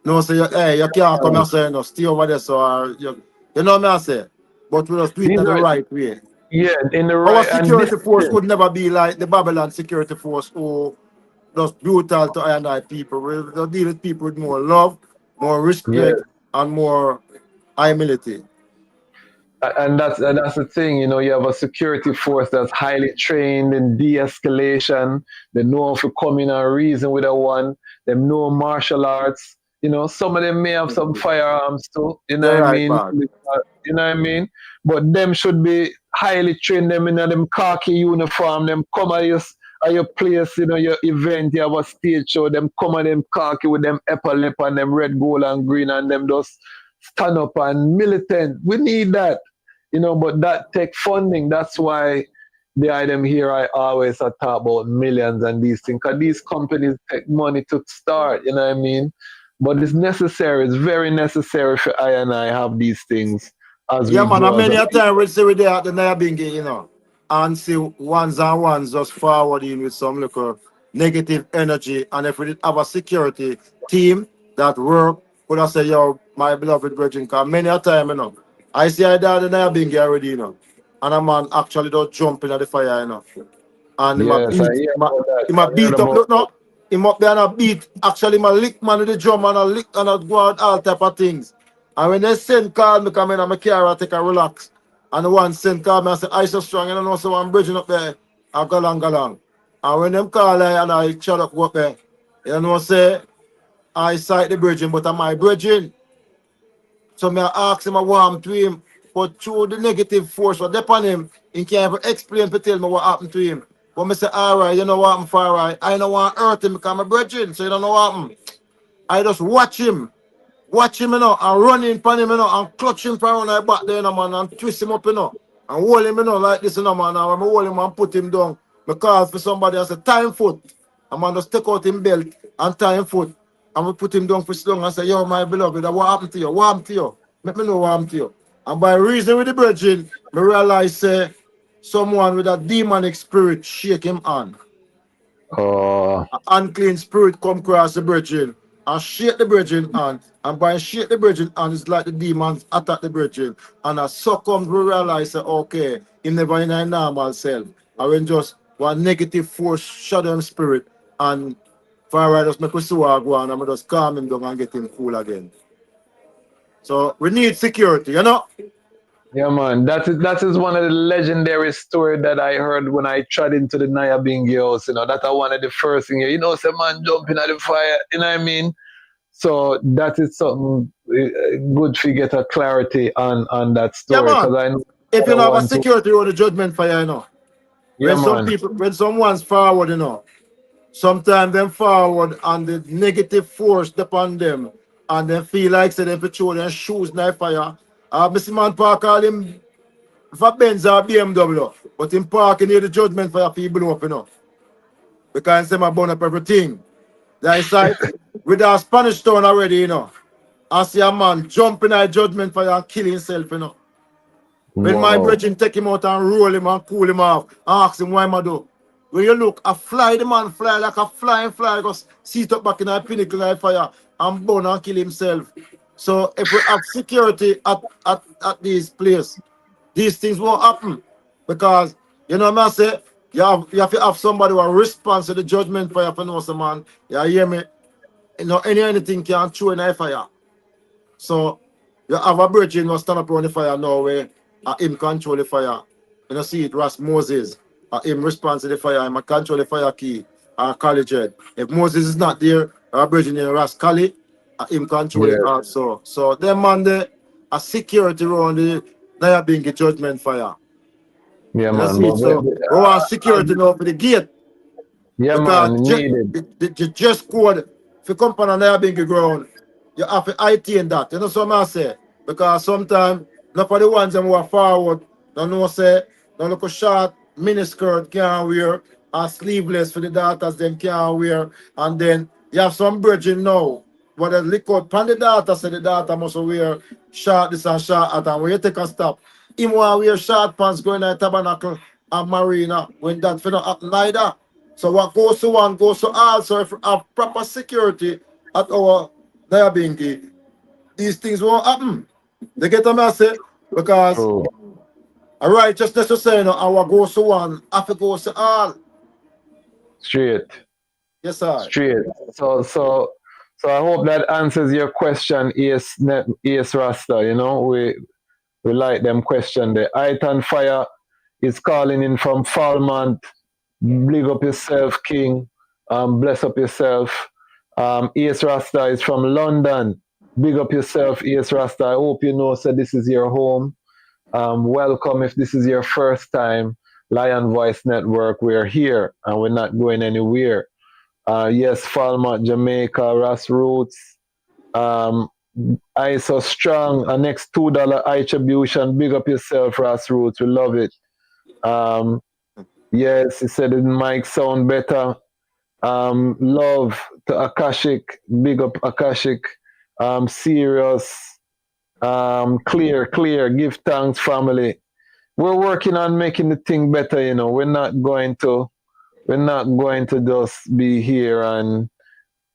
Speaker 2: No, say, hey, you can't come and say, you know, stay over there, so you know what I say? But we just do it in the right way.
Speaker 14: Yeah, in the
Speaker 2: Our
Speaker 14: right and
Speaker 2: security force
Speaker 14: discipline.
Speaker 2: would never be like the Babylon security force who just brutal to I and I people. We'll deal with people with more love, more
Speaker 14: Yeah.
Speaker 2: respect, and more humility.
Speaker 14: And that's the thing, you know, you have a security force that's highly trained in de-escalation. They know if you come in and reason with a one. They know martial arts. You know, some of them may have some firearms too. You know
Speaker 2: You're
Speaker 14: what I
Speaker 2: right,
Speaker 14: mean?
Speaker 2: man.
Speaker 14: You know what I mean? But them should be highly trained. Them in them khaki uniform. Them come at your place, you know, your event. You have a stage show. Them come at them khaki with them epaulet and them red, gold, and green, and them just stand up and militant. We need that, you know, but that take funding. That's why the item here I always talk about millions and these things, because these companies take money to start, you know what I mean? But it's necessary, it's very necessary for I and I have these things as
Speaker 2: Yeah,
Speaker 14: we
Speaker 2: man, and
Speaker 14: grow as
Speaker 2: many
Speaker 14: a
Speaker 2: a time we see we there at the Nayabingi, you know, and see ones and ones just forwarding with some little negative energy. And if we did have a security team that work, could I say, yo, my beloved virgin, because many a time, you know, I see I there at the Nayabingi already, you know, and a man actually don't jump in the fire, you know, and
Speaker 14: Yes, I hear about that.
Speaker 2: he might
Speaker 14: I heard
Speaker 2: beat up,
Speaker 14: about
Speaker 2: look,
Speaker 14: that.
Speaker 2: no, he might be on a beat, actually, my lick man with the drum and a lick and a go out all type of things. And when they send call me, come in and my car, I take a relax. And the one send call me, I say, I so strong, you know, so I'm bridging up there. I go along. And when them call I and I shut up, go up there, you know, say, I sight the bridging, but am I bridging? So me I ask him, I want to him, but through the negative force what upon him, he can't even explain to tell me what happened to him. But me say, all right, you know what happened for all right. I don't want to hurt him because I'm a bridging, so you don't know what happened. I just watch him, you know, and run in upon him, you know, and clutch him from around my back there, you know, man, and twist him up, you know, and hold him, you know, like this, you know, man, and when I hold him and put him down, because for somebody else, a time foot, a man just take out him belt and tie him foot, and we put him down for long and say, yo, my beloved, what happened to you? What happened to you? Let me know what happened to you. And by reason with the virgin, I realize, someone with a demonic spirit shake him on.
Speaker 14: Oh,
Speaker 2: An unclean spirit come across the brethren and shake the brethren hand. And by shake the brethren hand, it's like the demons attack the brethren. And as so comes we realize that okay, he never in a normal self. I when just one negative force shadow him spirit and fire just make us so go on and we just calm him down and get him cool again. So we need security, you know?
Speaker 14: yeah, man. That is one of the legendary stories that I heard when I tried into the Nyabingi house. You know, that are one of the first things. You know, some man jumping at the fire. You know what I mean? So that is something good to get a clarity on that
Speaker 2: Yeah,
Speaker 14: story because
Speaker 2: man.
Speaker 14: I know
Speaker 2: If you
Speaker 14: the
Speaker 2: don't have a
Speaker 14: one to.
Speaker 2: security on the judgment fire, you know.
Speaker 14: Yeah,
Speaker 2: When some
Speaker 14: man.
Speaker 2: people, when someone's forward, you know. Sometimes them forward and the negative force upon them and they feel like say them for throw their shoes in the fire. Mr. Man Park call him for Benz or BMW, but him parking near the judgment fire for blow up, you know. Because them a burn up everything. That is like with our Spanish town already, you know. I see a man jumping at judgment fire and kill himself, you know. When my
Speaker 14: Wow.
Speaker 2: brethren take him out and roll him and cool him off, I ask him why I do. When you look, I fly the man fly like a flying fly, just seat up back in a pinnacle like fire and burn and kill himself. So if we have security at these places, these things won't happen. Because you know what I say, you have to have somebody who responds to the judgment fire for no man. You hear me? You know, anything can throw in a fire. So you have a virgin who stand up on the fire now where him control the fire. You know, see it, Ras Moses. Him responds to the fire, him a control the fire key, college head. If Moses is not there, a virgin in Ras Kali, him control it
Speaker 14: Yeah,
Speaker 2: also. So them man there, a security around the Nyabingi judgment fire.
Speaker 14: yeah,
Speaker 2: You know,
Speaker 14: man.
Speaker 2: see it. So we want security now for the gate.
Speaker 14: Yeah,
Speaker 2: Because
Speaker 14: man. Needed.
Speaker 2: the dress code, if you come on a Nyabingi ground, you have to IT in that. You know what I say? Because sometimes, not for the ones that who are forward, don't know say, don't look a short miniskirt can't wear, or sleeveless for the daughters them can't wear. And then you have some bridging now. But the liquid pan the daughter say the daughter must wear short this and short that. And when you take a stop, him want wear short pants going to tabernacle and marina when that for not happen neither. So what goes to one goes to all. So if we have proper security at our Nyabingi, these things won't happen. They get a message because
Speaker 14: True.
Speaker 2: a righteousness is saying our goes to one, have to goes to all.
Speaker 14: Straight.
Speaker 2: Yes, sir.
Speaker 14: Straight. So I hope that answers your question, AS Rasta. You know, we like them question. The Itan Fire is calling in from Falmouth. Big up yourself, King. Bless up yourself. AS Rasta is from London. Big up yourself, AS Rasta. I hope you know, so this is your home. Welcome if this is your first time. Lion Voice Network, we're here and we're not going anywhere. Yes, Falmouth, Jamaica, Ras Roots. I so strong. A next $2 attribution. Big up yourself, Ras Roots. We love it. Yes, he said it might sound better. Love to Akashic. Big up Akashic. Serious. Clear. Give thanks, family. We're working on making the thing better, you know. We're not going to just be here and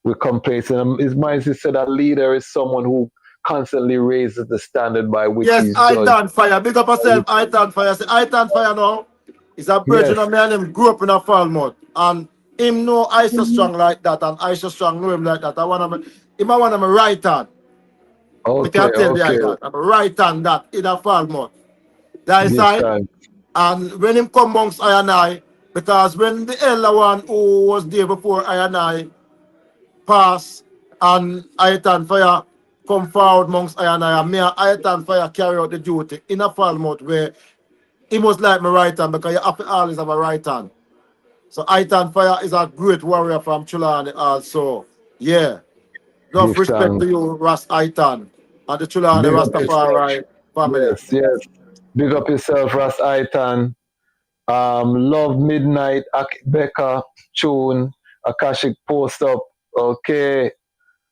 Speaker 14: we're complacent. His Majesty said a leader is someone who constantly raises the standard by which
Speaker 2: Yes,
Speaker 14: he's judged.
Speaker 2: Itan Fire. Big up yourself, Itan Fire. Say Itan Fire now. Is a virgin
Speaker 14: Yes,
Speaker 2: of man him grew up in a Falmouth. And him know I so strong like that and I so strong know him like that. Him I want him right hand. I
Speaker 14: Okay,
Speaker 2: can tell you
Speaker 14: okay.
Speaker 2: that. I'm right on that in a Falmouth. That
Speaker 14: Give
Speaker 2: side.
Speaker 14: thanks.
Speaker 2: And when him come amongst I and I, because when the elder one who was there before I and I pass and Itan Fire come forward amongst I and me and Itan Fire carry out the duty in a Falmouth where he must like my right hand because you have to always have a right hand. So Itan Fire is a great warrior from Chulani also. Yeah. Enough
Speaker 14: Give
Speaker 2: respect to
Speaker 14: thanks.
Speaker 2: you, Ras Itan and the Chulani
Speaker 14: Big up yourself.
Speaker 2: Rastafari family.
Speaker 14: Yes, yes. Big up yourself, Ras Aitan. Love Midnight, Becca, Tune, Akashic Post Up. Okay.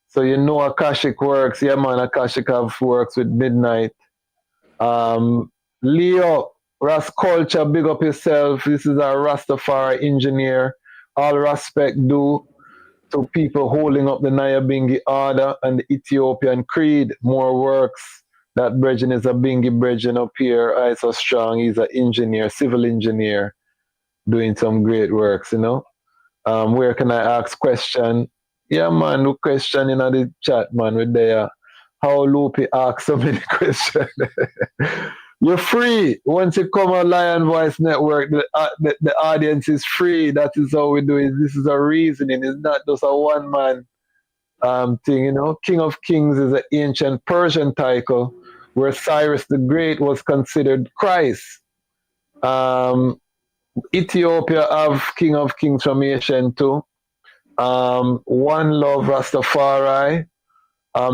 Speaker 14: So you know Akashic works. Yeah, man, Akashic have works with Midnight. Leo, Ras Culture, big up yourself. This is a Rastafari engineer. All respect due to people holding up the Nyabingi order and the Ethiopian creed. More works. That Bridgen is a Bingi Bridgen up here. I so strong. He's an engineer, civil engineer, doing some great works, you know. Where can I ask question? Yeah, man, no question in the chat, man. With there. How Loopy ask so many questions. You're free. Once you come on Lion Voice Network, the audience is free. That is how we do it. This is a reasoning. It's not just a one man thing, you know. King of Kings is an ancient Persian title where Cyrus the Great was considered Christ. Ethiopia have King of Kings from Ancient too. One Love Rastafari.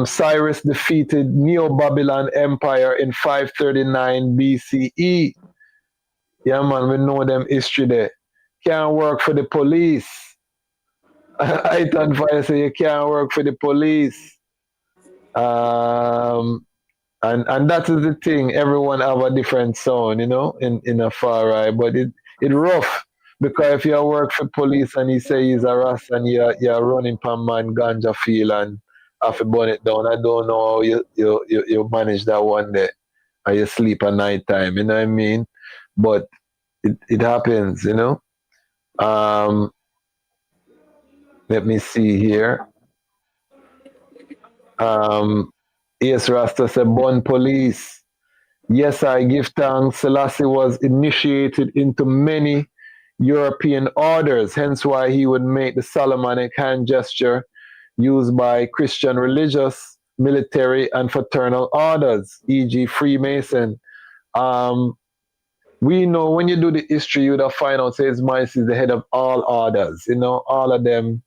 Speaker 14: Cyrus defeated Neo-Babylon Empire in 539 BCE. Yeah, man, we know them history there. Can't work for the police. I advise you can't work for the police. And that is the thing. Everyone have a different sound, you know, in a far right. But it rough because if you work for police and he say he's a ras and you're running pan man ganja field and have to burn it down, I don't know how you manage that one day and you sleep at night time, you know what I mean? But it happens, you know. Let me see here. Yes, Rasta said, born police. Yes, I give thanks. Selassie was initiated into many European orders, hence why he would make the Solomonic hand gesture used by Christian religious, military, and fraternal orders, e.g., Freemason. We know when you do the history, you would have find out says Mice is the head of all orders, you know, all of them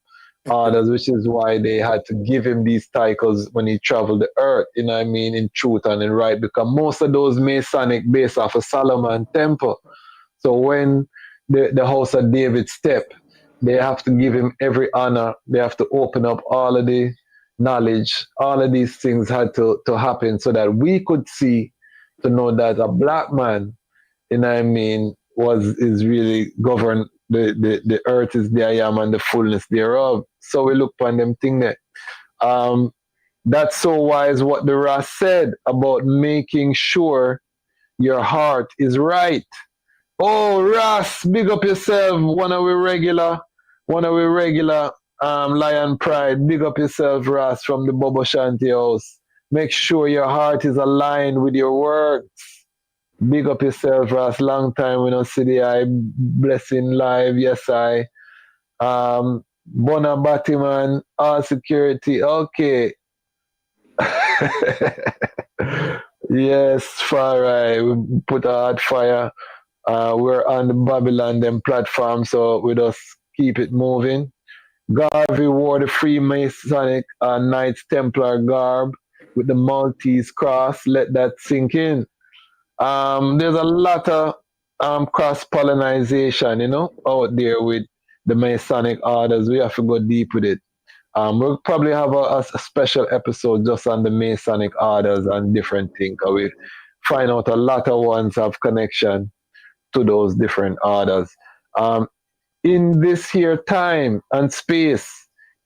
Speaker 14: orders, which is why they had to give him these titles when he traveled the earth, you know what I mean, in truth and in right, because most of those Masonic based off of Solomon Temple. So when the House of David step, they have to give him every honor. They have to open up all of the knowledge. All of these things had to happen so that we could see to know that a black man, you know what I mean, is really governed. The earth is the I am and the fullness thereof. So we look upon them thing there. That's so wise what the Ras said about making sure your heart is right. Oh, Ras, big up yourself. One of we regular Lion Pride. Big up yourself, Ras, from the Bobo Shanti house. Make sure your heart is aligned with your works. Big up yourself, Ras. Long time we don't see the eye. Blessing live. Yes, I. Bona Batiman, all security. Okay. Yes, far right. We put a hot fire. We're on the Babylon them platform, so we just keep it moving. Garvey wore the Freemasonic Knights Templar garb with the Maltese cross. Let that sink in. There's a lot of cross-pollination, you know, out there with the Masonic orders. We have to go deep with it. We'll probably have a special episode just on the Masonic orders and different things. We find out a lot of ones have connection to those different orders. In this here time and space,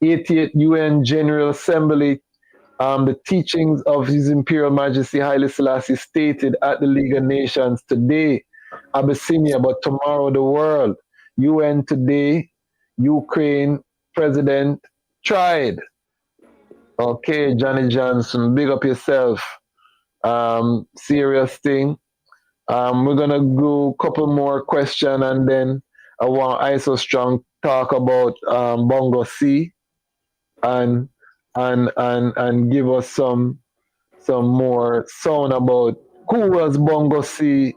Speaker 14: 88th UN General Assembly, the teachings of His Imperial Majesty Haile Selassie stated at the League of Nations today, Abyssinia, but tomorrow the world. UN today, Ukraine president tried. Okay, Johnny Johnson, big up yourself. Serious thing. We're gonna do a couple more question and then I want ISO Strong talk about Bongo C and and give us some more sound about who was Bongo C.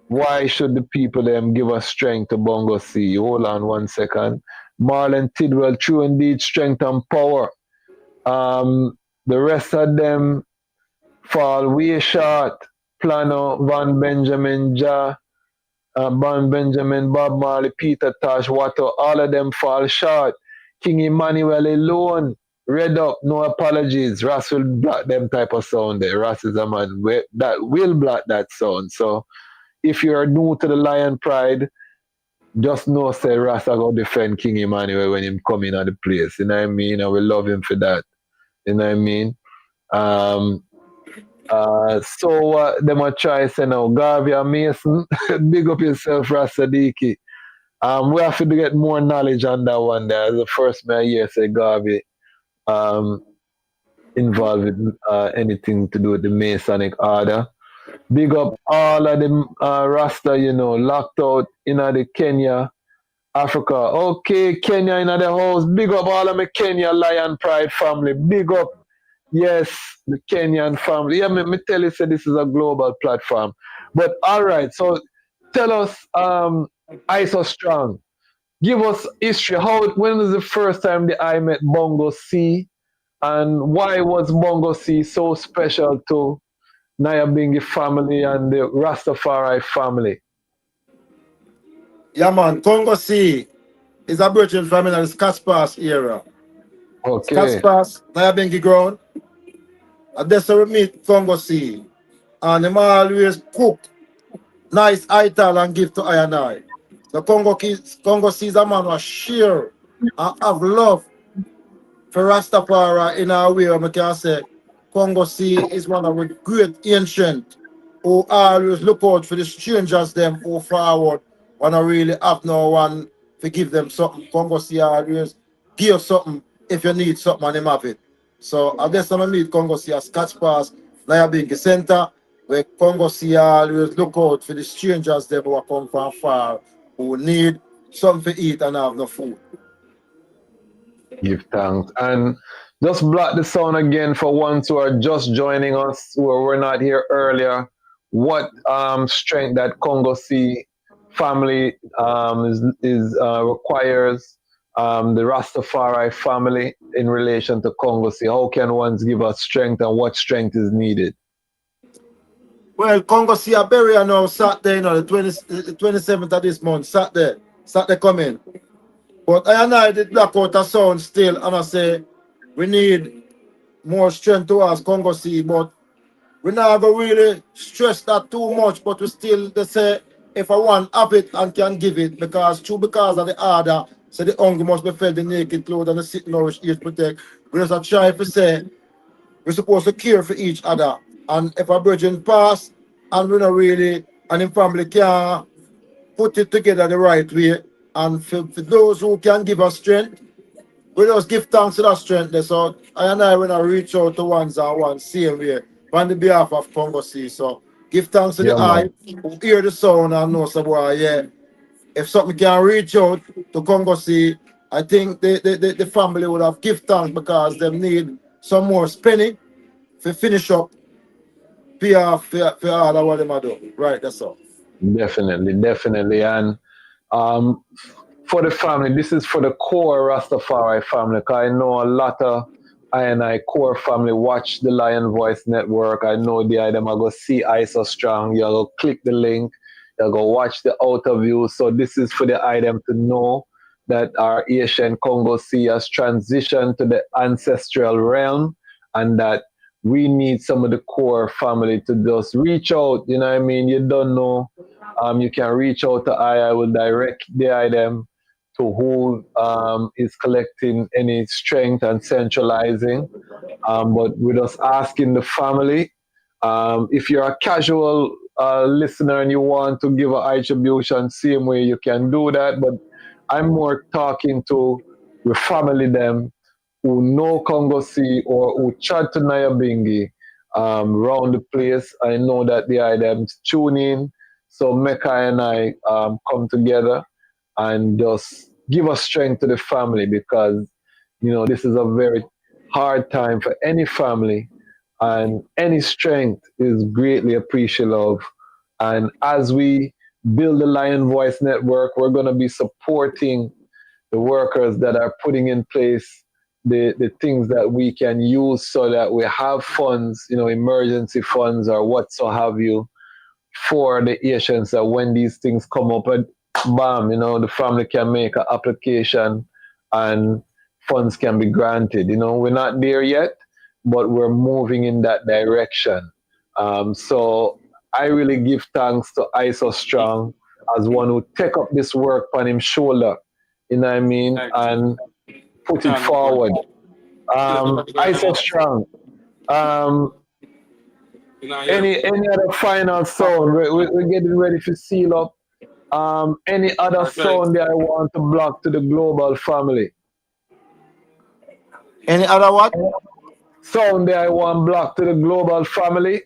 Speaker 14: Why should the people them give us strength to Bongo C? Hold on 1 second. Marlon Tidwell, true indeed, strength and power. The rest of them fall way short. Plano, Van Benjamin, Van Benjamin, Bob Marley, Peter Tosh, Watto, all of them fall short. King Emmanuel alone, read up, no apologies. Ras will block them type of sound there. Ras is a man that will block that sound. So if you're new to the Lion Pride, just know say Ras are going to defend King Emmanuel when him come in at the place. You know what I mean? And we love him for that. You know what I mean? Um, them a try say now, Garvey and Mason, big up yourself, Ras Sadiki. We have to get more knowledge on that one there. The first man here say Garvey involved with anything to do with the Masonic order. Big up all of them Rasta, locked out in the Kenya, Africa. Okay, Kenya in the house. Big up all of my Kenya Lion Pride family. Big up, yes, the Kenyan family. Yeah, me tell you, say this is a global platform. But all right, so tell us, ISO Strong. Give us history. When was the first time that I met Bongo C, and why was Bongo C so special to Nyabingi family and the Rastafari family?
Speaker 2: Yeah, man. Congo C is a Virgin family in the Scotch Pass era. Scotch
Speaker 14: Okay.
Speaker 2: Pass, Nyabingi ground. And that's where we meet Congo C. And them always cook nice ital and give to I and I. The Congo C is a man who share and have love for Rastafari in a way where I can say Congo C is one of the great ancient who always look out for the strangers them who forward when I really have no one to give them something. Congo C always give something if you need something and him have it. So I guess I'm gonna meet Congo C at Scotch Pass, Nyabingi Center, where Congo C always look out for the strangers them who come from far who need something to eat and have no food.
Speaker 14: Give thanks. And just block the sound again for ones who are just joining us, who were not here earlier. What strength that Congo C family requires the Rastafari family in relation to Congo C. How can ones give us strength and what strength is needed?
Speaker 2: Well, Congo see a burial now Saturday, the 27th of this month, Saturday coming. But I and I did black out a sound still, and I say we need more strength to us, Congo see, but we not go really stress that too much, but we still they say if I want have it and can give it because of the order, so the hungry must be fed, the naked clothed and the sick nourished, each protect. We just try to say we're supposed to care for each other. And if a virgin pass and we not really and in family can put it together the right way. And for those who can give us strength, we just give thanks to that strength. So I and I when I reach out to ones and ones same way on the behalf of Congo C. So give thanks to the
Speaker 14: Yeah,
Speaker 2: eye
Speaker 14: man.
Speaker 2: who hear the sound and know so boy, yeah. If something can reach out to Congo C, I think the family would have give thanks because they need some more spending to finish up pay off for all of what them are do. Right, that's all.
Speaker 14: Definitely, definitely. And um, for the family, this is for the core Rastafari family. Cause I know a lot of I and I core family watch the Lion Voice Network. I know the item I go see I so strong. You go click the link. You go watch the outer view. So this is for the item to know that our Asian Congo sea has transitioned to the ancestral realm and that we need some of the core family to just reach out. You know what I mean? You don't know. You can reach out to I will direct the item to who is collecting any strength and centralizing. But we're just asking the family. If you're a casual listener and you want to give an attribution, same way you can do that. But I'm more talking to the family them who know Congo C or who chat to Nyabingi round the place. I know that the items tune in. So Mecca and I come together and just give us strength to the family because, this is a very hard time for any family and any strength is greatly appreciated of. And as we build the Lion Voice Network, we're going to be supporting the workers that are putting in place the things that we can use so that we have funds, emergency funds or whatso have you for the Asians that when these things come up, and bam, the family can make an application and funds can be granted. We're not there yet, but we're moving in that direction. So I really give thanks to ISO Strong as one who take up this work on him shoulder, I mean, and put it forward. ISO Strong. Any other final sound? We're getting ready to seal up. Any other sound that I want to block to the global family?
Speaker 2: Any other what?
Speaker 14: Sound that I want block to the global family.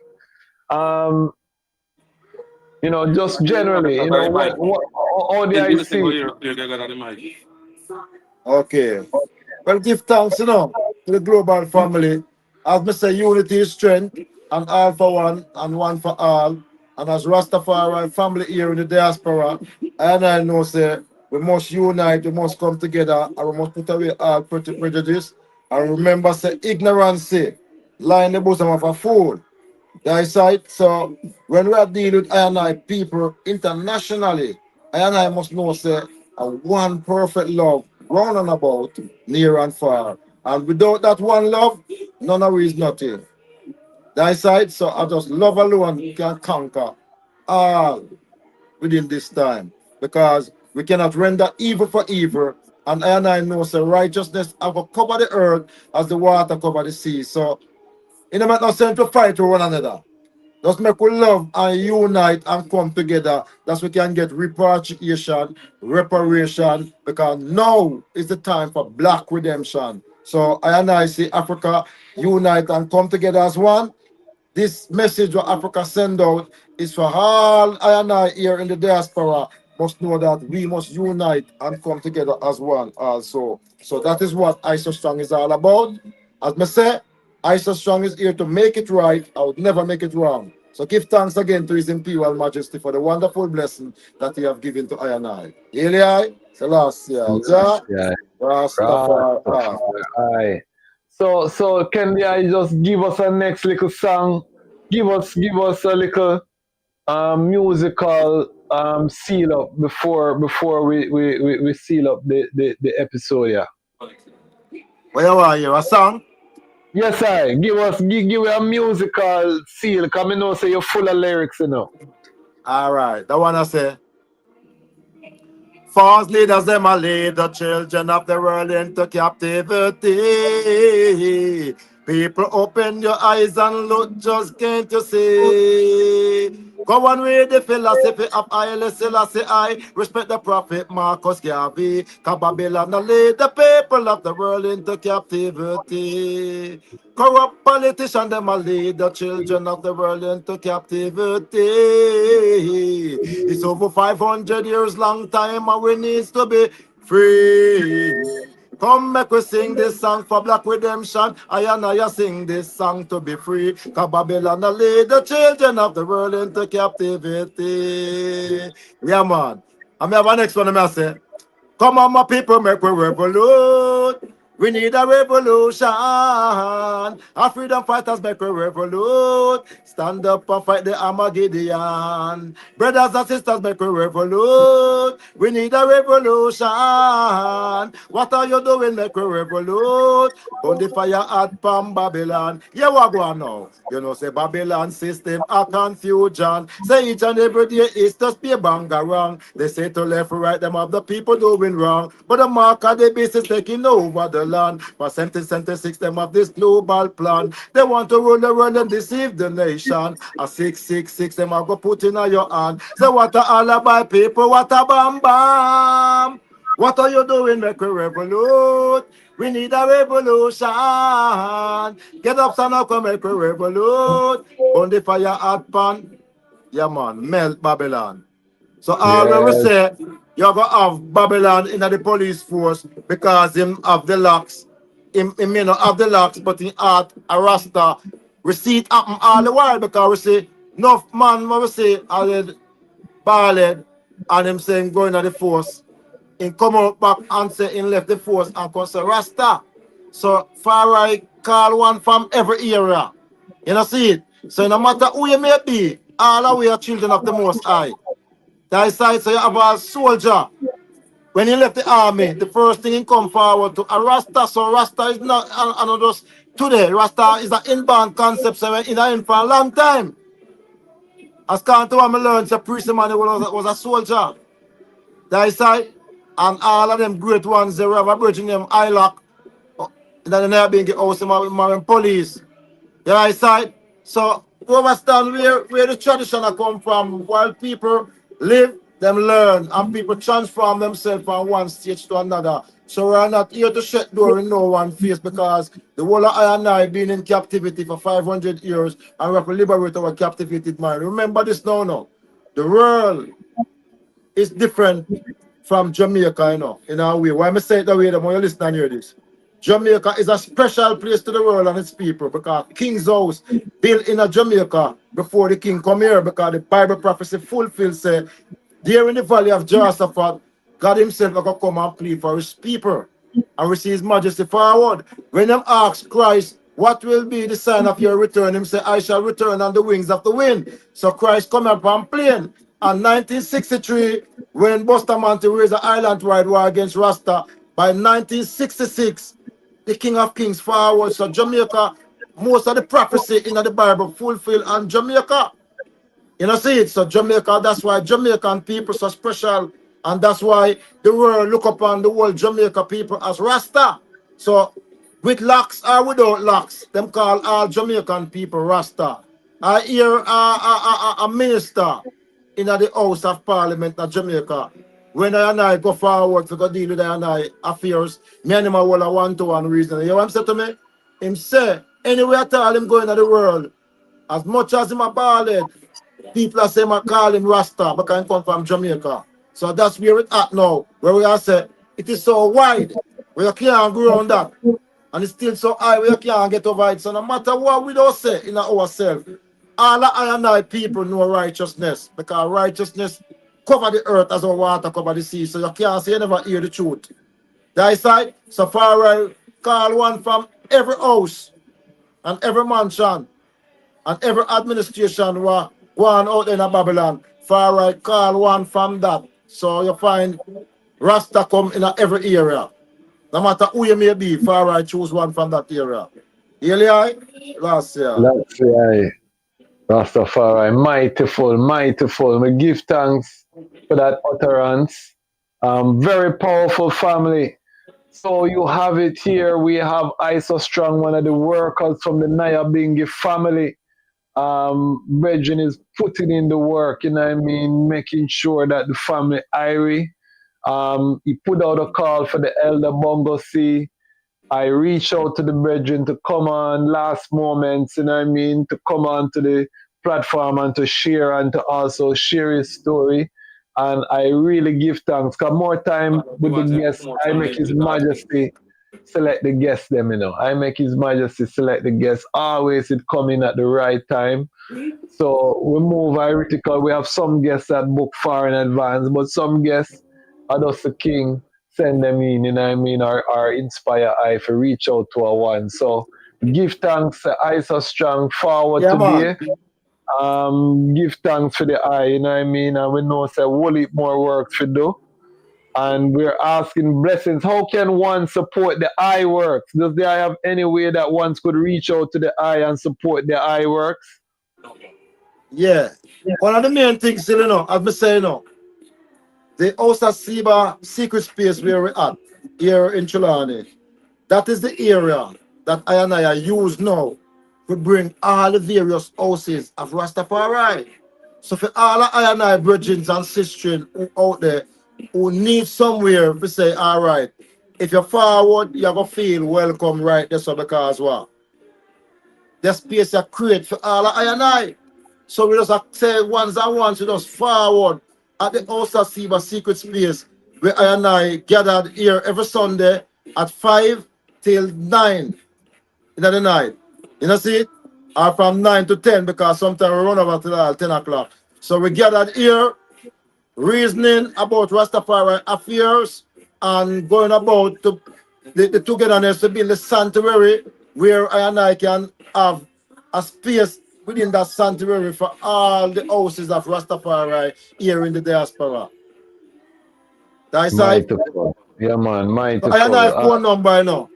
Speaker 14: Just generally, how do I see?
Speaker 2: Okay. Well, give thanks, to the global family. As me say, unity is strength, and all for one, and one for all. And as Rastafari family here in the diaspora, and I know, say, we must unite, we must come together, and we must put away all prejudice. And remember, say, ignorance, lie in the bosom of a fool. That's right. So when we are dealing with I and I people internationally, I and I must know say a one perfect love round and about, near and far. And without that one love, none of it is nothing. That's right. So I just love alone can conquer all within this time. Because we cannot render evil for evil. And I know say righteousness I will cover the earth as the water cover the sea. So it don't make no sense to fight with one another. Just make we love and unite and come together. That's we can get reparation, because now is the time for black redemption. So I and I see Africa unite and come together as one. This message what Africa send out is for all I and I here in the diaspora must know that we must unite and come together as one also. So that is what ISO Strong is all about. As I say, ISO Strong is here to make it right. I would never make it wrong. So give thanks again to His Imperial Majesty for the wonderful blessing that He have given to I and I. Haile, Selassie, Jah,
Speaker 14: Yeah.
Speaker 2: Ras Tafari.
Speaker 14: Aye. So can I just give us a next little song? Give us a little musical seal up before we seal up the episode, yeah.
Speaker 2: What you want here? A song?
Speaker 14: Yes, I give a musical seal, because I know say you're full of lyrics,
Speaker 2: All right, that one I say. False leaders, them a lead the children of the world into captivity. People, open your eyes and look, just can't you see? Go on with the philosophy of Haile Selassie. I respect the prophet Marcus Garvey. Cause Babylon lead the people of the world into captivity. Corrupt politicians, them a lead the children of the world into captivity. It's over 500 years long time and we needs to be free. Come make we sing this song for black redemption. I and I sing this song to be free. Cause Babylon lead the children of the world into captivity. Yeah, man. I have a next one, I say. Come on, my people, make we revolute. We need a revolution. Our freedom fighters make a revolute. Stand up and fight the Armageddon. Brothers and sisters make a revolute. We need a revolution. What are you doing? Make a revolute. On the fire at Pam Babylon. Yeah, what go on now? You know, say Babylon system a confusion. Say each and every day is just be a banga wrong. They say to left, right, them of the people doing wrong. But the mark of the beast is taking over the land. For 1776, them of this global plan. They want to rule the world and deceive the nation. A 666, them are go put in your hand. So what a alibi people, what a bam bam. What are you doing? Make a revolute. We need a revolution. Get up, stand up, come make a revolute. On the fire hot pan. Yeah, man, melt Babylon. So all when we
Speaker 14: Yes.
Speaker 2: say you're gonna have Babylon in the police force because him have the locks. Him may not have the locks, but he had a rasta. We see it happen all the while because we say enough man when we say already ballad and him saying going to the force. He come out back and say he left the force and come say Rasta. So far right call one from every area. You know see it? So no matter who you may be, all of we are children of the most high. That is why so you have a soldier. When he left the army, the first thing he come forward to a Rasta. So Rasta is not another today. Rasta is an inbound concept, so in in for a long time. As can't to me learn, the priest man was a soldier. That is why, and all of them great ones, they have a bridge in them Ilock. Then they never been get house, my police. You know, side. So we understand where the tradition a come from. While people live, them learn, and people transform themselves from one stage to another. So we are not here to shut door in no one face because the whole of I and I been in captivity for 500 years and we have to liberate our captivated mind. Remember this now, no. The world is different from Jamaica, in a way. Why I say it that way, the more you listen and hear this. Jamaica is a special place to the world and its people because King's house built in a Jamaica before the king come here because the Bible prophecy fulfills say there in the valley of Jehoshaphat, God himself will come and plead for his people and receive his majesty forward. When them ask Christ, what will be the sign of your return? Him say, I shall return on the wings of the wind. So Christ come up on plane. And 1963, when Bustamante raised the island-wide war against Rasta, by 1966, the King of Kings forward. So Jamaica, most of the prophecy in the Bible fulfilled on Jamaica. You know, see it. So Jamaica, that's why Jamaican people so special. And that's why the world look upon the whole Jamaica people as Rasta. So with locks or without locks, them call all Jamaican people Rasta. I hear a minister in the House of Parliament of Jamaica. When I and I go forward to go deal with I and I affairs, me and him are all a one-to-one reason. You know what I'm saying to me? Him say, anywhere at all him going to the world, as much as him a ballad, people are saying I call him Rasta because he come from Jamaica. So that's where it's at now, where we are say it is so wide, where you can't go around that. And it's still so high where you can't get over it. So no matter what we don't say in ourselves, all the I and I people know righteousness because righteousness cover the earth as our water cover the sea. So you can't say you never hear the truth. That side, so far I call one from every house and every mansion and every administration was one out in a Babylon. Far right call one from that. So you find Rasta come in every area. No matter who you may be, far right choose one from that area. Eli, last year.
Speaker 14: That's right. Rastafari, mightyful, mightyful. We give thanks for that utterance. Very powerful family. So you have it here. We have Iso Strong, one of the workers from the Nyabingi family. Bridget is putting in the work, you know what I mean, making sure that the family Irie. He put out a call for the elder Bongo C. I reached out to the brethren to come on last moments, you know what I mean, to come on to the platform and to share and to also share his story. And I really give thanks. Because more time with the guests, I make His Majesty select the guests them, you know. I make His Majesty select the guests. Always it come in at the right time. So we move heretical. We have some guests that book far in advance, but some guests are just the king send them in, you know what I mean, or inspire I to reach out to a one. So give thanks, I so strong forward
Speaker 2: Yeah,
Speaker 14: today.
Speaker 2: man.
Speaker 14: Give thanks for the eye, you know what I mean, and we know say whole heap more work to do. And we're asking blessings. How can one support the eye works? Does the eye have any way that one could reach out to the eye and support the eye works?
Speaker 2: Yeah. One of the main things, you know, as I say, you know, the Osa Siba secret space where we're at, here in Chilani, that is the area that I and I use now to bring all the various houses of Rastafari. So for all the I and I brethren and sisters who out there who need somewhere to say, all right, if you forward, you're going to feel welcome right there, so because what? The space you create for all of I and I. So we just say once and once, we just forward at the House of Siba secret space where I and I gathered here every Sunday at 5 till 9 in the night. You know, see it? Or from 9 to 10 because sometimes we run over till 10 o'clock. So we gathered here reasoning about Rastafari affairs and going about the togetherness to build the sanctuary where I and I can have a space within that sanctuary for all the houses of Rastafari here in the diaspora. That's right.
Speaker 14: Mindful. Yeah, man,
Speaker 2: So I and I
Speaker 14: mindful.
Speaker 2: phone number now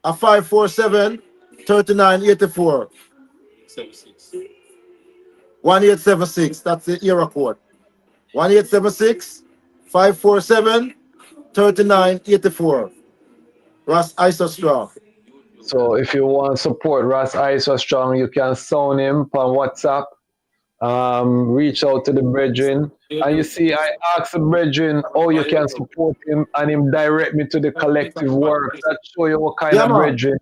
Speaker 2: a 547-3984. 1876. That's the era code. 1876-547-3984. Ras Strong.
Speaker 14: So if you want to support Ras Iso Strong, you can sound him on WhatsApp. Reach out to the brethren. And you see, I asked the brethren how you can support him, and him direct me to the collective work. That show you what kind of brethren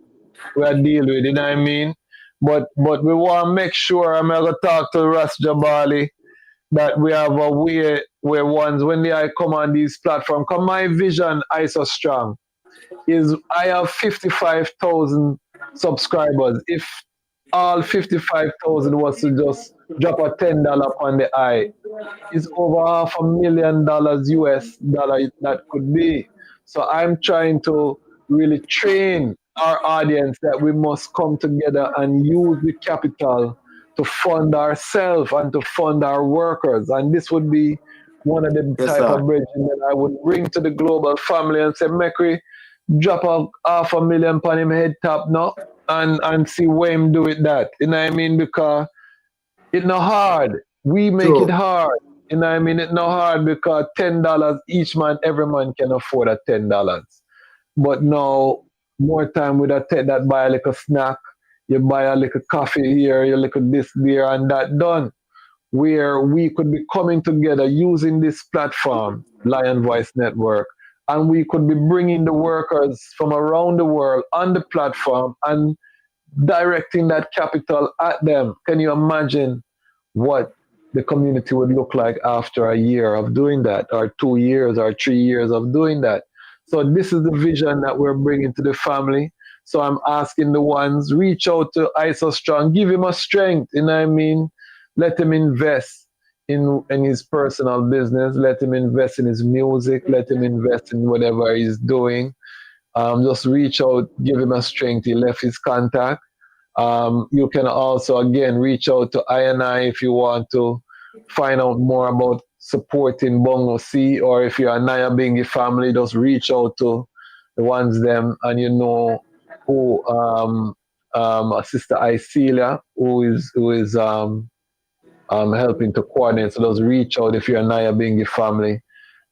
Speaker 14: we are dealing with, you know what I mean? But we want to make sure, I'm going to talk to Ras Jabali, that we have a way where ones, when they come on these platforms, because my vision, Iso Strong, is I have 55,000 subscribers. If all 55,000 was to just drop a $10 on the eye, it's over $500,000 US dollar that could be. So I'm trying to really train our audience that we must come together and use the capital to fund ourselves and to fund our workers. And this would be one of the type of bridges that I would bring to the global family and say, Mekri, drop a $500,000 on him head top now and see where him do it that. You know what I mean? Because it's not hard. We make it hard. You know what I mean? It's not hard because $10 each man, every man can afford a $10. But now, more time with a take that buy a little snack, you buy a little coffee here, you little this there and that done. Where we could be coming together using this platform, Lion Voice Network, and we could be bringing the workers from around the world on the platform and directing that capital at them. Can you imagine what the community would look like after a year of doing that, or 2 years or 3 years of doing that? So this is the vision that we're bringing to the family. So I'm asking the ones, reach out to Iso Strong, give him a strength, you know what I mean? Let him invest in his personal business, let him invest in his music, let him invest in whatever he's doing. Just reach out, give him a strength. He left his contact. You can also, again, reach out to I if you want to find out more about supporting Bongo C, or if you're a Nyabingi family, just reach out to the ones them, and you know who Sister Icelia, who is helping to coordinate. So just reach out if you're a Nyabingi family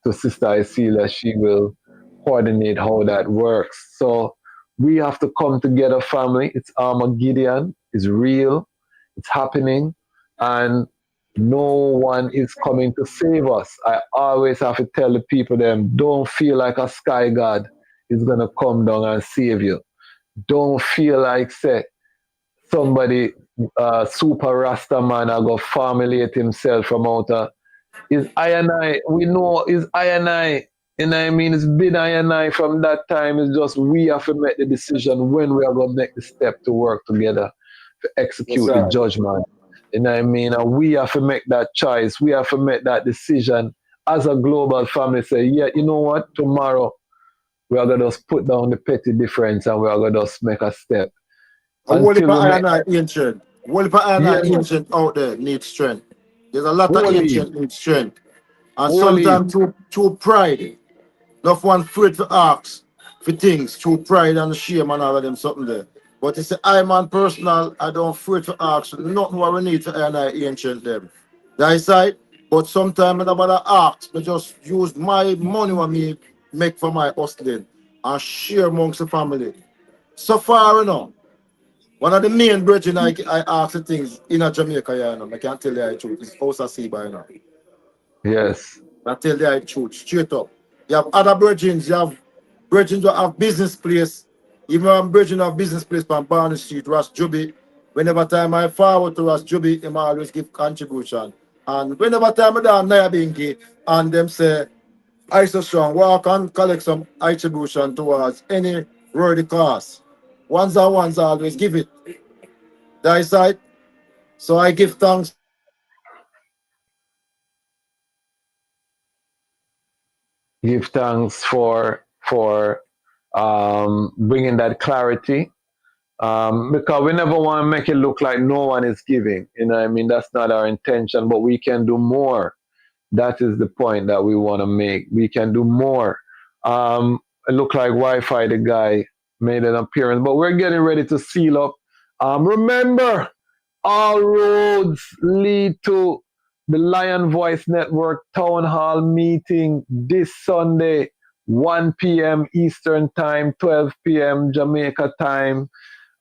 Speaker 14: to Sister Icelia. She will coordinate how that works. So we have to come together, family. It's Armageddon. It's real. It's happening. And no one is coming to save us. I always have to tell the people them, don't feel like a sky god is going to come down and save you. Don't feel like, say, somebody, super Rasta man, I go formulate himself from out of, is I and I, we know is I and I, you know what I mean? It's been I and I from that time. It's just we have to make the decision when we are going to make the step to work together to execute the judgment. You know what I mean? And we have to make that choice. We have to make that decision as a global family. Say, yeah, you know what? Tomorrow we are going to just put down the petty difference and we are going to just make a step.
Speaker 2: Only for I and I ancient. Only for I and I ancient out there needs strength. There's a lot of ancient need strength. And sometimes through pride, not one afraid to ask for things, through pride and shame and all of them something there. But it's I man personal, I don't afraid to ask nothing what we need for I and I ancient them. That is right. But sometimes I don't ask, I just use my money what me make for my hustling and share amongst the family. So far, you know. One of the main bridges I ask the things in a Jamaica, you know, I can't tell you the truth. It's House of Siba, you know.
Speaker 14: Yes.
Speaker 2: I tell you the truth, straight up. You have other bridges, you have brethren who have business place, even when brethren have business place on Barney Street, Ras Juby, whenever time I forward to Ras Juby, him always give contribution. And whenever time I down Naya Binky, and them say, I so strong, walk and collect some attribution towards any worthy cause. Ones and ones always give it. That is right. So I give thanks.
Speaker 14: Give thanks for bringing that clarity. Because we never want to make it look like no one is giving. You know what I mean? That's not our intention, but we can do more. That is the point that we want to make. We can do more. It looked like Wi-Fi, the guy, made an appearance, but we're getting ready to seal up. Remember, all roads lead to the Lion Voice Network Town Hall meeting this Sunday, 1 p.m. Eastern Time, 12 p.m. Jamaica time.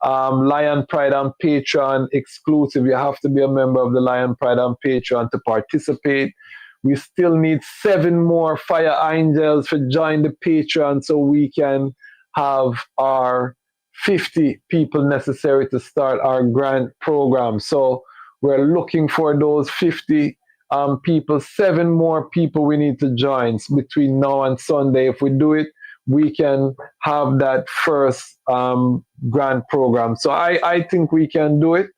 Speaker 14: Lion Pride and Patreon exclusive. You have to be a member of the Lion Pride and Patreon to participate. We still need 7 more Fire Angels to join the Patreon so we can have our 50 people necessary to start our grant program. So we're looking for those 50 people, 7 more people we need to join between now and Sunday. If we do it, we can have that first grant program. So I think we can do it.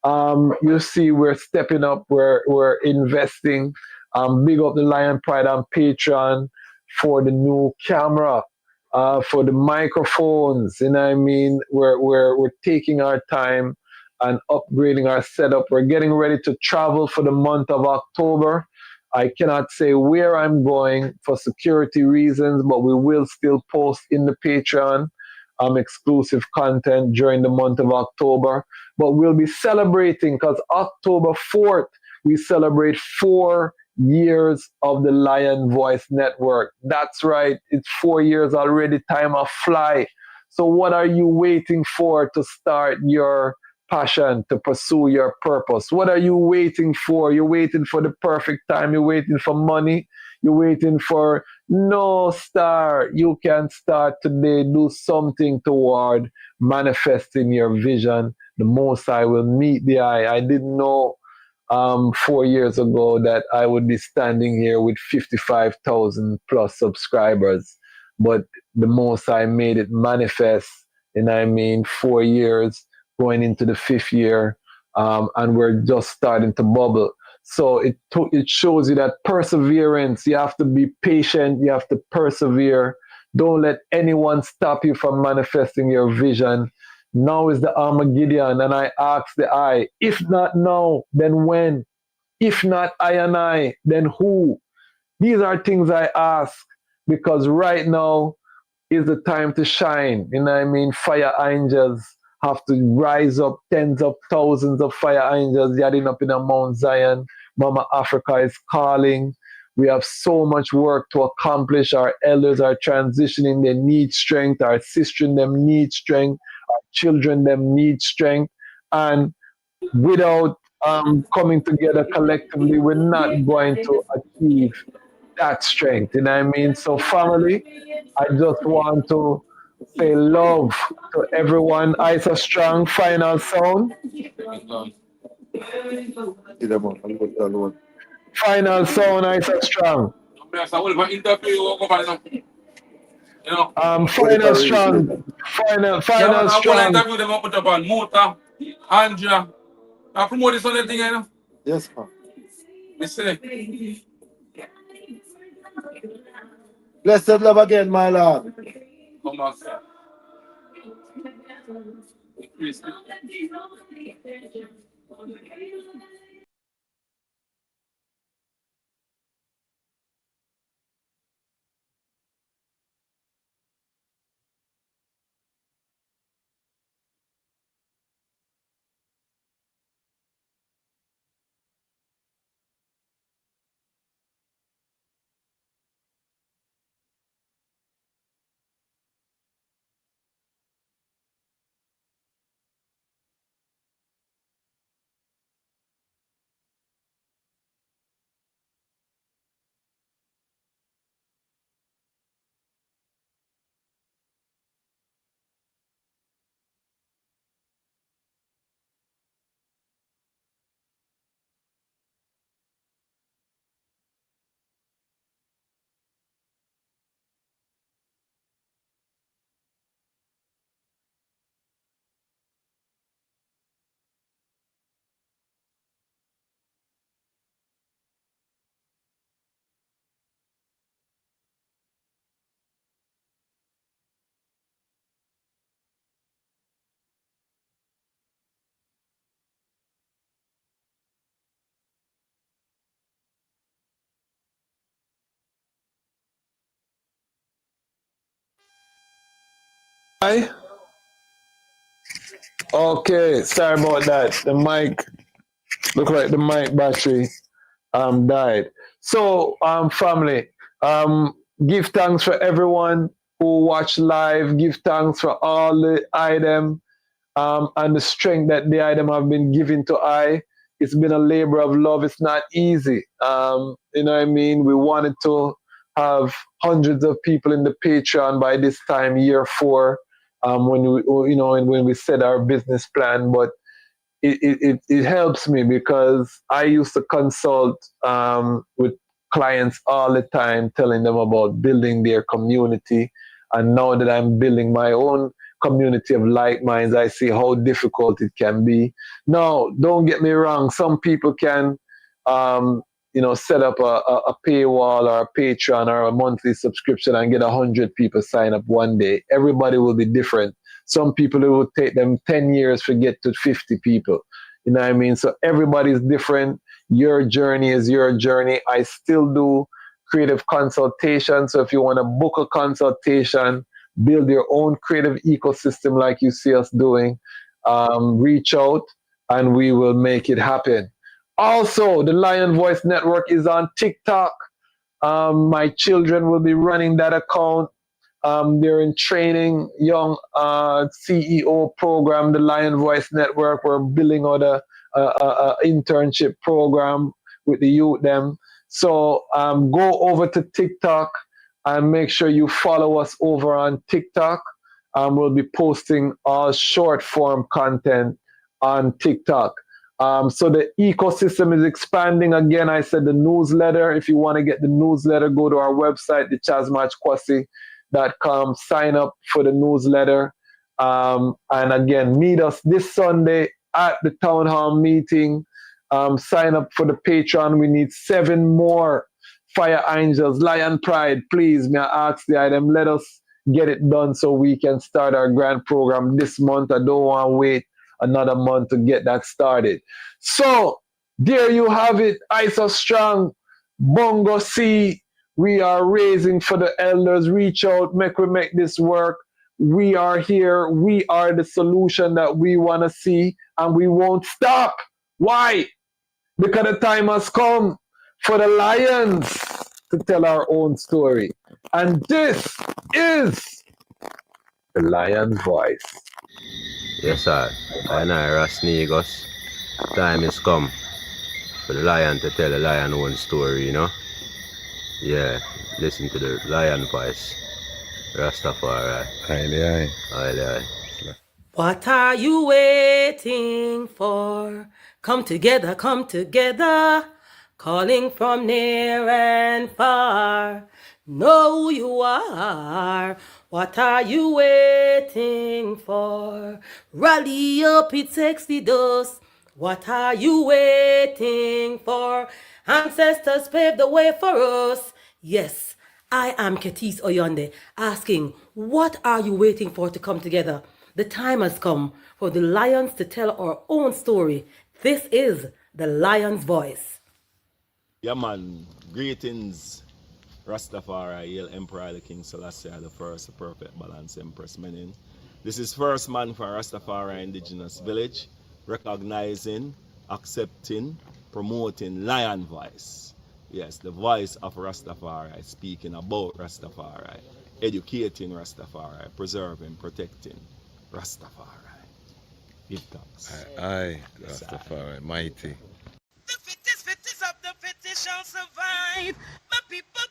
Speaker 14: You see, we're stepping up, we're investing. Big up the Lion Pride on Patreon for the new camera, for the microphones. You know what I mean? We're taking our time and upgrading our setup. We're getting ready to travel for the month of October. I cannot say where I'm going for security reasons, but we will still post in the Patreon exclusive content during the month of October. But we'll be celebrating because October 4th, we celebrate 4 years of the Lion Voice Network. That's right, it's 4 years already, time of fly. So what are you waiting for to start your passion, to pursue your purpose? What are you waiting for? You're waiting for the perfect time. You're waiting for money. You're waiting for no star. You can start today. Do something toward manifesting your vision. The Most High will meet the eye. I didn't know 4 years ago that I would be standing here with 55,000 plus subscribers, but the Most High made it manifest. And I mean, 4 years going into the 5th year, and we're just starting to bubble. So it shows you that perseverance, you have to be patient, you have to persevere. Don't let anyone stop you from manifesting your vision. Now is the Armageddon, and I ask the I, if not now, then when? If not I and I, then who? These are things I ask because right now is the time to shine. You know what I mean? Fire angels have to rise up, tens of thousands of fire angels gathering up in a Mount Zion. Mama Africa is calling. We have so much work to accomplish. Our elders are transitioning. They need strength. Our sisters, them need strength. Our children, them need strength. And without coming together collectively, we're not going to achieve that strength. You know what I mean? So family, I just want to say love to everyone. Isa Strong, final sound. Final sound, Isa Strong. Final strong. Final strong.
Speaker 2: Yes, ma'am. Blessed love again, my Lord.
Speaker 14: Hi. Okay, sorry about that. The mic look like the mic battery died. So family, give thanks for everyone who watched live. Give thanks for all the item and the strength that the item have been given to I. It's been a labor of love. It's not easy. You know what I mean? We wanted to have hundreds of people in the Patreon by this time, year 4, when we, you know, when we set our business plan. But it helps me because I used to consult with clients all the time, telling them about building their community. And now that I'm building my own community of like minds, I see how difficult it can be. Now, don't get me wrong, some people can you know, set up a paywall or a Patreon or a monthly subscription and get 100 people sign up one day. Everybody will be different. Some people, it will take them 10 years to get to 50 people. You know what I mean? So everybody's different. Your journey is your journey. I still do creative consultation. So if you want to book a consultation, build your own creative ecosystem like you see us doing, reach out and we will make it happen. Also, the Lion Voice Network is on TikTok. My children will be running that account. They're in training, young CEO program, the Lion Voice Network. We're building out a internship program with the youth them. So go over to TikTok and make sure you follow us over on TikTok. We'll be posting all short form content on TikTok. So the ecosystem is expanding. Again, I said the newsletter. If you want to get the newsletter, go to our website, DejazmatchKwasi.com. Sign up for the newsletter. And again, meet us this Sunday at the town hall meeting. Sign up for the Patreon. We need 7 more Fire Angels, Lion Pride. Please, may I ask the item, let us get it done so we can start our grand program this month. I don't want to wait another month to get that started. So there you have it. ISO Strong, Bongo C. We are raising for the elders. Reach out, we make this work. We are here. We are the solution that we want to see, and we won't stop. Why? Because the time has come for the lions to tell our own story. And this is the Lion's Voice.
Speaker 1: Yes, sir. And I, Ras time is come for the lion to tell the lion own story, you know? Yeah, listen to the lion voice. Rastafari.
Speaker 16: Haile,
Speaker 1: Haile.
Speaker 3: What are you waiting for? Come together, calling from near and far. Know who you are. What are you waiting for? Rally up, it takes the dust. What are you waiting for? Ancestors paved the way for us. Yes, I am Ketis Oyonde, asking, what are you waiting for to come together? The time has come for the lions to tell our own story. This is the Lion's Voice.
Speaker 4: Yeah, man. Greetings, Rastafari, Haile Emperor the King Selassie the first, the perfect balance Empress meaning. This is first man for Rastafari indigenous village, recognizing, accepting, promoting Lion Voice. Yes, the voice of Rastafari, speaking about Rastafari, educating Rastafari, preserving, protecting Rastafari. Give thanks.
Speaker 16: Aye, Rastafari, mighty.
Speaker 5: The fittest of the fittest shall survive. My people,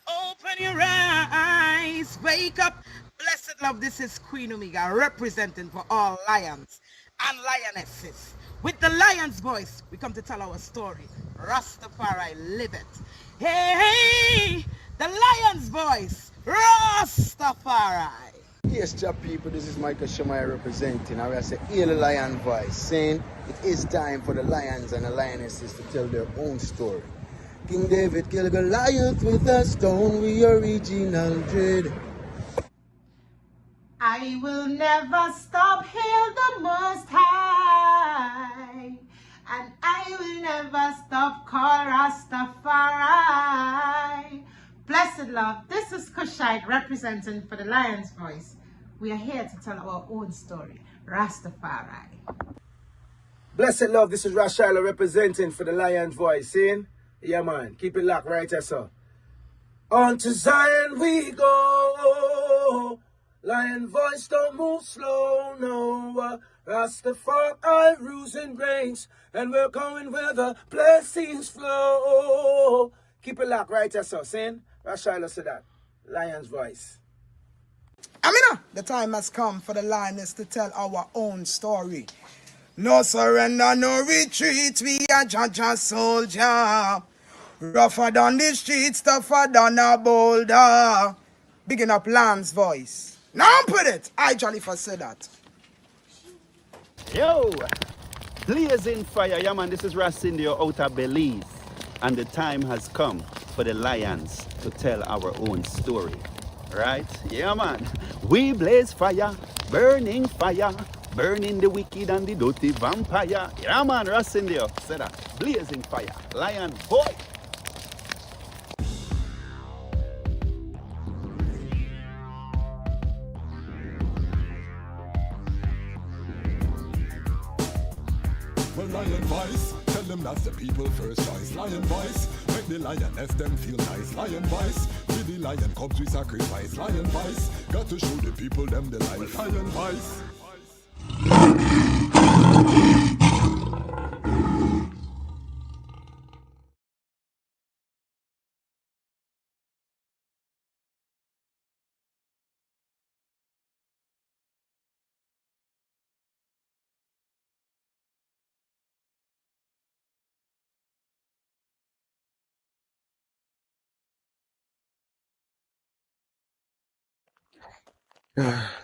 Speaker 5: open your eyes. Wake up. Blessed love, this is Queen Omega, representing for all lions and lionesses. With the lion's voice, we come to tell our story. Rastafari, live it. Hey, the lion's voice. Rastafari.
Speaker 6: Yes, job people, this is Michael Shemai representing. I will say, hear the lion voice, saying it is time for the lions and the lionesses to tell their own story. King David killed Goliath with a stone, we original dread.
Speaker 7: I will never stop, hail the Most High, and I will never stop, call Rastafari. Blessed love, this is Kushite representing for the Lion's Voice. We are here to tell our own story, Rastafari.
Speaker 8: Blessed love, this is Ras Tafari representing for the Lion's Voice, seeing? Yeah, man, keep it locked right here, sir. On to Zion we go. Lion voice don't move slow, no. Rastafari rules and reigns, and we're going where the blessings flow. Keep it locked right here, sir. Saying, Ras Tafari said that. Lion's Voice.
Speaker 5: Amina, the time has come for the lioness to tell our own story. No surrender, no retreat, we are Jaja soldier. Rougher than the streets, tougher than a boulder. Bigging up Lamb's Voice. Now put it, I Jollifer said that.
Speaker 9: Yo, blazing fire, yeah man, this is Ras out of Belize. And the time has come for the lions to tell our own story. Right? Yeah man, we blaze fire, burning the wicked and the dirty vampire. Yeah man, Ras said that, blazing fire, lion boy.
Speaker 10: Well, Lion Voice, tell them that's the people first choice. Lion Voice, make the lioness them feel nice. Lion Voice, with the lion cubs we sacrifice. Lion Voice, got to show the people them the light. Lion Voice.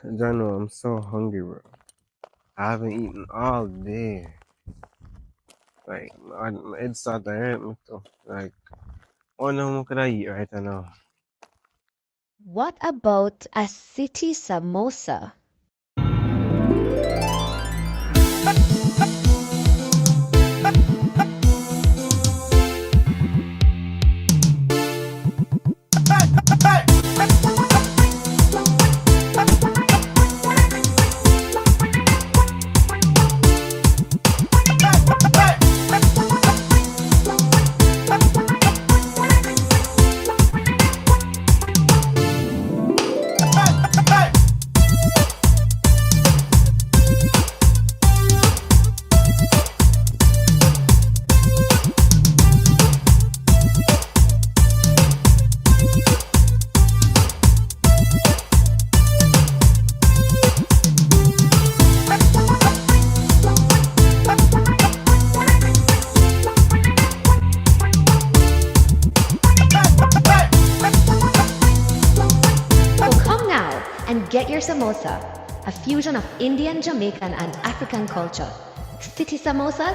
Speaker 17: Jano, I'm so hungry, bro. I haven't eaten all day. Like, my head started to hurt me too. Like, what more could I eat right now?
Speaker 11: What about a city samosa? Get your samosa, a fusion of Indian, Jamaican, and African culture. City samosas,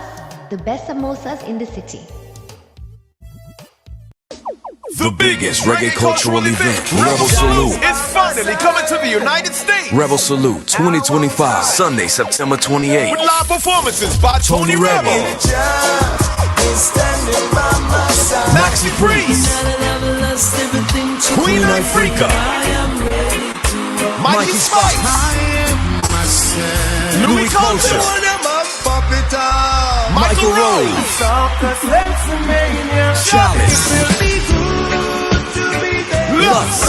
Speaker 11: the best samosas in the city.
Speaker 12: The biggest reggae cultural event, Rebel Salute,
Speaker 13: is finally coming to the United States.
Speaker 12: Rebel Salute 2025, Sunday, September 28th.
Speaker 13: With live performances by Tony Rebel, Maxi Priest, Queen Africa, Mikey Spice, Louis Culture, Michael Rose, Chalice, Lux,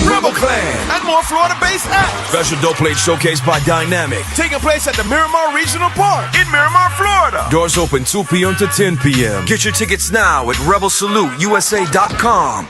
Speaker 13: Rebel Clan, and more Florida-based acts.
Speaker 12: Special dope plate showcase by Dynamic,
Speaker 13: taking place at the Miramar Regional Park in Miramar, Florida.
Speaker 12: Doors open 2 p.m. to 10 p.m. Get your tickets now at RebelSaluteUSA.com.